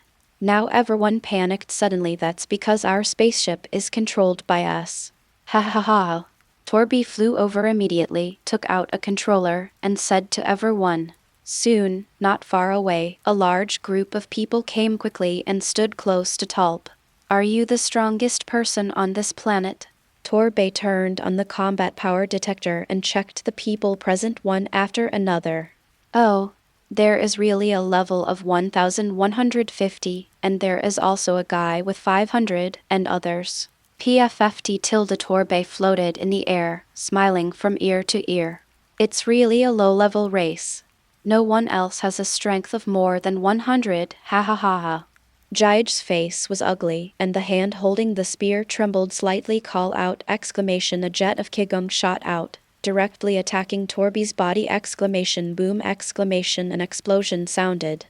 Now everyone panicked suddenly. That's because our spaceship is controlled by us. Ha ha ha. Torby flew over immediately, took out a controller, and said to everyone. Soon, not far away, a large group of people came quickly and stood close to Tulp. Are you the strongest person on this planet? Torbay turned on the combat power detector and checked the people present one after another. Oh, there is really a level of 1150, and there is also a guy with 500, and others. PFFT tilde Torbay floated in the air, smiling from ear to ear. It's really a low-level race. No one else has a strength of more than 100, ha ha ha ha. Jaige's face was ugly, and the hand holding the spear trembled slightly. Call out exclamation. A jet of Qigong shot out, directly attacking Torby's body. Exclamation boom exclamation. An explosion sounded.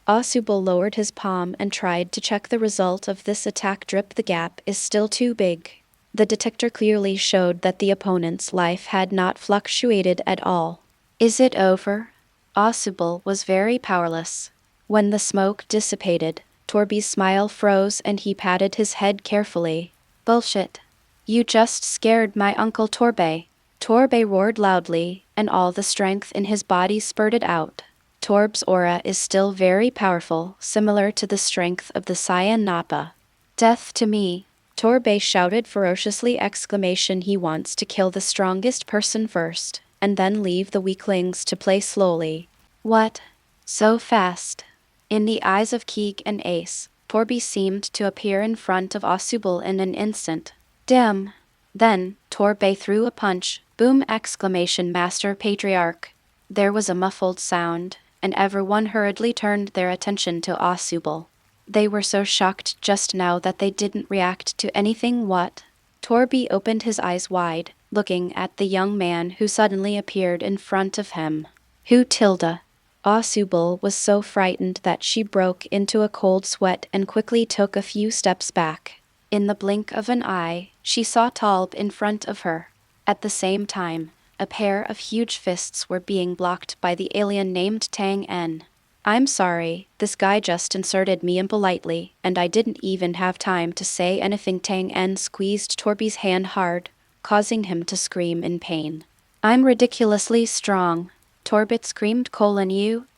Asubal lowered his palm and tried to check the result of this attack. Drip. The gap is still too big. The detector clearly showed that the opponent's life had not fluctuated at all. Is it over? Asubal was very powerless. When the smoke dissipated, Torby's smile froze and he patted his head carefully. Bullshit. You just scared my Uncle Torbay. Torbay roared loudly, and all the strength in his body spurted out. Torb's aura is still very powerful, similar to the strength of the Cyan Nappa. Death to me, Torbay shouted ferociously. Exclamation. He wants to kill the strongest person first, and then leave the weaklings to play slowly. What? So fast? In the eyes of Keeg and Ace, Torby seemed to appear in front of Asubal in an instant. Damn. Then, Torbay threw a punch. Boom exclamation. Master Patriarch. There was a muffled sound, and everyone hurriedly turned their attention to Asubal. They were so shocked just now that they didn't react to anything. What? Torby opened his eyes wide, looking at the young man who suddenly appeared in front of him. Who tilde? Asubal was so frightened that she broke into a cold sweat and quickly took a few steps back. In the blink of an eye, she saw Talb in front of her. At the same time, a pair of huge fists were being blocked by the alien named Tang En. I'm sorry, this guy just inserted me impolitely, and I didn't even have time to say anything. Tang En squeezed Torby's hand hard, causing him to scream in pain. I'm ridiculously strong. Torbit screamed.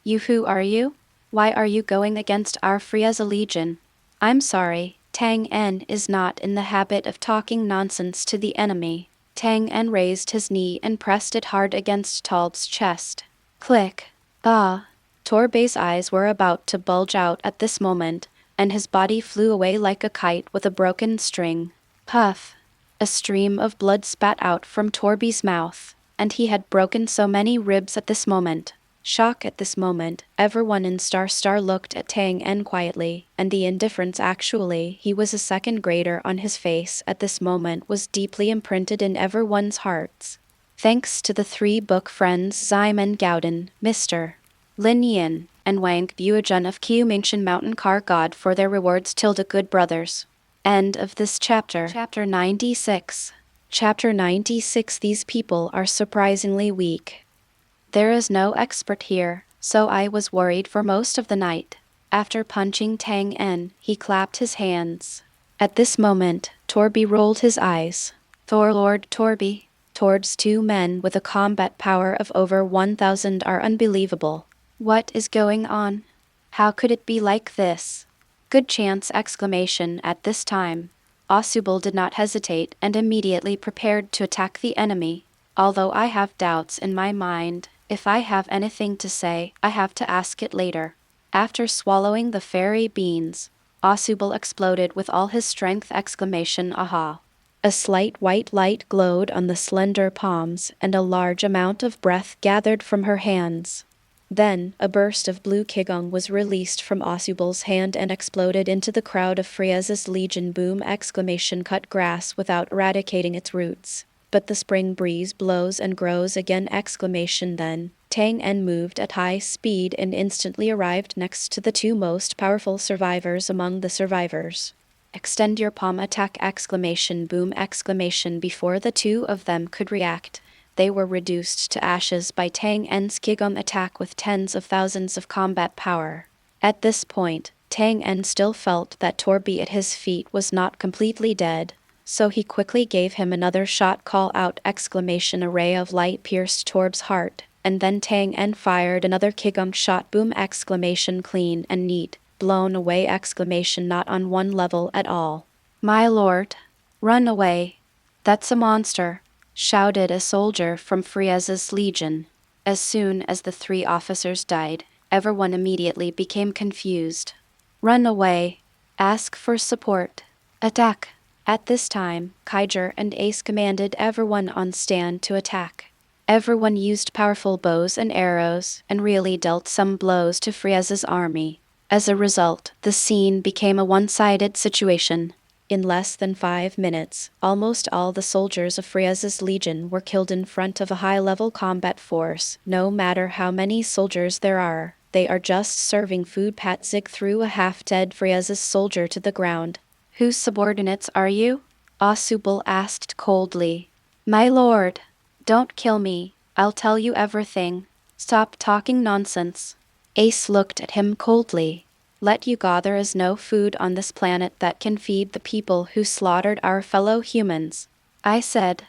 You who are you? Why are you going against our Frieza Legion? I'm sorry, Tang En is not in the habit of talking nonsense to the enemy. Tang En raised his knee and pressed it hard against Talb's chest. Click. Ah. Torbay's eyes were about to bulge out at this moment, and his body flew away like a kite with a broken string. Puff. A stream of blood spat out from Torby's mouth, and he had broken so many ribs at this moment. Shock at this moment, everyone in Star looked at Tang En quietly, and the indifference he was a second grader on his face at this moment was deeply imprinted in everyone's hearts. Thanks to the three book friends Zyman Gauden, Mr. Lin Yin, and Wang Buijun of Q Mingshan Mountain Car God for their rewards. Good brothers. End of this chapter. Chapter 96. Chapter 96. These people are surprisingly weak. There is no expert here, so I was worried for most of the night. After punching Tang En, he clapped his hands. At this moment, Torby rolled his eyes. Lord Torby. Towards two men with a combat power of over 1,000 are unbelievable. What is going on? How could it be like this? Good chance exclamation at this time. Asubal did not hesitate and immediately prepared to attack the enemy. Although I have doubts in my mind, if I have anything to say, I have to ask it later. After swallowing the fairy beans, Asubal exploded with all his strength exclamation aha. A slight white light glowed on the slender palms and a large amount of breath gathered from her hands. Then, a burst of blue Qigong was released from Asubal's hand and exploded into the crowd of Frieza's Legion. Boom exclamation. Cut grass without eradicating its roots. But the spring breeze blows and grows again exclamation. Then, Tang En moved at high speed and instantly arrived next to the two most powerful survivors among the survivors. Extend your palm attack exclamation boom exclamation before the two of them could react. They were reduced to ashes by Tang En's Kigum attack with tens of thousands of combat power. At this point, Tang En still felt that Torby at his feet was not completely dead, so he quickly gave him another shot call out exclamation a ray of light pierced Torb's heart, and then Tang En fired another Kigum shot boom exclamation clean and neat, blown away exclamation not on one level at all. My lord, run away. That's a monster, shouted a soldier from Frieza's legion. As soon as the three officers died, everyone immediately became confused. Run away. Ask for support. Attack. At this time, Kaiser and Ace commanded everyone on stand to attack. Everyone used powerful bows and arrows and really dealt some blows to Frieza's army. As a result, the scene became a one-sided situation. In less than 5 minutes, almost all the soldiers of Frieza's legion were killed in front of a high-level combat force. No matter how many soldiers there are, they are just serving food. Patzig threw a half-dead Frieza's soldier to the ground. Whose subordinates are you? Asubal asked coldly. My lord, don't kill me. I'll tell you everything. Stop talking nonsense. Ace looked at him coldly. Let you go, there is no food on this planet that can feed the people who slaughtered our fellow humans. I said.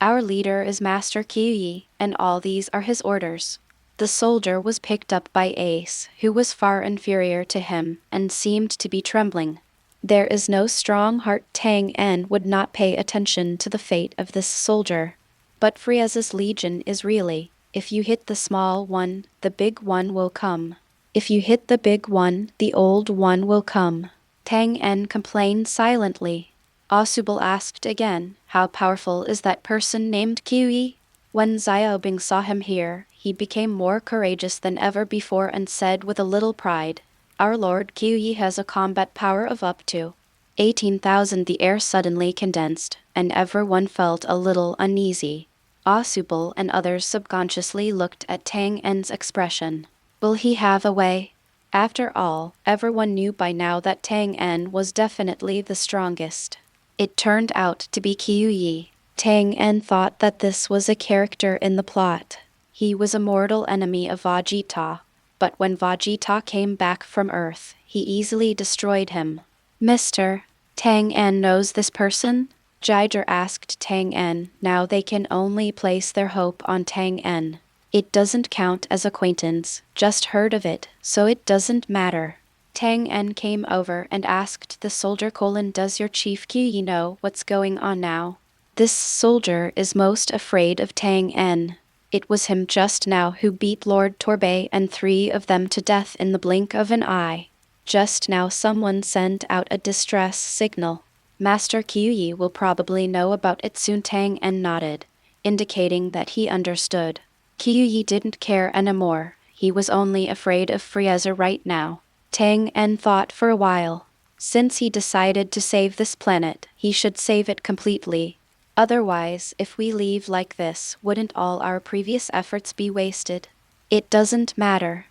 Our leader is Master Kaiou, and all these are his orders. The soldier was picked up by Ace, who was far inferior to him, and seemed to be trembling. There is no strong heart. Tang En would not pay attention to the fate of this soldier. But Frieza's legion is really, if you hit the small one, the big one will come. If you hit the big one, the old one will come. Tang En complained silently. Asubal asked again, how powerful is that person named Kaiou? When Xiaobing saw him here, he became more courageous than ever before and said with a little pride, Our Lord Kaiou has a combat power of up to 18,000. The air suddenly condensed, and everyone felt a little uneasy. Asubal and others subconsciously looked at Tang En's expression. Will he have a way? After all, everyone knew by now that Tang En was definitely the strongest. It turned out to be Kaiou. Tang En thought that this was a character in the plot. He was a mortal enemy of Vegeta, but when Vegeta came back from Earth, he easily destroyed him. Mr. Tang En knows this person? Jiger asked Tang En. Now they can only place their hope on Tang En. It doesn't count as acquaintance, just heard of it, so it doesn't matter. Tang En came over and asked the soldier does your chief Kaiou know what's going on now? This soldier is most afraid of Tang En. It was him just now who beat Lord Torbay and 3 of them to death in the blink of an eye. Just now someone sent out a distress signal. Master Kaiou will probably know about it soon. Tang En nodded, indicating that he understood. Kaiou didn't care anymore, he was only afraid of Frieza right now. Tang En thought for a while. Since he decided to save this planet, he should save it completely. Otherwise, if we leave like this, wouldn't all our previous efforts be wasted? It doesn't matter.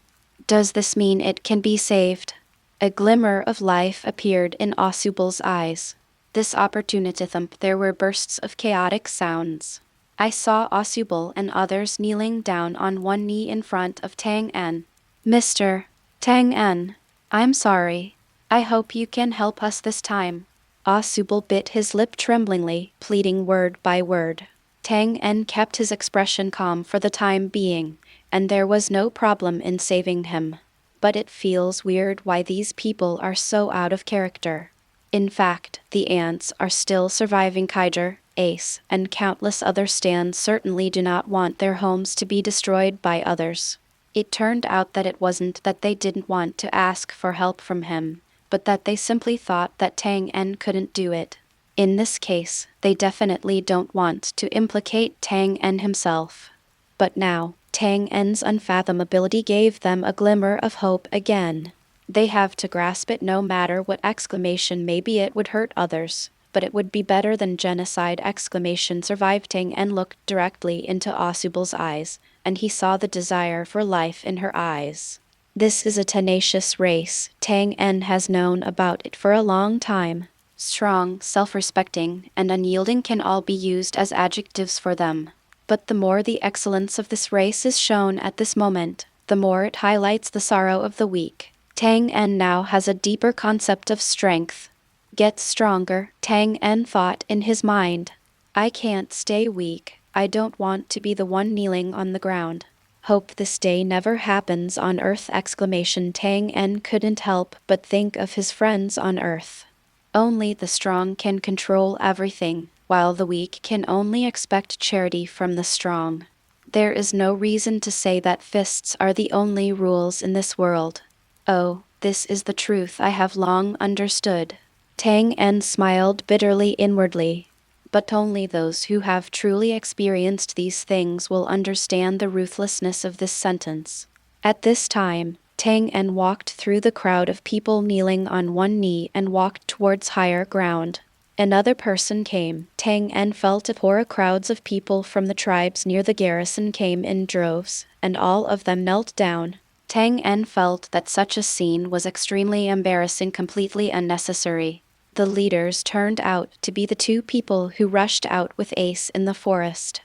Does this mean it can be saved? A glimmer of life appeared in Asubal's eyes. This opportunity there were bursts of chaotic sounds. I saw Asubal and others kneeling down on one knee in front of Tang En. Mr. Tang En, I'm sorry. I hope you can help us this time. Asubal bit his lip tremblingly, pleading word by word. Tang En kept his expression calm for the time being, and there was no problem in saving him. But it feels weird why these people are so out of character. In fact, the ants are still surviving. Kaiser, Ace, and countless other stands certainly do not want their homes to be destroyed by others. It turned out that it wasn't that they didn't want to ask for help from him, but that they simply thought that Tang En couldn't do it. In this case, they definitely don't want to implicate Tang En himself. But now, Tang En's unfathomability gave them a glimmer of hope again. They have to grasp it no matter what exclamation. Maybe it would hurt others, but it would be better than genocide exclamation. Survived. Tang En looked directly into Asubal's eyes, and he saw the desire for life in her eyes. This is a tenacious race. Tang En has known about it for a long time. Strong, self-respecting, and unyielding can all be used as adjectives for them. But the more the excellence of this race is shown at this moment, the more it highlights the sorrow of the weak. Tang En now has a deeper concept of strength. Get stronger, Tang En thought in his mind. I can't stay weak. I don't want to be the one kneeling on the ground. Hope this day never happens on Earth! Tang En couldn't help but think of his friends on Earth. Only the strong can control everything, while the weak can only expect charity from the strong. There is no reason to say that fists are the only rules in this world. Oh, this is the truth I have long understood. Tang En smiled bitterly inwardly. But only those who have truly experienced these things will understand the ruthlessness of this sentence. At this time, Tang En walked through the crowd of people kneeling on one knee and walked towards higher ground. Another person came. Tang En felt crowds of people from the tribes near the garrison came in droves, and all of them knelt down. Tang En felt that such a scene was extremely embarrassing, completely unnecessary. The leaders turned out to be the two people who rushed out with Ace in the forest.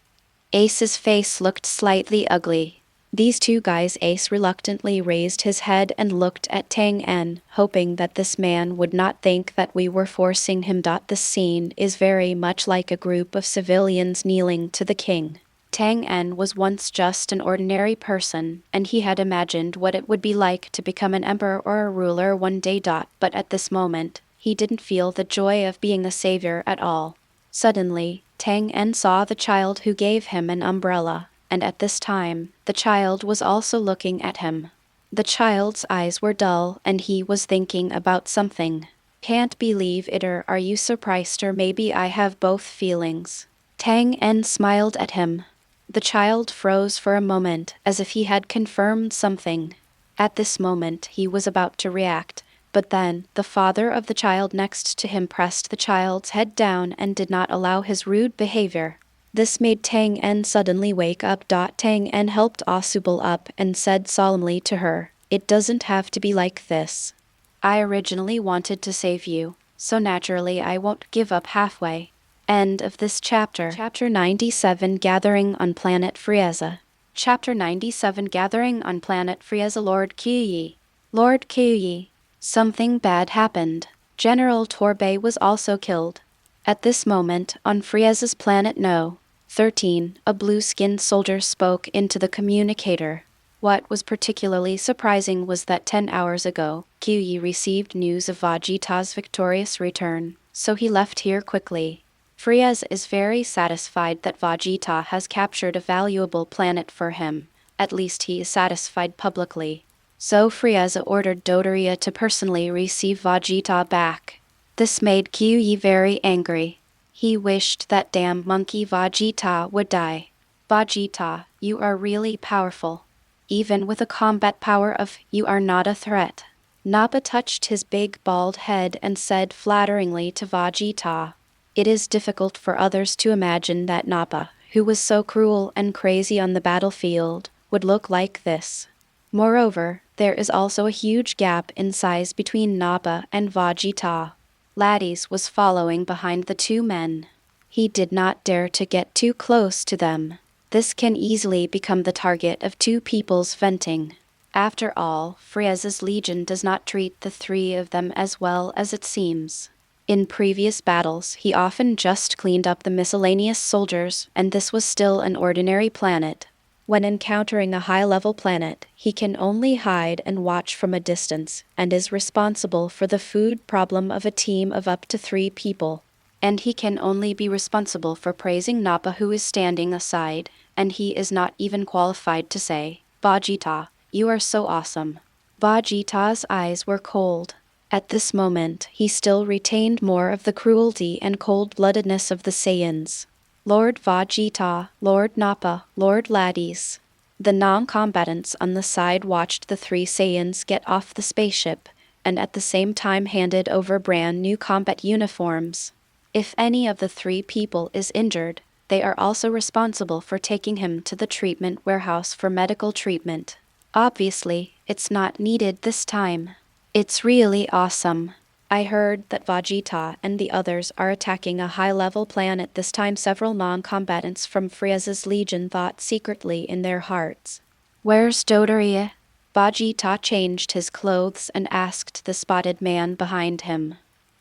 Ace's face looked slightly ugly. These two guys. Ace reluctantly raised his head and looked at Tang En, hoping that this man would not think that we were forcing him. This scene is very much like a group of civilians kneeling to the king. Tang En was once just an ordinary person, and he had imagined what it would be like to become an emperor or a ruler one day. But at this moment, he didn't feel the joy of being a savior at all. Suddenly, Tang En saw the child who gave him an umbrella, and at this time, the child was also looking at him. The child's eyes were dull, and he was thinking about something. Can't believe it, or are you surprised, or maybe I have both feelings. Tang En smiled at him. The child froze for a moment, as if he had confirmed something. At this moment, he was about to react. But then, the father of the child next to him pressed the child's head down and did not allow his rude behavior. This made Tang En suddenly wake up. Tang En helped Asubal up and said solemnly to her, "It doesn't have to be like this. I originally wanted to save you, so naturally I won't give up halfway." End of this chapter. Chapter 97, Gathering on Planet Frieza. Chapter 97, Gathering on Planet Frieza. Lord Kaiou. Lord Kaiou. Something bad happened. General Torbay was also killed. At this moment, on Frieza's planet No. 13, a blue-skinned soldier spoke into the communicator. What was particularly surprising was that 10 hours ago, Kaiou received news of Vegeta's victorious return, so he left here quickly. Frieza is very satisfied that Vegeta has captured a valuable planet for him. At least he is satisfied publicly. So Frieza ordered Dodoria to personally receive Vegeta back. This made Kaiou very angry. He wished that damn monkey Vegeta would die. Vegeta, you are really powerful. Even with a combat power of, you are not a threat. Nappa touched his big bald head and said flatteringly to Vegeta. It is difficult for others to imagine that Nappa, who was so cruel and crazy on the battlefield, would look like this. Moreover, there is also a huge gap in size between Nappa and Vegeta. Laddies was following behind the two men. He did not dare to get too close to them. This can easily become the target of two people's venting. After all, Frieza's legion does not treat the three of them as well as it seems. In previous battles, he often just cleaned up the miscellaneous soldiers, and this was still an ordinary planet. When encountering a high-level planet, he can only hide and watch from a distance, and is responsible for the food problem of a team of up to 3 people. And he can only be responsible for praising Nappa, who is standing aside, and he is not even qualified to say, "Vegeta, you are so awesome." Vegeta's eyes were cold. At this moment, he still retained more of the cruelty and cold-bloodedness of the Saiyans. Lord Vegeta, Lord Nappa, Lord Laddies. The non-combatants on the side watched the 3 Saiyans get off the spaceship, and at the same time handed over brand new combat uniforms. If any of the 3 people is injured, they are also responsible for taking him to the treatment warehouse for medical treatment. Obviously, it's not needed this time. It's really awesome. I heard that Vegeta and the others are attacking a high-level planet this time. Several non-combatants from Frieza's legion thought secretly in their hearts. Where's Dodoria? Vegeta changed his clothes and asked the spotted man behind him.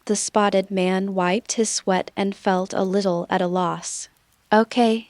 The spotted man wiped his sweat and felt a little at a loss. Okay.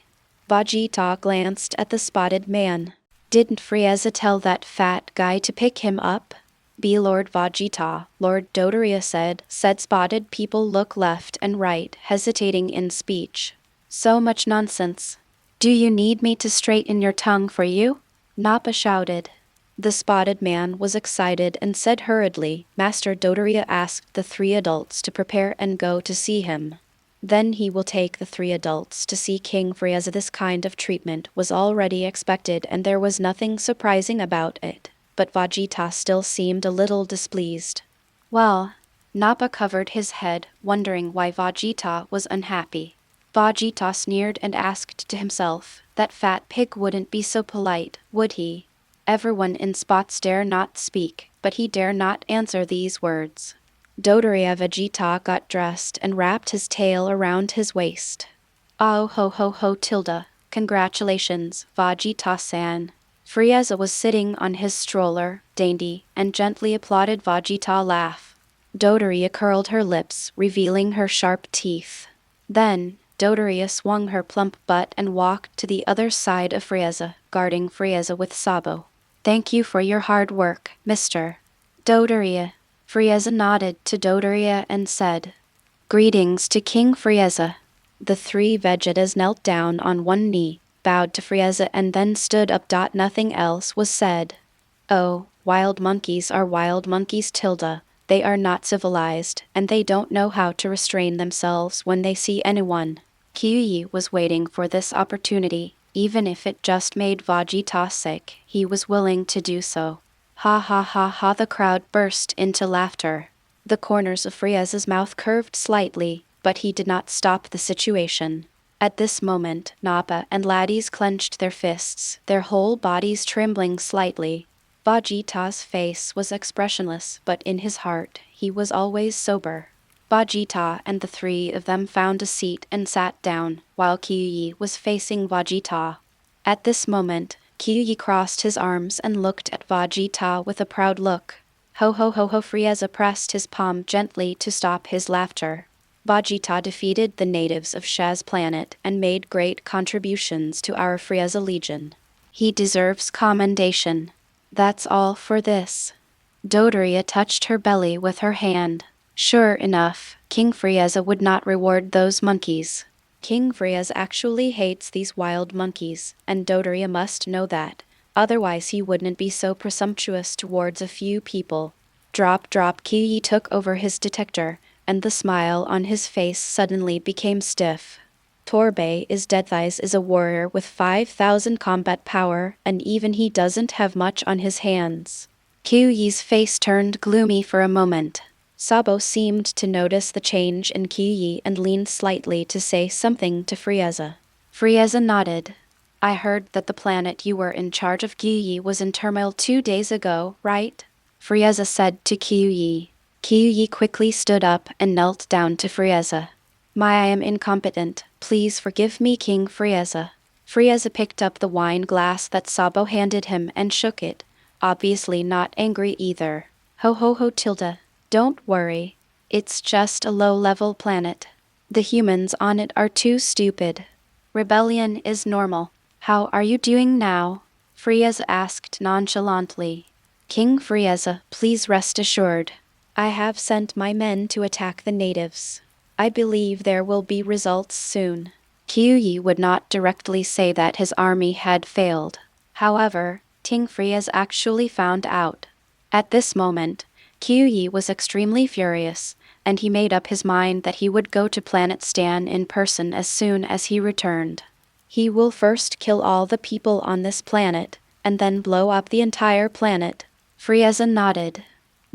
Vegeta glanced at the spotted man. Didn't Frieza tell that fat guy to pick him up? Be Lord Vegeta, Lord Dodoria said. Spotted people look left and right, hesitating in speech. So much nonsense. Do you need me to straighten your tongue for you? Nappa shouted. The spotted man was excited and said hurriedly, Master Dodoria asked the 3 adults to prepare and go to see him. Then he will take the 3 adults to see King Frieza. This kind of treatment was already expected and there was nothing surprising about it, but Vegeta still seemed a little displeased. Well, Nappa covered his head, wondering why Vegeta was unhappy. Vegeta sneered and asked to himself, that fat pig wouldn't be so polite, would he? Everyone in spots dare not speak, but he dare not answer these words. Dodoria Vegeta got dressed and wrapped his tail around his waist. Oh ho ho ho tilde, congratulations, Vegeta-san. Frieza was sitting on his stroller, dainty, and gently applauded Vegeta laugh. Dodoria curled her lips, revealing her sharp teeth. Then, Dodoria swung her plump butt and walked to the other side of Frieza, guarding Frieza with Sabo. Thank you for your hard work, Mr. Dodoria. Frieza nodded to Dodoria and said, Greetings to King Frieza. The 3 Vegetas knelt down on one knee, bowed to Frieza and then stood up. Nothing else was said. Oh, wild monkeys are wild monkeys tilde. They are not civilized, and they don't know how to restrain themselves when they see anyone. Kaiou was waiting for this opportunity. Even if it just made Vegeta sick, he was willing to do so. Ha ha ha ha, the crowd burst into laughter. The corners of Frieza's mouth curved slightly, but he did not stop the situation. At this moment, Nappa and laddies clenched their fists, their whole bodies trembling slightly. Vegeta's face was expressionless, but in his heart, he was always sober. Vegeta and the 3 of them found a seat and sat down, while Kaiou was facing Vegeta. At this moment, Kaiou crossed his arms and looked at Vegeta with a proud look. Ho ho ho ho, Frieza pressed his palm gently to stop his laughter. Vegeta defeated the natives of Shaz planet and made great contributions to our Frieza Legion. He deserves commendation. That's all for this. Dodoria touched her belly with her hand. Sure enough, King Frieza would not reward those monkeys. King Frieza actually hates these wild monkeys, and Dodoria must know that. Otherwise he wouldn't be so presumptuous towards a few people. Drop. Kaiou took over his detector, and the smile on his face suddenly became stiff. Torbay is Deathize is a warrior with 5,000 combat power, and even he doesn't have much on his hands. Kaiou's face turned gloomy for a moment. Sabo seemed to notice the change in Kaiou and leaned slightly to say something to Frieza. Frieza nodded. I heard that the planet you were in charge of, Kaiou, was in turmoil 2 days ago, right? Frieza said to Kaiou. Kaiou quickly stood up and knelt down to Frieza. I am incompetent. Please forgive me, King Frieza. Frieza picked up the wine glass that Sabo handed him and shook it, obviously not angry either. Ho ho ho tilde. Don't worry. It's just a low-level planet. The humans on it are too stupid. Rebellion is normal. How are you doing now? Frieza asked nonchalantly. King Frieza, please rest assured. I have sent my men to attack the natives. I believe there will be results soon. Kaiou would not directly say that his army had failed. However, King Frieza actually found out. At this moment, Kaiou was extremely furious, and he made up his mind that he would go to Planet Stan in person as soon as he returned. He will first kill all the people on this planet, and then blow up the entire planet. Frieza nodded.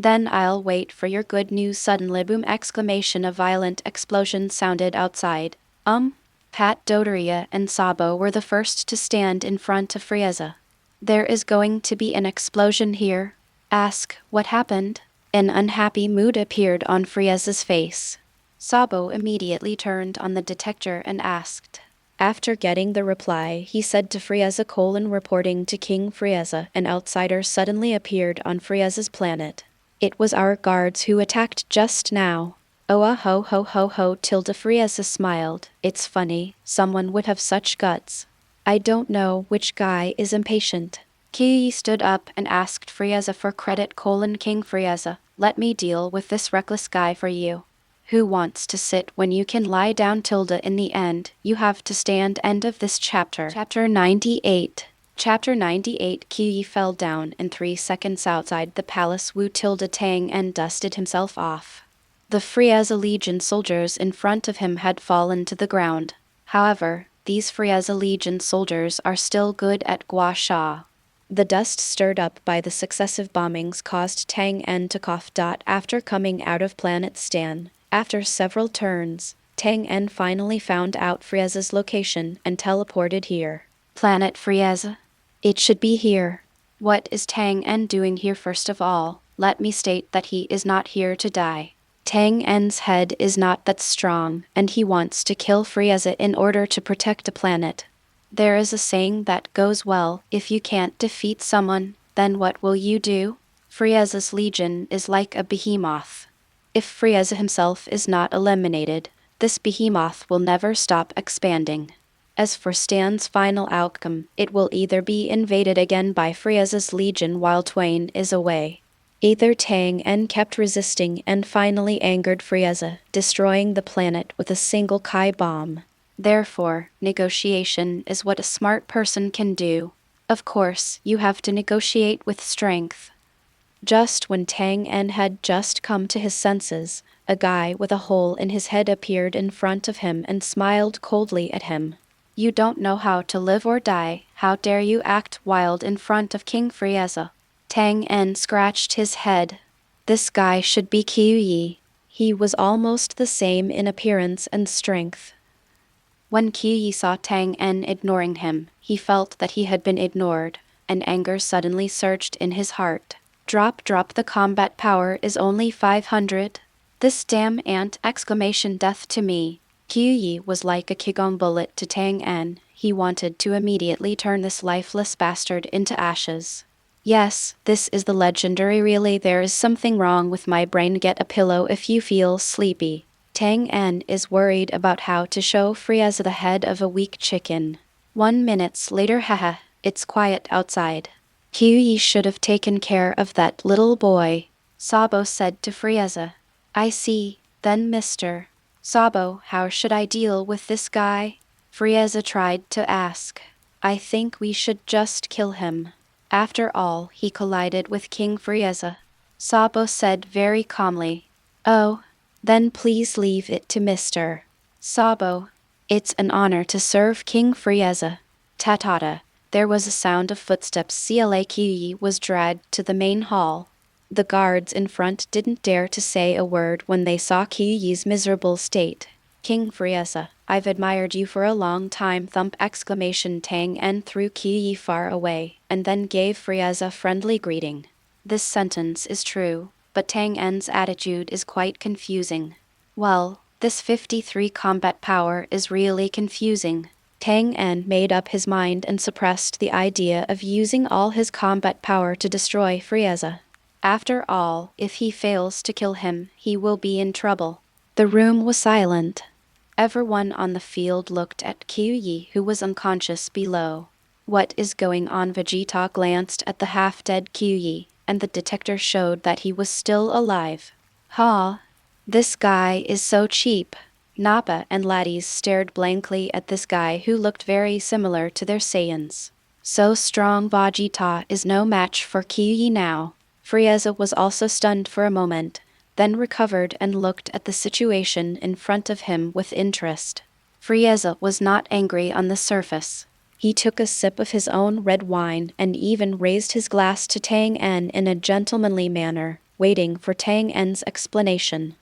Then I'll wait for your good news. Suddenly boom exclamation, a violent explosion sounded outside. Pat, Dodoria and Sabo were the first to stand in front of Frieza. There is going to be an explosion here. Ask, what happened? An unhappy mood appeared on Frieza's face. Sabo immediately turned on the detector and asked. After getting the reply, he said to Frieza: reporting to King Frieza, an outsider suddenly appeared on Frieza's planet. It was our guards who attacked just now. Oh ho ho ho ho tilde Frieza smiled. It's funny, someone would have such guts. I don't know which guy is impatient. Kaiou stood up and asked Frieza for credit: King Frieza, let me deal with this reckless guy for you. Who wants to sit when you can lie down? In the end, you have to stand. End of this chapter. Chapter 98. Chapter 98. Kaiou fell down in 3 seconds outside the palace. Tang En dusted himself off. The Frieza Legion soldiers in front of him had fallen to the ground. However, these Frieza Legion soldiers are still good at gua sha. The dust stirred up by the successive bombings caused Tang En to cough. After coming out of Planet Stan, after several turns, Tang En finally found out Frieza's location and teleported here. Planet Frieza? It should be here. What is Tang En doing here? First of all, let me state that he is not here to die. Tang En's head is not that strong, and he wants to kill Frieza in order to protect a planet. There is a saying that goes, well, if you can't defeat someone, then what will you do? Frieza's legion is like a behemoth. If Frieza himself is not eliminated, this behemoth will never stop expanding. As for Stan's final outcome, it will either be invaded again by Frieza's legion while Twain is away. Either Tang En kept resisting and finally angered Frieza, destroying the planet with a single Kai bomb. Therefore, negotiation is what a smart person can do. Of course, you have to negotiate with strength. Just when Tang En had just come to his senses, a guy with a hole in his head appeared in front of him and smiled coldly at him. You don't know how to live or die. How dare you act wild in front of King Frieza? Tang En scratched his head. This guy should be Kaiou. He was almost the same in appearance and strength. When Kaiou saw Tang En ignoring him, he felt that he had been ignored, and anger suddenly surged in his heart. Drop, the combat power is only 500. This damn ant! Death to me. Kaiou was like a Qigong bullet to Tang En. He wanted to immediately turn this lifeless bastard into ashes. Yes, this is the legendary. Really, there is something wrong with my brain. Get a pillow if you feel sleepy. Tang En is worried about how to show Frieza the head of a weak chicken. 1 minute later, haha, it's quiet outside. Kaiou should have taken care of that little boy, Sabo said to Frieza. I see, then Mr. Sabo, how should I deal with this guy? Frieza tried to ask. I think we should just kill him. After all, he collided with King Frieza. Sabo said very calmly. Oh, then please leave it to Mr. Sabo. It's an honor to serve King Frieza. Tatata. There was a sound of footsteps. Kaiou was dragged to the main hall. The guards in front didn't dare to say a word when they saw Kaiou's miserable state. King Frieza, I've admired you for a long time. Tang En threw Kaiou far away, and then gave Frieza a friendly greeting. This sentence is true, but Tang En's attitude is quite confusing. Well, this 53 combat power is really confusing. Tang En made up his mind and suppressed the idea of using all his combat power to destroy Frieza. After all, if he fails to kill him, he will be in trouble. The room was silent. Everyone on the field looked at Kaiou, who was unconscious below. What is going on? Vegeta glanced at the half-dead Kaiou, and the detector showed that he was still alive. Ha! This guy is so cheap. Nappa and Laddies stared blankly at this guy who looked very similar to their Saiyans. So strong. Vegeta is no match for Kaiou now. Frieza was also stunned for a moment, then recovered and looked at the situation in front of him with interest. Frieza was not angry on the surface. He took a sip of his own red wine and even raised his glass to Tang En in a gentlemanly manner, waiting for Tang En's explanation.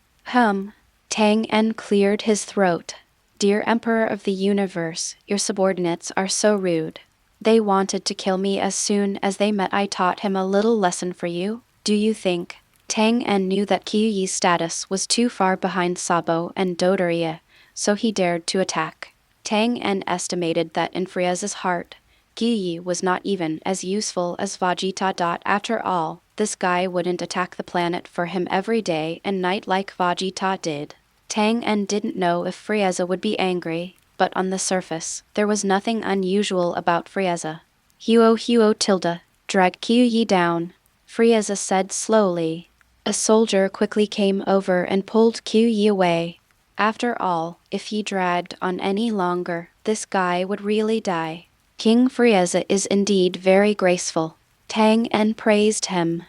Tang En cleared his throat. Dear Emperor of the Universe, your subordinates are so rude. They wanted to kill me as soon as they met. I taught him a little lesson for you. Do you think Tang En knew that Kaiou's status was too far behind Sabo and Dodoria, so he dared to attack. Tang En estimated that in Frieza's heart, Kaiou was not even as useful as Vegeta. After all, this guy wouldn't attack the planet for him every day and night like Vegeta did. Tang En didn't know if Frieza would be angry, but on the surface, there was nothing unusual about Frieza. Huo tilde, drag Kaiou down, Frieza said slowly. A soldier quickly came over and pulled Kaiou away. After all, if he dragged on any longer, this guy would really die. King Frieza is indeed very graceful. Tang En praised him.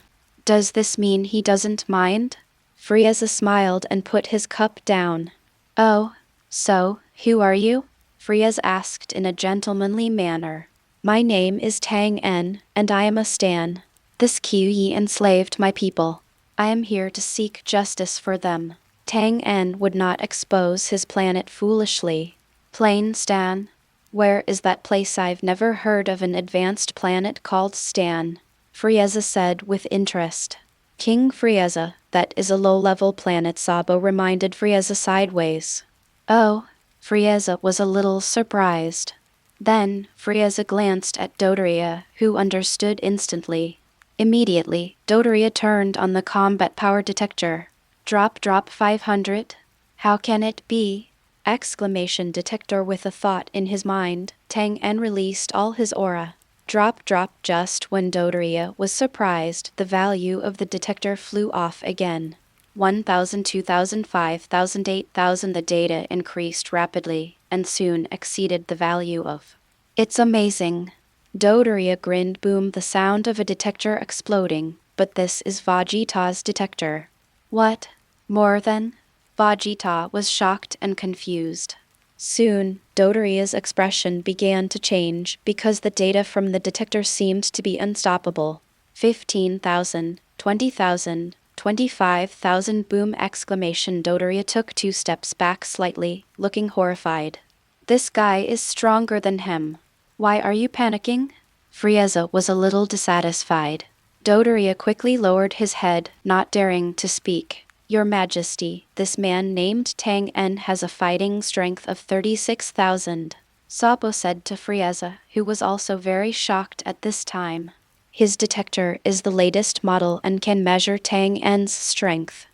Does this mean he doesn't mind? Frieza smiled and put his cup down. Oh, so, who are you? Frieza asked in a gentlemanly manner. My name is Tang En, and I am a Stan. This Kaiou enslaved my people. I am here to seek justice for them. Tang En would not expose his planet foolishly. Plain Stan? Where is that place? I've never heard of an advanced planet called Stan, Frieza said with interest. King Frieza, that is a low-level planet, Sabo reminded Frieza sideways. Oh, Frieza was a little surprised. Then, Frieza glanced at Dodoria, who understood instantly. Immediately, Dodoria turned on the combat power detector. Drop 500? How can it be? Exclamation detector with a thought in his mind, Tang En released all his aura. Drop. Just when Dodoria was surprised, the value of the detector flew off again. 1,000, 2,000, 5,000, 8,000. The data increased rapidly, and soon exceeded the value of. It's amazing. Dodoria grinned. Boom, the sound of a detector exploding, but this is Vegeta's detector. What? More than? Vegeta was shocked and confused. Soon, Dodoria's expression began to change because the data from the detector seemed to be unstoppable. 15,000, 20,000, 25,000. Boom! Exclamation. Dodoria took 2 steps back slightly, looking horrified. This guy is stronger than him. Why are you panicking? Frieza was a little dissatisfied. Dodoria quickly lowered his head, not daring to speak. Your Majesty, this man named Tang En has a fighting strength of 36,000, Sabo said to Frieza, who was also very shocked at this time. His detector is the latest model and can measure Tang En's strength.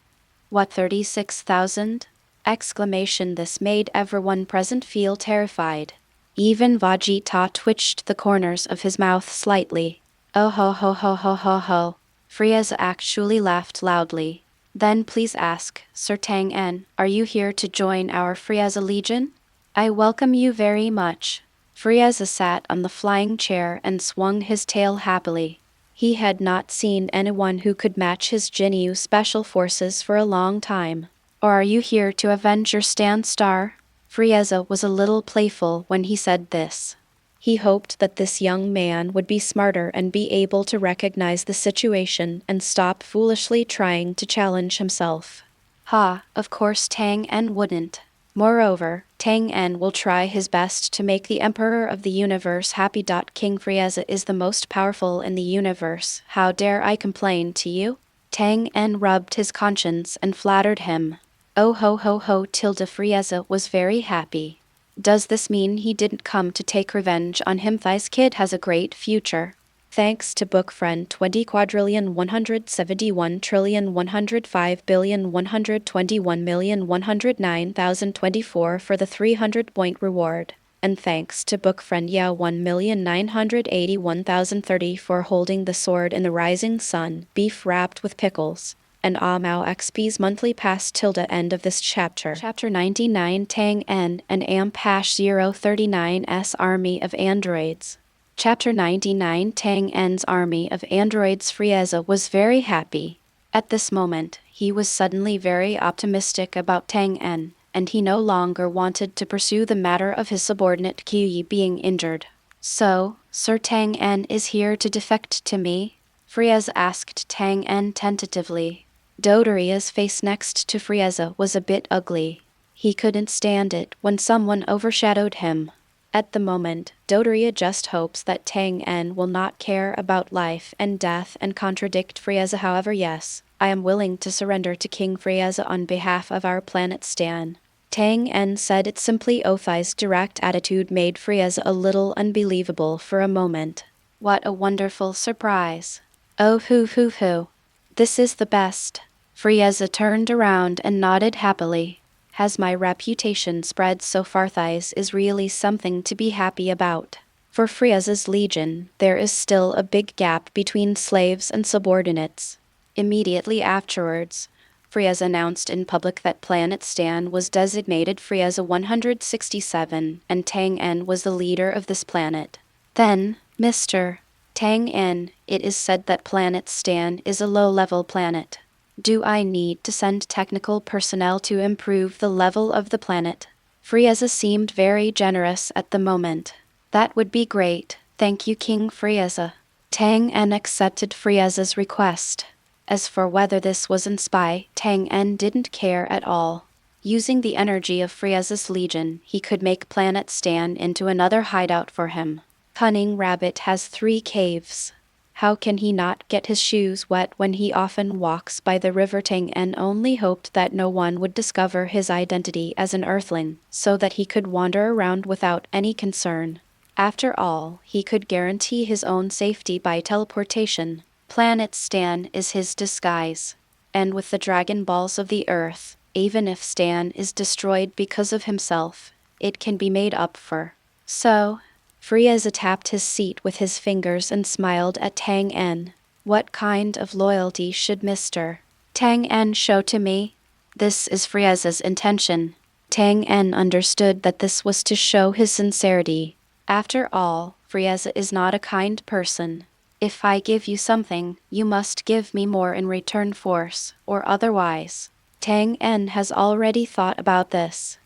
What, 36,000? Exclamation. This made everyone present feel terrified. Even Vegeta twitched the corners of his mouth slightly. Oh ho ho ho ho ho ho. Frieza actually laughed loudly. Then please ask, Sir Tang En, are you here to join our Frieza Legion? I welcome you very much. Frieza sat on the flying chair and swung his tail happily. He had not seen anyone who could match his Jinyu special forces for a long time. Or are you here to avenge your Stan Star? Frieza was a little playful when he said this. He hoped that this young man would be smarter and be able to recognize the situation and stop foolishly trying to challenge himself. Of course Tang En wouldn't. Moreover, Tang En will try his best to make the Emperor of the Universe happy. King Frieza is the most powerful in the universe. How dare I complain to you? Tang En rubbed his conscience and flattered him. Oh ho ho ho tilde. Frieza was very happy. Does this mean he didn't come to take revenge on him? This kid has a great future. Thanks to book friend 20,171,105,121,109,024 for the 300-point reward. And thanks to book friend Yao 1,981,030 for holding the sword in the rising sun, beef wrapped with pickles. And Amao XP's monthly pass tilde. End of this chapter. Chapter 99 Tang En and amp #039's Army of Androids. Chapter 99 Tang En's Army of Androids. Frieza was very happy. At this moment, he was suddenly very optimistic about Tang En, and he no longer wanted to pursue the matter of his subordinate Kaiou being injured. So, Sir Tang En is here to defect to me? Frieza asked Tang En tentatively. Dodoria's face next to Frieza was a bit ugly. He couldn't stand it when someone overshadowed him. At the moment, Dodoria just hopes that Tang En will not care about life and death and contradict Frieza. However, yes, I am willing to surrender to King Frieza on behalf of our planet Stan. Tang En said. It simply Othai's direct attitude made Frieza a little unbelievable for a moment. What a wonderful surprise. Oh hoo. This is the best. Frieza turned around and nodded happily. Has my reputation spread so far? Thighs is really something to be happy about. For Frieza's legion, there is still a big gap between slaves and subordinates. Immediately afterwards, Frieza announced in public that Planet Stan was designated Frieza 167 and Tang En was the leader of this planet. Then, Mr. Tang En, it is said that Planet Stan is a low-level planet. Do I need to send technical personnel to improve the level of the planet? Frieza seemed very generous at the moment. That would be great, thank you King Frieza. Tang En accepted Frieza's request. As for whether this was in spy, Tang En didn't care at all. Using the energy of Frieza's legion, he could make Planet Stan into another hideout for him. Cunning Rabbit has 3 caves. How can he not get his shoes wet when he often walks by the river? Tang En only hoped that no one would discover his identity as an Earthling, so that he could wander around without any concern. After all, he could guarantee his own safety by teleportation. Planet Stan is his disguise. And with the Dragon Balls of the Earth, even if Stan is destroyed because of himself, it can be made up for. So, Frieza tapped his seat with his fingers and smiled at Tang En. What kind of loyalty should Mr. Tang En show to me? This is Frieza's intention. Tang En understood that this was to show his sincerity. After all, Frieza is not a kind person. If I give you something, you must give me more in return, force or otherwise. Tang En has already thought about this.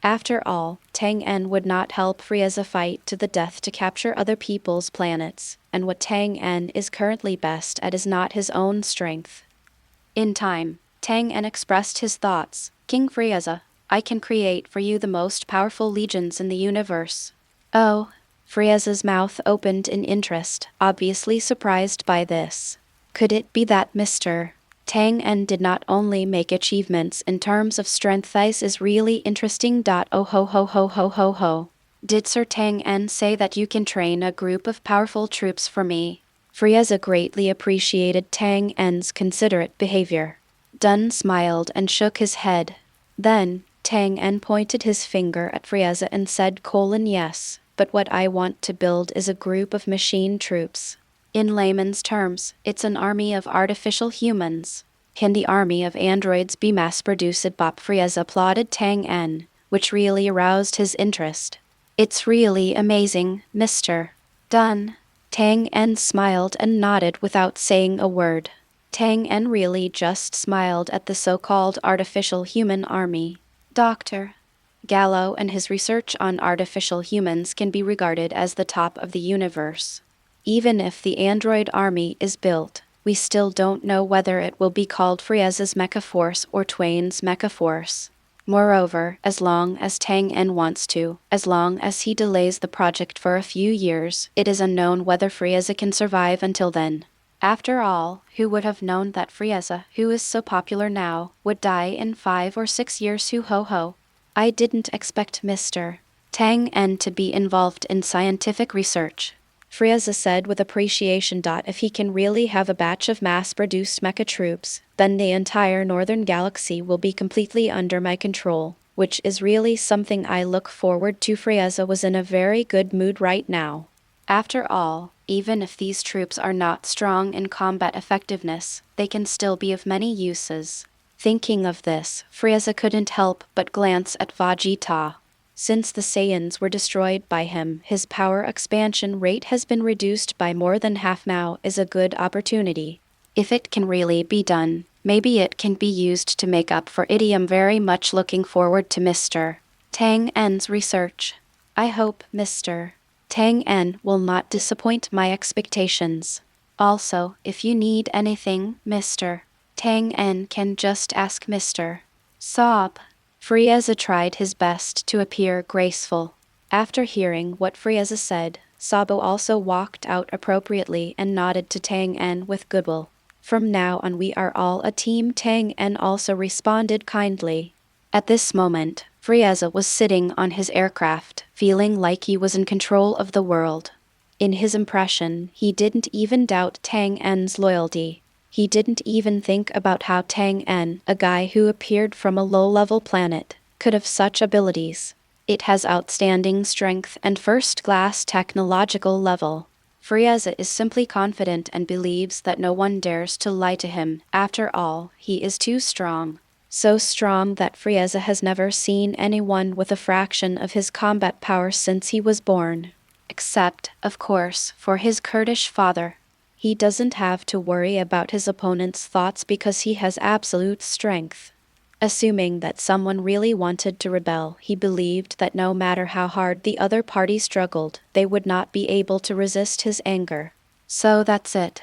After all, Tang En would not help Frieza fight to the death to capture other people's planets, and what Tang En is currently best at is not his own strength. In time, Tang En expressed his thoughts. King Frieza, I can create for you the most powerful legions in the universe. Oh, Frieza's mouth opened in interest, obviously surprised by this. Could it be that Mr. Tang En did not only make achievements in terms of strength? This is really interesting. Oh ho. Did Sir Tang En say that you can train a group of powerful troops for me? Frieza greatly appreciated Tang En's considerate behavior. Dun smiled and shook his head. Then, Tang En pointed his finger at Frieza and said, yes, but what I want to build is a group of machine troops. In layman's terms, it's an army of artificial humans. Can the army of androids be mass-produced? Bop. Frieza applauded Tang En, which really aroused his interest. It's really amazing, Mr. Dun. Tang En smiled and nodded without saying a word. Tang En really just smiled at the so-called artificial human army. Dr. Gallo and his research on artificial humans can be regarded as the top of the universe. Even if the android army is built, we still don't know whether it will be called Frieza's Mecha Force or Twain's Mecha Force. Moreover, as long as Tang En wants to, as long as he delays the project for a few years, it is unknown whether Frieza can survive until then. After all, who would have known that Frieza, who is so popular now, would die in 5 or 6 years? Ho. I didn't expect Mr. Tang En to be involved in scientific research, Frieza said with appreciation. If he can really have a batch of mass-produced mecha troops, then the entire northern galaxy will be completely under my control, which is really something I look forward to. Frieza was in a very good mood right now. After all, even if these troops are not strong in combat effectiveness, they can still be of many uses. Thinking of this, Frieza couldn't help but glance at Vegeta. Since the Saiyans were destroyed by him, his power expansion rate has been reduced by more than half. Now is a good opportunity. If it can really be done, maybe it can be used to make up for it. I am very much looking forward to Mr. Tang En's research. I hope Mr. Tang En will not disappoint my expectations. Also, if you need anything, Mr. Tang En can just ask Mr. Sob. Frieza tried his best to appear graceful. After hearing what Frieza said, Sabo also walked out appropriately and nodded to Tang En with goodwill. From now on we are all a team. Tang En also responded kindly. At this moment, Frieza was sitting on his aircraft, feeling like he was in control of the world. In his impression, he didn't even doubt Tang En's loyalty. He didn't even think about how Tang En, a guy who appeared from a low-level planet, could have such abilities. It has outstanding strength and first-class technological level. Frieza is simply confident and believes that no one dares to lie to him. After all, he is too strong. So strong that Frieza has never seen anyone with a fraction of his combat power since he was born. Except, of course, for his Kurdish father. He doesn't have to worry about his opponent's thoughts because he has absolute strength. Assuming that someone really wanted to rebel, he believed that no matter how hard the other party struggled, they would not be able to resist his anger. So that's it.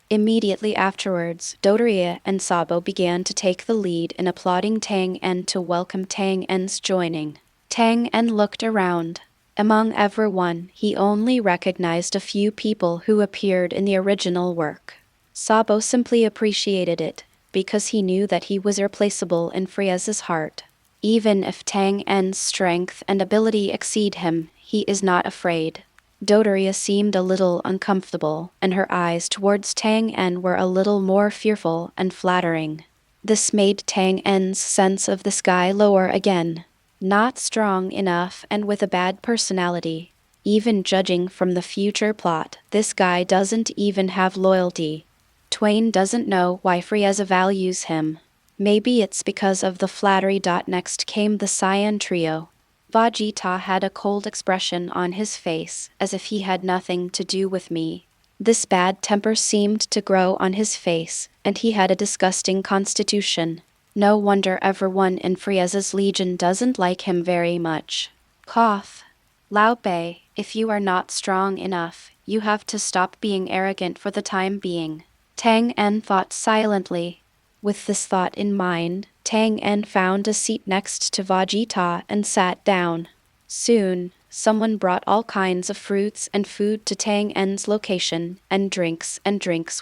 Immediately afterwards, Dodoria and Sabo began to take the lead in applauding Tang En to welcome Tang En's joining. Tang En looked around. Among everyone, he only recognized a few people who appeared in the original work. Sabo simply appreciated it, because he knew that he was irreplaceable in Frieza's heart. Even if Tang En's strength and ability exceed him, he is not afraid. Dodoria seemed a little uncomfortable, and her eyes towards Tang En were a little more fearful and flattering. This made Tang En's sense of the sky lower again. Not strong enough and with a bad personality. Even judging from the future plot, this guy doesn't even have loyalty. Twain doesn't know why Frieza values him. Maybe it's because of the flattery. Next came the Cyan trio. Vegeta had a cold expression on his face, as if he had nothing to do with me. This bad temper seemed to grow on his face, and he had a disgusting constitution. No wonder everyone in Frieza's legion doesn't like him very much. Cough. Lao Bei, if you are not strong enough, you have to stop being arrogant for the time being. Tang En thought silently. With this thought in mind, Tang En found a seat next to Vegeta and sat down. Soon, someone brought all kinds of fruits and food to Tang En's location, and drinks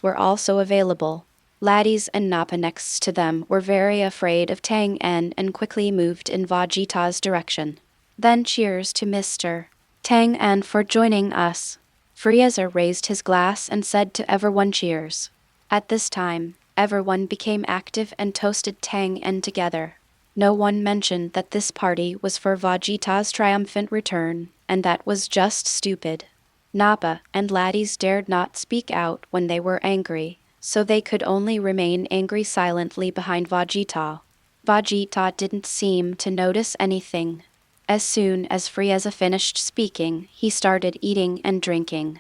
were also available. Laddies and Nappa next to them were very afraid of Tang En and quickly moved in Vegeta's direction. Then cheers to Mr. Tang En for joining us. Frieza raised his glass and said to everyone cheers. At this time, everyone became active and toasted Tang En together. No one mentioned that this party was for Vegeta's triumphant return, and that was just stupid. Nappa and laddies dared not speak out when they were angry, so they could only remain angry silently behind Vegeta. Vegeta didn't seem to notice anything. As soon as Frieza finished speaking, he started eating and drinking.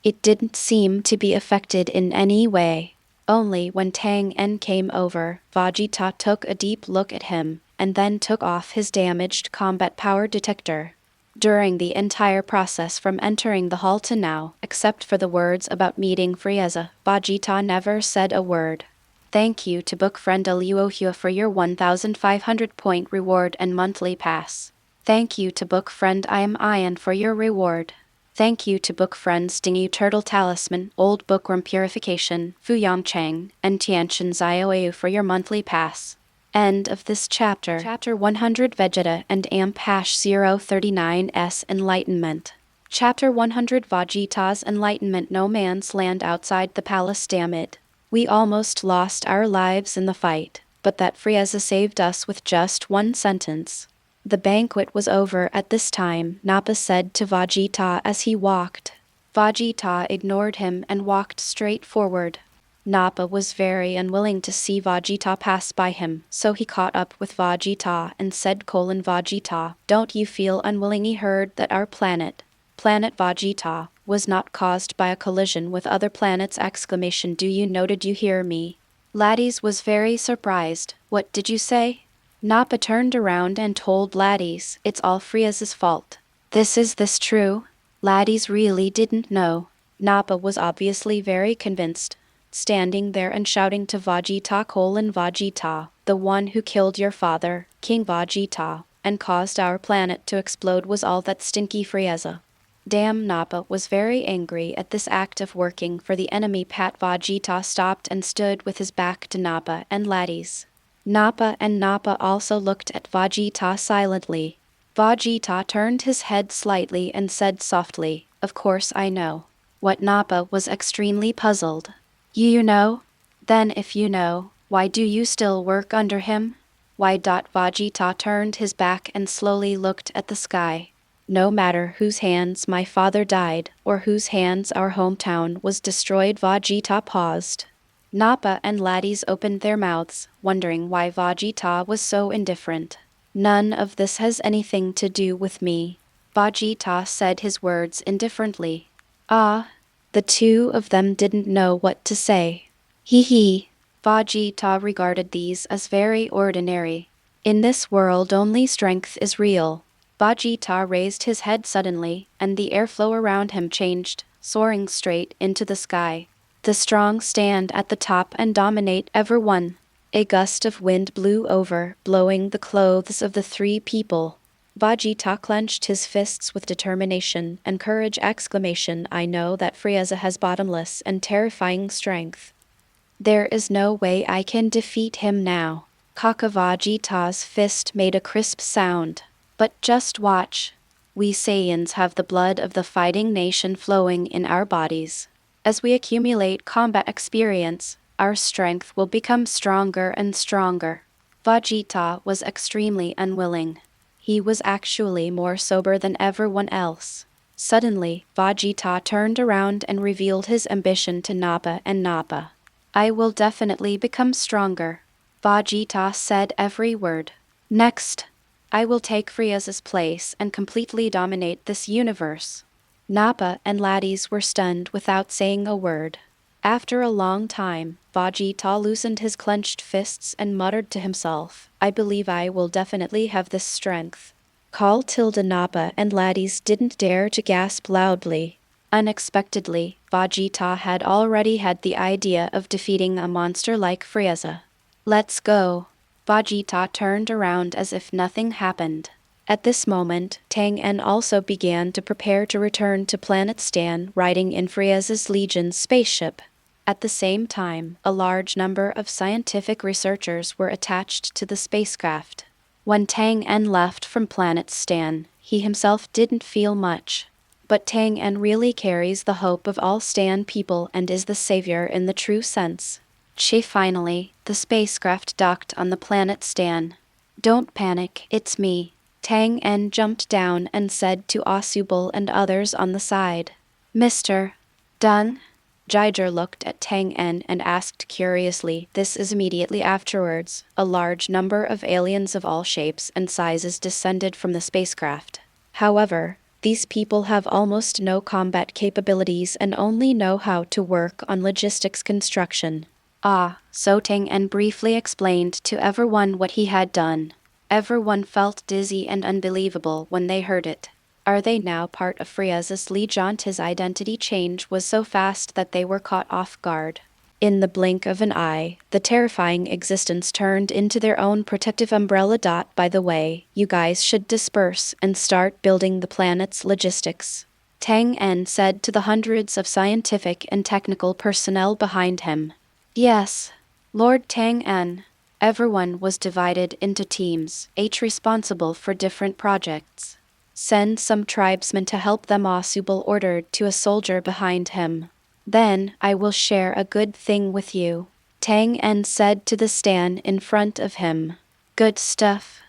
It didn't seem to be affected in any way. Only when Tang En came over, Vegeta took a deep look at him, and then took off his damaged combat power detector. During the entire process from entering the hall to now, except for the words about meeting Frieza, Vegeta never said a word. Thank you to book friend Aluohua for your 1,500-point reward and monthly pass. Thank you to book friend I am Ian for your reward. Thank you to book friends Stingy Turtle Talisman, Old Bookworm Purification, Fuyang Chang, and Tianchen Zioeu for your monthly pass. End of this chapter. Chapter 100 Vegeta&amp #039's Enlightenment. Chapter 100 Vegeta's Enlightenment. No man's land outside the palace. Damn it. We almost lost our lives in the fight, but that Frieza saved us with just one sentence. The banquet was over at this time, Nappa said to Vegeta as he walked. Vegeta ignored him and walked straight forward. Nappa was very unwilling to see Vegeta pass by him, so he caught up with Vegeta and said, Vegeta, don't you feel unwilling? He heard that our planet Vegeta, was not caused by a collision with other planets! Do you know? Did you hear me? Laddies was very surprised. What did you say? Nappa turned around and told Laddies, it's all Frieza's fault. Is this true? Laddies really didn't know. Nappa was obviously very convinced, standing there and shouting to Vegeta, Vegeta, the one who killed your father, King Vegeta, and caused our planet to explode was all that stinky Frieza. Damn, Nappa was very angry at this act of working for the enemy. Vegeta stopped and stood with his back to Nappa and laddies. Nappa also looked at Vegeta silently. Vegeta turned his head slightly and said softly, "Of course I know." What Nappa was extremely puzzled. You know? Then if you know, why do you still work under him? Why? Vegeta turned his back and slowly looked at the sky. No matter whose hands my father died, or whose hands our hometown was destroyed. Vegeta paused. Nappa and laddies opened their mouths, wondering why Vegeta was so indifferent. None of this has anything to do with me. Vegeta said his words indifferently. Ah. The two of them didn't know what to say. Hee hee. Vegeta regarded these as very ordinary. In this world only strength is real. Vegeta raised his head suddenly, and the airflow around him changed, soaring straight into the sky. The strong stand at the top and dominate everyone. A gust of wind blew over, blowing the clothes of the three people. Vegeta clenched his fists with determination and courage! I know that Frieza has bottomless and terrifying strength. There is no way I can defeat him now. Vegeta's fist made a crisp sound. But just watch. We Saiyans have the blood of the fighting nation flowing in our bodies. As we accumulate combat experience, our strength will become stronger and stronger. Vegeta was extremely unwilling. He was actually more sober than everyone else. Suddenly, Vegeta turned around and revealed his ambition to Nappa and Nappa. I will definitely become stronger. Vegeta said every word. Next, I will take Frieza's place and completely dominate this universe. Nappa and laddies were stunned without saying a word. After a long time, Vegeta loosened his clenched fists and muttered to himself, I believe I will definitely have this strength. Nappa and laddies didn't dare to gasp loudly. Unexpectedly, Vegeta had already had the idea of defeating a monster like Frieza. Let's go. Vegeta turned around as if nothing happened. At this moment, Tang En also began to prepare to return to Planet Stan, riding in Frieza's Legion's spaceship. At the same time, a large number of scientific researchers were attached to the spacecraft. When Tang En left from Planet Stan, he himself didn't feel much. But Tang En really carries the hope of all Stan people and is the savior in the true sense. Finally, the spacecraft docked on the planet Stan. Don't panic, it's me. Tang En jumped down and said to Asubal and others on the side. Mr. Done? Jiger looked at Tang En and asked curiously. This is immediately afterwards. A large number of aliens of all shapes and sizes descended from the spacecraft. However, these people have almost no combat capabilities and only know how to work on logistics construction. So Tang En briefly explained to everyone what he had done. Everyone felt dizzy and unbelievable when they heard it. Are they now part of Frieza's Legion? His identity change was so fast that they were caught off guard. In the blink of an eye, the terrifying existence turned into their own protective umbrella. By the way, you guys should disperse and start building the planet's logistics. Tang En said to the hundreds of scientific and technical personnel behind him. Yes, Lord Tang En. Everyone was divided into teams, each responsible for different projects. Send some tribesmen to help them, Asubal ordered to a soldier behind him. Then I will share a good thing with you, Tang En said to the Stan in front of him. Good stuff.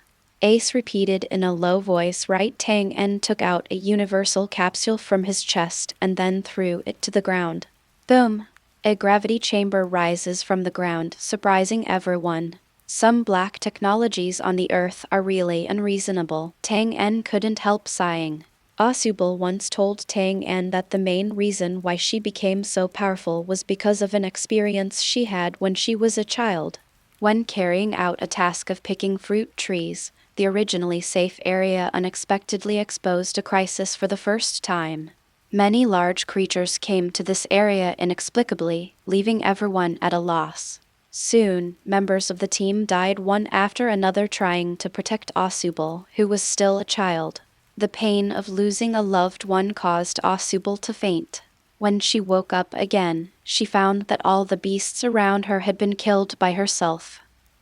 Ace repeated in a low voice. Right. Tang En took out a universal capsule from his chest and then threw it to the ground. Boom. A gravity chamber rises from the ground, surprising everyone. Some black technologies on the Earth are really unreasonable. Tang En couldn't help sighing. Asubal once told Tang En that the main reason why she became so powerful was because of an experience she had when she was a child. When carrying out a task of picking fruit trees, the originally safe area unexpectedly exposed a crisis for the first time. Many large creatures came to this area inexplicably, leaving everyone at a loss. Soon, members of the team died one after another trying to protect Asubal, who was still a child. The pain of losing a loved one caused Asubal to faint. When she woke up again, she found that all the beasts around her had been killed by herself.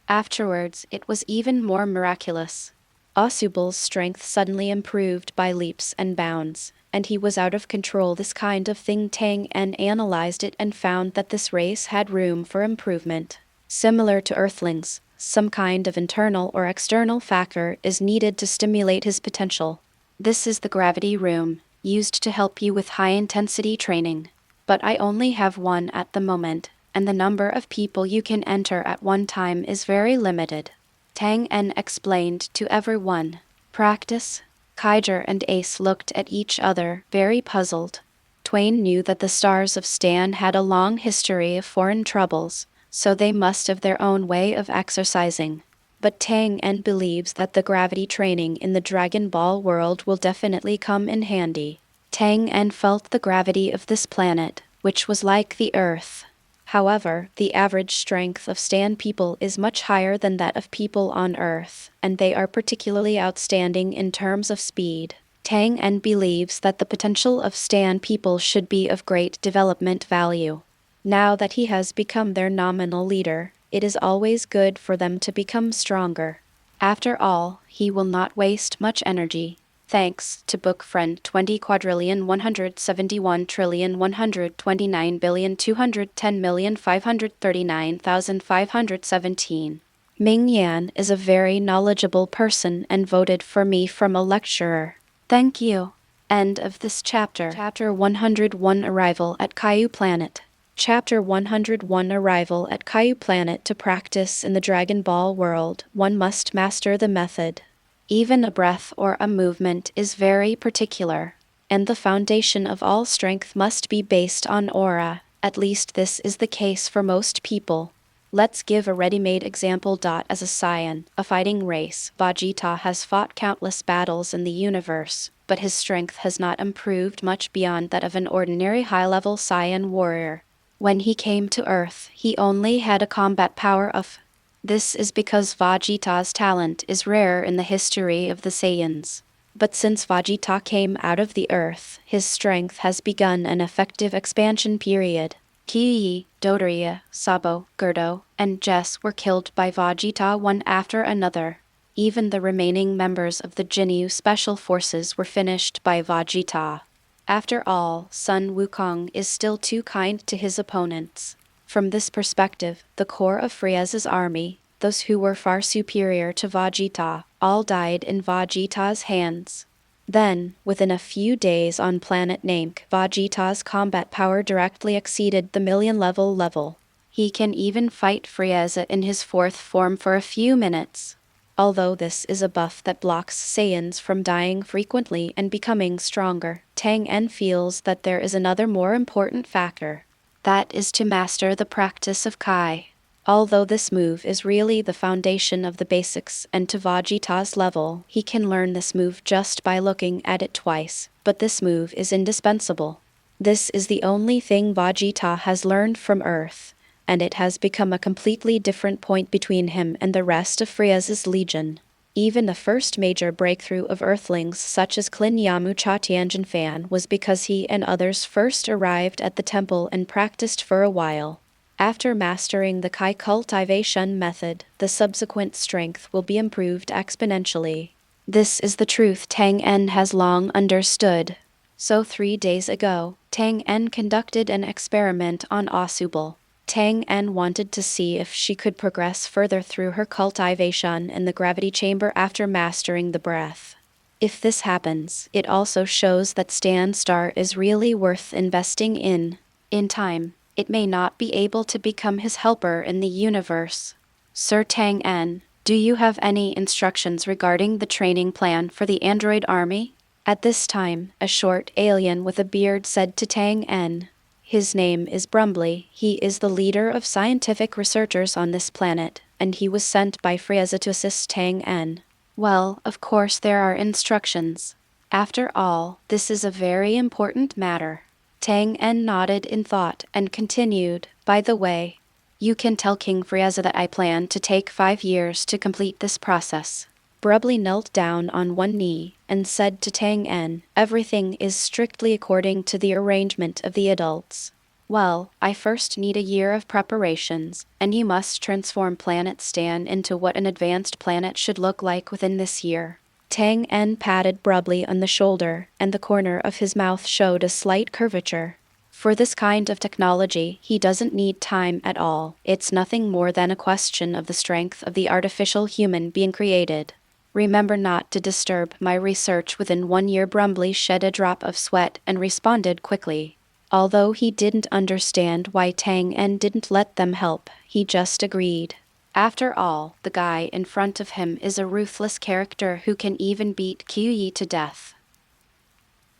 Afterwards, it was even more miraculous. Asubal's strength suddenly improved by leaps and bounds, and he was out of control. This kind of thing. Tang En analyzed it and found that this race had room for improvement. Similar to Earthlings, some kind of internal or external factor is needed to stimulate his potential. This is the gravity room, used to help you with high-intensity training. But I only have one at the moment, and the number of people you can enter at one time is very limited. Tang En explained to everyone. Practice? Kaiser and Ace looked at each other, very puzzled. Twain knew that the stars of Stan had a long history of foreign troubles, so they must have their own way of exercising. But Tang En believes that the gravity training in the Dragon Ball world will definitely come in handy. Tang En felt the gravity of this planet, which was like the Earth. However, the average strength of Stan people is much higher than that of people on Earth, and they are particularly outstanding in terms of speed. Tang En believes that the potential of Stan people should be of great development value. Now that he has become their nominal leader, it is always good for them to become stronger. After all, he will not waste much energy. Thanks to book friend 20,171,129,210,539,517. Ming Yan is a very knowledgeable person and voted for me from a lecturer. Thank you. End of this chapter. Chapter 101 Arrival at Kaiou Planet. Chapter 101 Arrival at Kaiou Planet. To practice in the Dragon Ball world, one must master the method. Even a breath or a movement is very particular, and the foundation of all strength must be based on aura. At least this is the case for most people. Let's give a ready-made example. As a Saiyan, a fighting race, Vegeta has fought countless battles in the universe, but his strength has not improved much beyond that of an ordinary high-level Saiyan warrior. When he came to Earth, he only had a combat power of. This is because Vegeta's talent is rare in the history of the Saiyans. But since Vegeta came out of the Earth, his strength has begun an effective expansion period. Kaiou, Dodoria, Sabo, Gerdo, and Jess were killed by Vegeta one after another. Even the remaining members of the Jinyu Special Forces were finished by Vegeta. After all, Sun Wukong is still too kind to his opponents. From this perspective, the core of Frieza's army, those who were far superior to Vegeta, all died in Vegeta's hands. Then, within a few days on planet Namek, Vegeta's combat power directly exceeded the million-level level. He can even fight Frieza in his fourth form for a few minutes. Although this is a buff that blocks Saiyans from dying frequently and becoming stronger, Tang En feels that there is another more important factor. That is to master the practice of Kai. Although this move is really the foundation of the basics and to Vegeta's level, he can learn this move just by looking at it twice, but this move is indispensable. This is the only thing Vegeta has learned from Earth, and it has become a completely different point between him and the rest of Frieza's legion. Even the first major breakthrough of Earthlings such as Klin Yamcha Tianjin was because he and others first arrived at the temple and practiced for a while. After mastering the Kai cultivation method, the subsequent strength will be improved exponentially. This is the truth Tang En has long understood. So 3 days ago, Tang En conducted an experiment on Asubal. Tang En wanted to see if she could progress further through her cultivation in the gravity chamber after mastering the breath. If this happens, it also shows that Stan Star is really worth investing in. In time, it may not be able to become his helper in the universe. Sir Tang En, do you have any instructions regarding the training plan for the android army? At this time, a short alien with a beard said to Tang En. His name is Brumbly. He is the leader of scientific researchers on this planet, and he was sent by Frieza to assist Tang En. Well, of course there are instructions. After all, this is a very important matter. Tang En nodded in thought and continued, by the way, you can tell King Frieza that I plan to take 5 years to complete this process. Brubly knelt down on one knee and said to Tang En, "Everything is strictly according to the arrangement of the adults. Well, I first need a year of preparations, and you must transform planet Stan into what an advanced planet should look like within this year." Tang En patted Brubly on the shoulder, and the corner of his mouth showed a slight curvature. For this kind of technology, he doesn't need time at all. It's nothing more than a question of the strength of the artificial human being created. Remember not to disturb my research within 1 year. Brumbley shed a drop of sweat and responded quickly. Although he didn't understand why Tang En didn't let them help, he just agreed. After all, the guy in front of him is a ruthless character who can even beat Kaiou to death.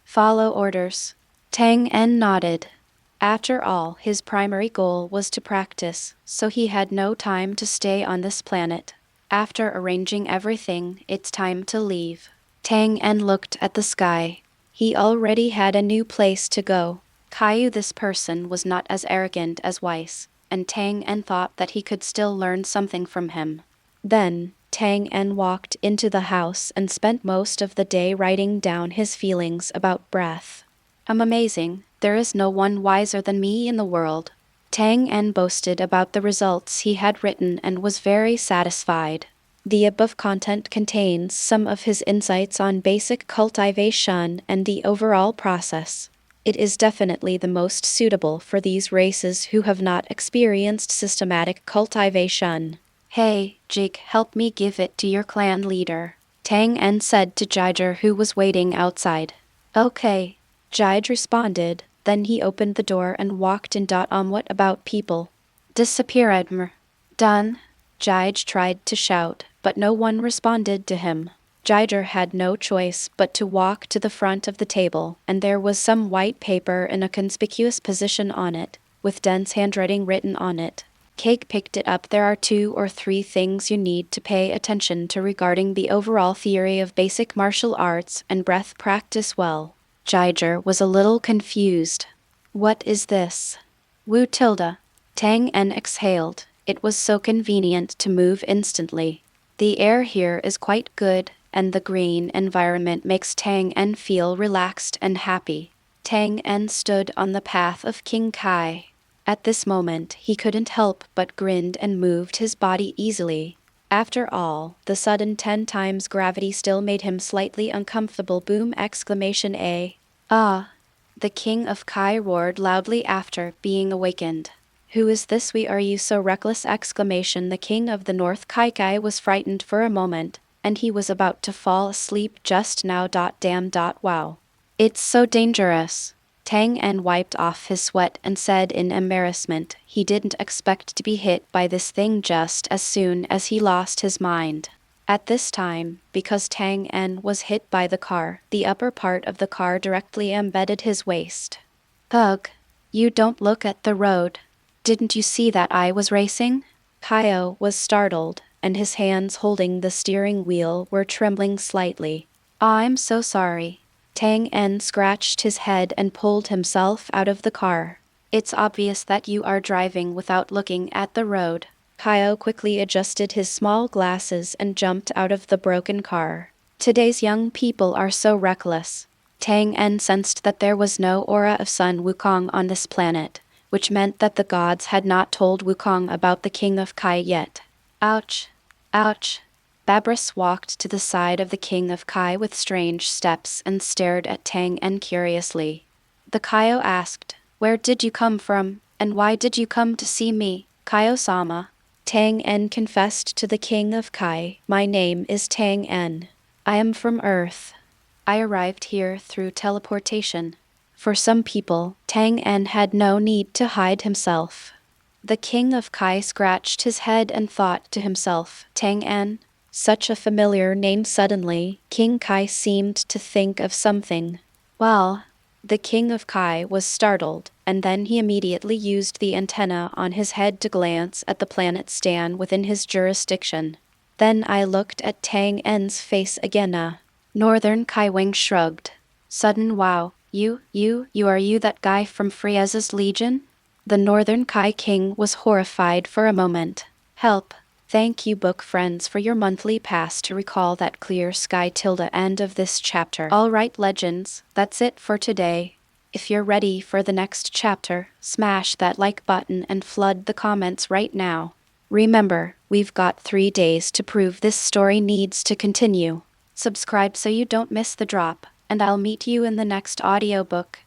Follow orders. Tang En nodded. After all, his primary goal was to practice, so he had no time to stay on this planet. After arranging everything, it's time to leave. Tang En looked at the sky. He already had a new place to go. Kaiou, this person, was not as arrogant as Weiss, and Tang En thought that he could still learn something from him. Then, Tang En walked into the house and spent most of the day writing down his feelings about breath. "I'm amazing. There is no one wiser than me in the world." Tang En boasted about the results he had written and was very satisfied. The above content contains some of his insights on basic cultivation and the overall process. It is definitely the most suitable for these races who have not experienced systematic cultivation. "Hey, Jig, help me give it to your clan leader," Tang En said to Jiger, who was waiting outside. "Okay," Jige responded. Then he opened the door and walked in. What about people? Disappeared. Done. Jige tried to shout, but no one responded to him. Jiger had no choice but to walk to the front of the table, and there was some white paper in a conspicuous position on it, with dense handwriting written on it. Cake picked it up. "There are 2 or 3 things you need to pay attention to regarding the overall theory of basic martial arts and breath practice." Well, Jiger was a little confused. "What is this?" "Wu tilde." Tang En exhaled. It was so convenient to move instantly. The air here is quite good, and the green environment makes Tang En feel relaxed and happy. Tang En stood on the path of King Kai. At this moment, he couldn't help but grinned and moved his body easily. After all, the sudden 10 times gravity still made him slightly uncomfortable. Boom! Exclamation A. "Ah!" The King of Kai roared loudly after being awakened. "Who is this? Why are you so reckless?" Exclamation. The King of the North Kai was frightened for a moment, and he was about to fall asleep just now. Damn. Wow. It's so dangerous. Tang En wiped off his sweat and said in embarrassment he didn't expect to be hit by this thing just as soon as he lost his mind. At this time, because Tang En was hit by the car, the upper part of the car directly embedded his waist. "Ugh, you don't look at the road. Didn't you see that I was racing?" Kaiou was startled, and his hands holding the steering wheel were trembling slightly. "I'm so sorry." Tang En scratched his head and pulled himself out of the car. "It's obvious that you are driving without looking at the road." Kaiou quickly adjusted his small glasses and jumped out of the broken car. Today's young people are so reckless. Tang En sensed that there was no aura of Sun Wukong on this planet, which meant that the gods had not told Wukong about the King of Kai yet. Ouch! Ouch! Babris walked to the side of the King of Kai with strange steps and stared at Tang En curiously. The Kaiou asked, "Where did you come from, and why did you come to see me, Kaiou-sama?" Tang En confessed to the King of Kai, "My name is Tang En. I am from Earth. I arrived here through teleportation." For some people, Tang En had no need to hide himself. The King of Kai scratched his head and thought to himself, "Tang En?" Such a familiar name. Suddenly, King Kai seemed to think of something. "Well," the King of Kai was startled, and then he immediately used the antenna on his head to glance at the planet Stan within his jurisdiction. Then I looked at Tang En's face again. Northern Kaiwing shrugged. Sudden wow. You are you that guy from Frieza's Legion?" The Northern Kai King was horrified for a moment. "Help. Thank you, book friends, for your monthly pass to recall that clear sky tilde end of this chapter. Alright, legends, that's it for today. If you're ready for the next chapter, smash that like button and flood the comments right now. Remember, we've got 3 days to prove this story needs to continue. Subscribe so you don't miss the drop, and I'll meet you in the next audiobook.